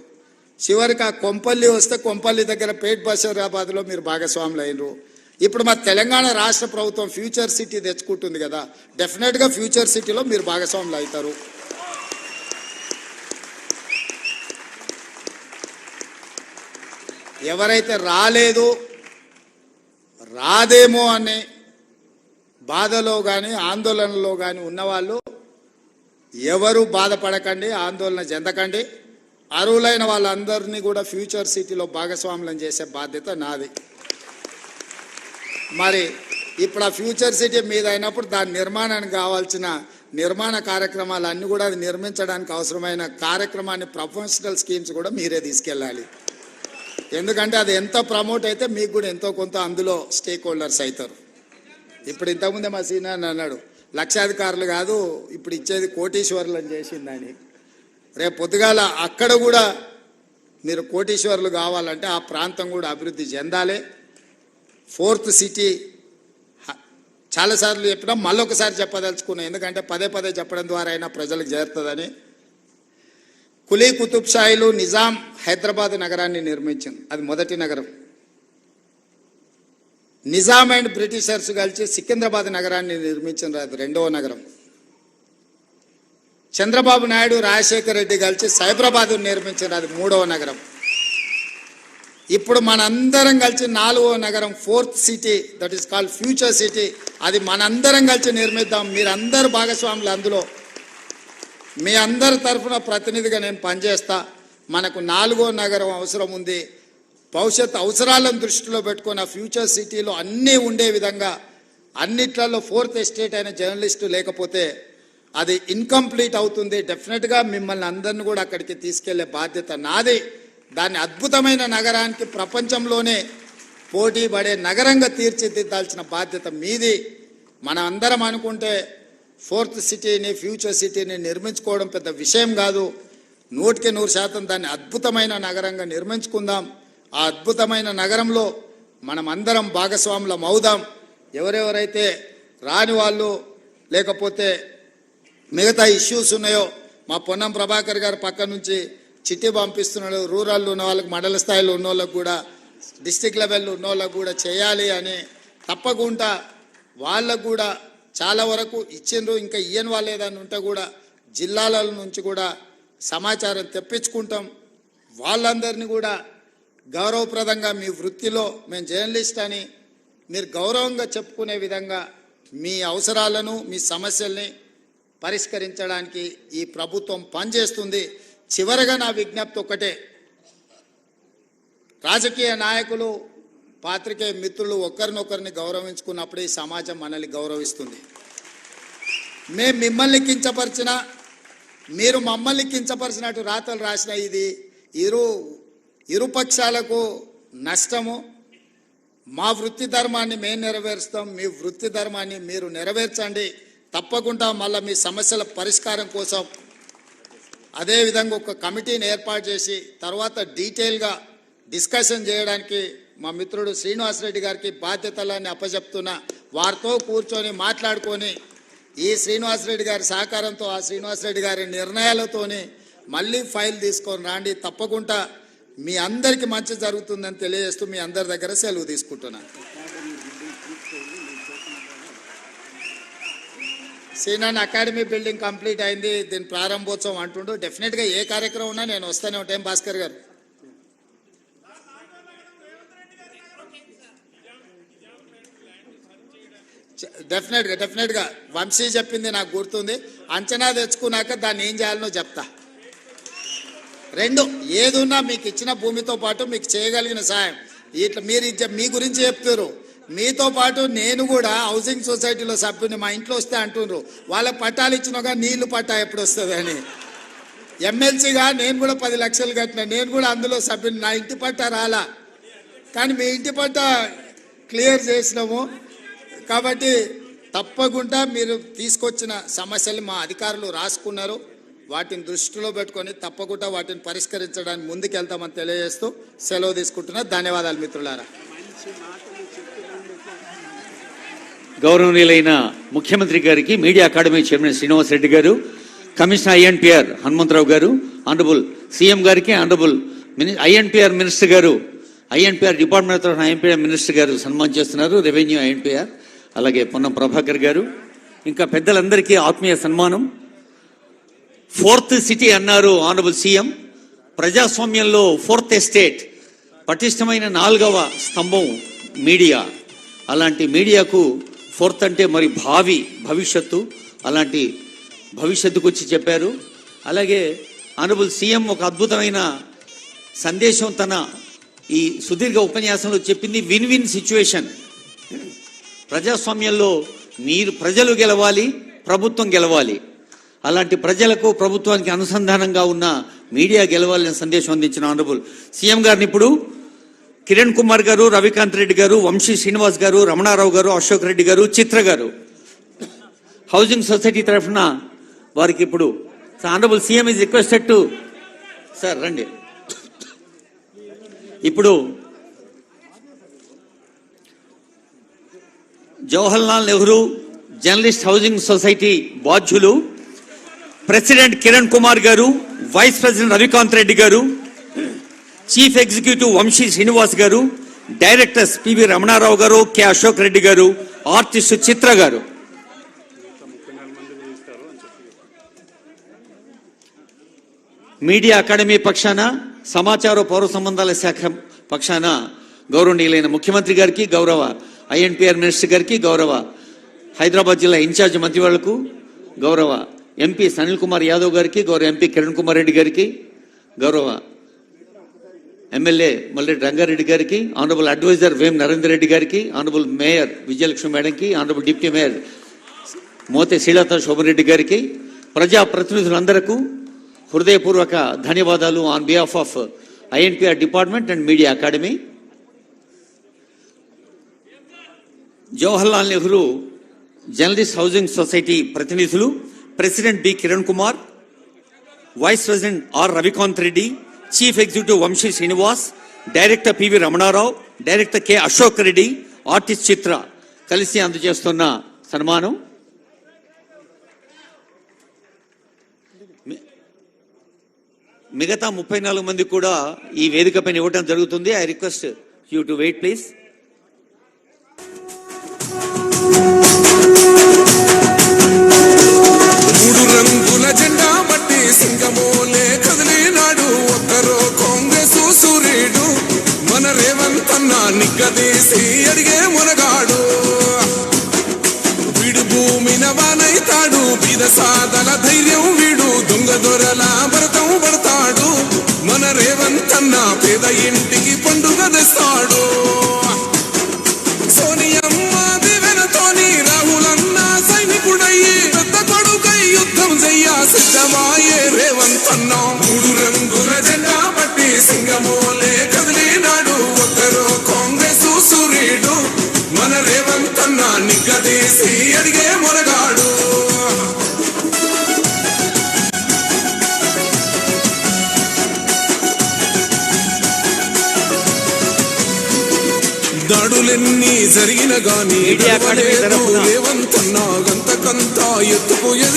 చివరికి ఆ కొంపల్లి వస్తే కొంపల్లి దగ్గర పేట్ బషీరాబాద్లో మీరు భాగస్వాములు అయినరు. ఇప్పుడు మా తెలంగాణ రాష్ట్ర ప్రభుత్వం ఫ్యూచర్ సిటీ తెచ్చుకుంటుంది కదా, డెఫినెట్గా ఫ్యూచర్ సిటీలో మీరు భాగస్వాములు అవుతారు. ఎవరైతే రాదేమో అనే బాధలో కానీ ఆందోళనలో కానీ ఉన్నవాళ్ళు ఎవరు బాధపడకండి, ఆందోళన చెందకండి. అర్హులైన వాళ్ళందరినీ కూడా ఫ్యూచర్ సిటీలో భాగస్వాములను చేసే బాధ్యత నాది. మరి ఇప్పుడు ఆ ఫ్యూచర్ సిటీ మీద అయినప్పుడు దాని నిర్మాణానికి కావాల్సిన నిర్మాణ కార్యక్రమాలు అన్నీ కూడా అది నిర్మించడానికి అవసరమైన కార్యక్రమాన్ని ప్రొఫెషనల్ స్కీమ్స్ కూడా మీరే తీసుకెళ్ళాలి. ఎందుకంటే అది ఎంత ప్రమోట్ అయితే మీకు కూడా ఎంతో కొంత అందులో స్టేక్ హోల్డర్స్ అవుతారు. ఇప్పుడు ఇంతకుముందే మా సీనియర్ అన్నాడు, లక్షాధికారులు కాదు ఇప్పుడు ఇచ్చేది కోటీశ్వరులు అని చేసిందని. రేపు పొద్దుగాల అక్కడ కూడా మీరు కోటీశ్వరులు కావాలంటే ఆ ప్రాంతం కూడా అభివృద్ధి చెందాలి. ఫోర్త్ సిటీ చాలాసార్లు చెప్పినా మళ్ళొకసారి చెప్పదలుచుకున్నాం, ఎందుకంటే పదే పదే చెప్పడం ద్వారా అయినా ప్రజలకు చేరుతుందని. కులీ కుతుబ్ షాయిలు నిజాం హైదరాబాద్ నగరాన్ని నిర్మించింది, అది మొదటి నగరం. నిజాం అండ్ బ్రిటిషర్స్ కలిసి సికింద్రాబాద్ నగరాన్ని నిర్మించింది, అది రెండవ నగరం. చంద్రబాబు నాయుడు రాజశేఖర్ రెడ్డి కలిసి సైబరాబాద్ నిర్మించారు, అది మూడవ నగరం. ఇప్పుడు మనందరం కలిసి నాలుగవ నగరం fourth city, that is called future city, అది మనందరం కలిసి నిర్మిద్దాం. మీరందరూ భాగస్వాములు అందులో. మీ అందరి తరఫున ప్రతినిధిగా నేను పనిచేస్తా. మనకు నాలుగో నగరం అవసరం ఉంది. భవిష్యత్ అవసరాలను దృష్టిలో పెట్టుకుని ఆ ఫ్యూచర్ సిటీలో అన్నీ ఉండే విధంగా, అన్నిట్లలో ఫోర్త్ ఎస్టేట్ అయిన జర్నలిస్టు లేకపోతే అది ఇన్కంప్లీట్ అవుతుంది. డెఫినెట్గా మిమ్మల్ని అందరిని కూడా అక్కడికి తీసుకెళ్లే బాధ్యత నాది. దాన్ని అద్భుతమైన నగరానికి ప్రపంచంలోనే పోటీ పడే నగరంగా తీర్చిదిద్దాల్సిన బాధ్యత మీది. మనం అందరం అనుకుంటే ఫోర్త్ సిటీని ఫ్యూచర్ సిటీని నిర్మించుకోవడం పెద్ద విషయం కాదు. 100% దాన్ని అద్భుతమైన నగరంగా నిర్మించుకుందాం. ఆ అద్భుతమైన నగరంలో మనం అందరం భాగస్వాములం అవుదాం. ఎవరెవరైతే రాని వాళ్ళు లేకపోతే మిగతా ఇష్యూస్ ఉన్నాయో, మా పొన్నం ప్రభాకర్ గారు పక్క నుంచి చిట్టి పంపిస్తున్నాడు. రూరల్లో ఉన్న వాళ్ళకి, మండల స్థాయిలో ఉన్న వాళ్ళకు కూడా, డిస్టిక్ లెవెల్లో ఉన్న వాళ్ళకు కూడా చేయాలి అని తప్పకుండా వాళ్ళకు కూడా చాలా వరకు ఇచ్చిండ్రు. ఇంకా ఇయ్యని వాళ్ళు ఏదైనా ఉంటే కూడా జిల్లాల నుంచి కూడా సమాచారం తెప్పించుకుంటాం. వాళ్ళందరినీ కూడా గౌరవప్రదంగా మీ వృత్తిలో మేము జర్నలిస్ట్ అని మీరు గౌరవంగా చెప్పుకునే విధంగా మీ అవసరాలను, మీ సమస్యల్ని పరిష్కరించడానికి ఈ ప్రభుత్వం పనిచేస్తుంది. చివరగా నా విజ్ఞప్తి ఒక్కటే, రాజకీయ నాయకులు, పాత్రికేయ మిత్రులు ఒకరినొకరిని గౌరవించుకున్నప్పుడే ఈ సమాజం మనల్ని గౌరవిస్తుంది. మేము మిమ్మల్ని కించపరిచినా, మీరు మమ్మల్ని కించపరిచినట్టు రాతలు రాసిన ఇది ఇరుపక్షాలకు నష్టము. మా వృత్తి ధర్మాన్ని మేము నెరవేరుస్తాం, మీ వృత్తి ధర్మాన్ని మీరు నెరవేర్చండి. తప్పకుండా మళ్ళీ మీ సమస్యల పరిష్కారం కోసం అదేవిధంగా ఒక కమిటీని ఏర్పాటు చేసి తర్వాత డీటెయిల్గా డిస్కషన్ చేయడానికి మా మిత్రుడు శ్రీనివాసరెడ్డి గారికి బాధ్యతలన్నీ అప్పచెప్తున్నా. వారితో కూర్చొని మాట్లాడుకొని ఈ శ్రీనివాసరెడ్డి గారి సహకారంతో, ఆ శ్రీనివాసరెడ్డి గారి నిర్ణయాలతోని మళ్ళీ ఫైల్ తీసుకొని రాండి. తప్పకుండా మీ అందరికీ మంచి జరుగుతుందని తెలియజేస్తూ మీ అందరి దగ్గర సెలవు తీసుకుంటున్నాను. సీనాన్ అకాడమీ బిల్డింగ్ కంప్లీట్ అయింది, దీని ప్రారంభోత్సవం అంటుండు. డెఫినెట్గా ఏ కార్యక్రమం ఉన్నా నేను వస్తూనే ఉంటాను. భాస్కర్ గారు, డెఫినెట్గా వంశీ చెప్పింది నాకు గుర్తుంది. అంచనా తెచ్చుకున్నాక దాన్ని ఏం చేయాలనో చెప్తా. రెండు ఏదున్నా మీకు ఇచ్చిన భూమితో పాటు మీకు చేయగలిగిన సాయం, ఇట్లా మీరు మీ గురించి చెప్తారు. మీతో పాటు నేను కూడా హౌసింగ్ సొసైటీలో సభ్యుని, మా ఇంట్లో వస్తే అంటున్నారు వాళ్ళకి పట్టాలు ఇచ్చినాక నీళ్లు పట్టా ఎప్పుడు వస్తుంది అని. ఎమ్మెల్సీగా నేను కూడా 10 లక్షలు కట్టినా, నేను కూడా అందులో సభ్యుని. నా ఇంటి పట్టా రాలా, కానీ మీ ఇంటి పట్టా క్లియర్ చేసినాము. కాబట్టి తప్పకుండా మీరు తీసుకొచ్చిన సమస్యలు మా అధికారులు రాసుకున్నారు. వాటిని దృష్టిలో పెట్టుకొని తప్పకుండా వాటిని పరిష్కరించడానికి ముందుకెళ్తామని తెలియజేస్తూ సెలవు తీసుకుంటున్నా. ధన్యవాదాలు మిత్రులారా. గౌరవనీయులైన ముఖ్యమంత్రి గారికి, మీడియా అకాడమీ చైర్మన్ శ్రీనివాసరెడ్డి గారు, కమిషనర్ ఐఎన్పిఆర్ హనుమంతరావు గారు, ఆనరబుల్ సీఎం గారికి, ఆనరబుల్ ఐఎన్పిఆర్ మినిస్టర్ గారు, INPR department of INPR minister గారు సన్మానం చేస్తున్నారు. రెవెన్యూ ఐఎన్పిఆర్, అలాగే పొన్నం ప్రభాకర్ గారు, ఇంకా పెద్దలందరికీ ఆత్మీయ సన్మానం. ఫోర్త్ సిటీ అన్నారు ఆనరబుల్ సీఎం. ప్రజాస్వామ్యంలో ఫోర్త్ ఎస్టేట్, పటిష్టమైన 4వ స్తంభం మీడియా. అలాంటి మీడియాకు ఫోర్త్ అంటే మరి భవిష్యత్తు, అలాంటి భవిష్యత్తు గురించి చెప్పారు. అలాగే ఆనరబుల్ సీఎం ఒక అద్భుతమైన సందేశం తన ఈ సుదీర్ఘ ఉపన్యాసంలో చెప్పింది. Win win situation. ప్రజాస్వామ్యంలో ప్రజలు గెలవాలి, ప్రభుత్వం గెలవాలి. అలాంటి ప్రజలకు ప్రభుత్వానికి అనుసంధానంగా ఉన్న మీడియా గెలవాలని సందేశం అందించిన ఆనరబుల్ సీఎం గారిని ఇప్పుడు కిరణ్ కుమార్ గారు, రవికాంత్ రెడ్డి గారు, వంశీ శ్రీనివాస్ గారు, రమణారావు గారు, అశోక్ రెడ్డి గారు, చిత్ర గారు హౌసింగ్ సొసైటీ తరఫున వారికి ఇప్పుడు honourable CM is requested to sir రండి. ఇప్పుడు Jawaharlal Nehru journalist housing society బాధ్యులు ప్రెసిడెంట్ కిరణ్ కుమార్ గారు, వైస్ ప్రెసిడెంట్ రవికాంత్ రెడ్డి గారు, చీఫ్ ఎగ్జిక్యూటివ్ వంశీ శ్రీనివాస్ గారు, డైరెక్టర్స్ పివి రమణారావు గారు, కె అశోక్ రెడ్డి గారు, ఆర్టిస్ట్ చిత్ర గారు. మీడియా అకాడమీ పక్షాన, సమాచార పౌర సంబంధాల శాఖ పక్షాన గౌరవనీయులైన ముఖ్యమంత్రి గారికి, గౌరవ ఐఎన్పిఆర్ మినిస్టర్ గారికి, గౌరవ హైదరాబాద్ జిల్లా ఇన్ఛార్జ్ మంత్రివర్లకు, గౌరవ ఎంపీ సనిల్ కుమార్ యాదవ్ గారికి, గౌరవ ఎంపీ కిరణ్ కుమార్ రెడ్డి గారికి, గౌరవ ఎమ్మెల్యే మల్లెడ్డి రంగారెడ్డి గారికి, ఆనరబుల్ అడ్వైజర్ వేం నరేందర్ రెడ్డి గారికి, ఆనరబుల్ మేయర్ విజయలక్ష్మి మేడంకి, honourable deputy mayor Mothe Srilatha Shobhan Reddy గారికి, ప్రజాప్రతినిధులందరకు హృదయపూర్వక ధన్యవాదాలు on behalf of INPR department and media academy. Jawaharlal Nehru journalist housing society ప్రతినిధులు president B Kiran Kumar, vice president R Ravikanth Reddy, chief executive Vamshi Srinivas, director PV Ramanarao, director K Ashok Reddy, artist Chitra కలిసి అందజేస్తున్న సన్మానం. మిగతా 34 మంది కూడా ఈ వేదిక పైన ఇవ్వడం జరుగుతుంది. I request you to wait please. మూడు రంగుల జెండా బట్టి సింగమోలే కదిలినాడు ఒక్కరో కాంగ్రెస్ సూర్యుడు మన రేవంత్ అన్న నిగ్గదీసి అడిగే మునగాడు. వీడు భూమిన వానైతాడు, బీద సాదల ధైర్యం వీడు, దొంగ దొరల భరతం పడతాడు. మన రేవంత్ అన్న పేద ఇంటికి పండుగ తెస్తాడు. సోనియమ్మ దివెనతోని రాహులన్న సైనికుడయ్యి పెద్ద కొడుకై యుద్ధం చెయ్య సిద్ధమాయే రేవంత్ అన్న. మూడు రంగుల జెండా పట్టి సింగమోలే కదిలినాడు ఒక్కరో కాంగ్రెస్ సూర్యుడు మన రేవంత్ అన్న నిగ్గదీసి అడిగే మొనగాడు. దాడులెన్ని జరిగిన గాని రేవంత్ అన్న గంతకంతా ఎత్తుకు ఎదిగి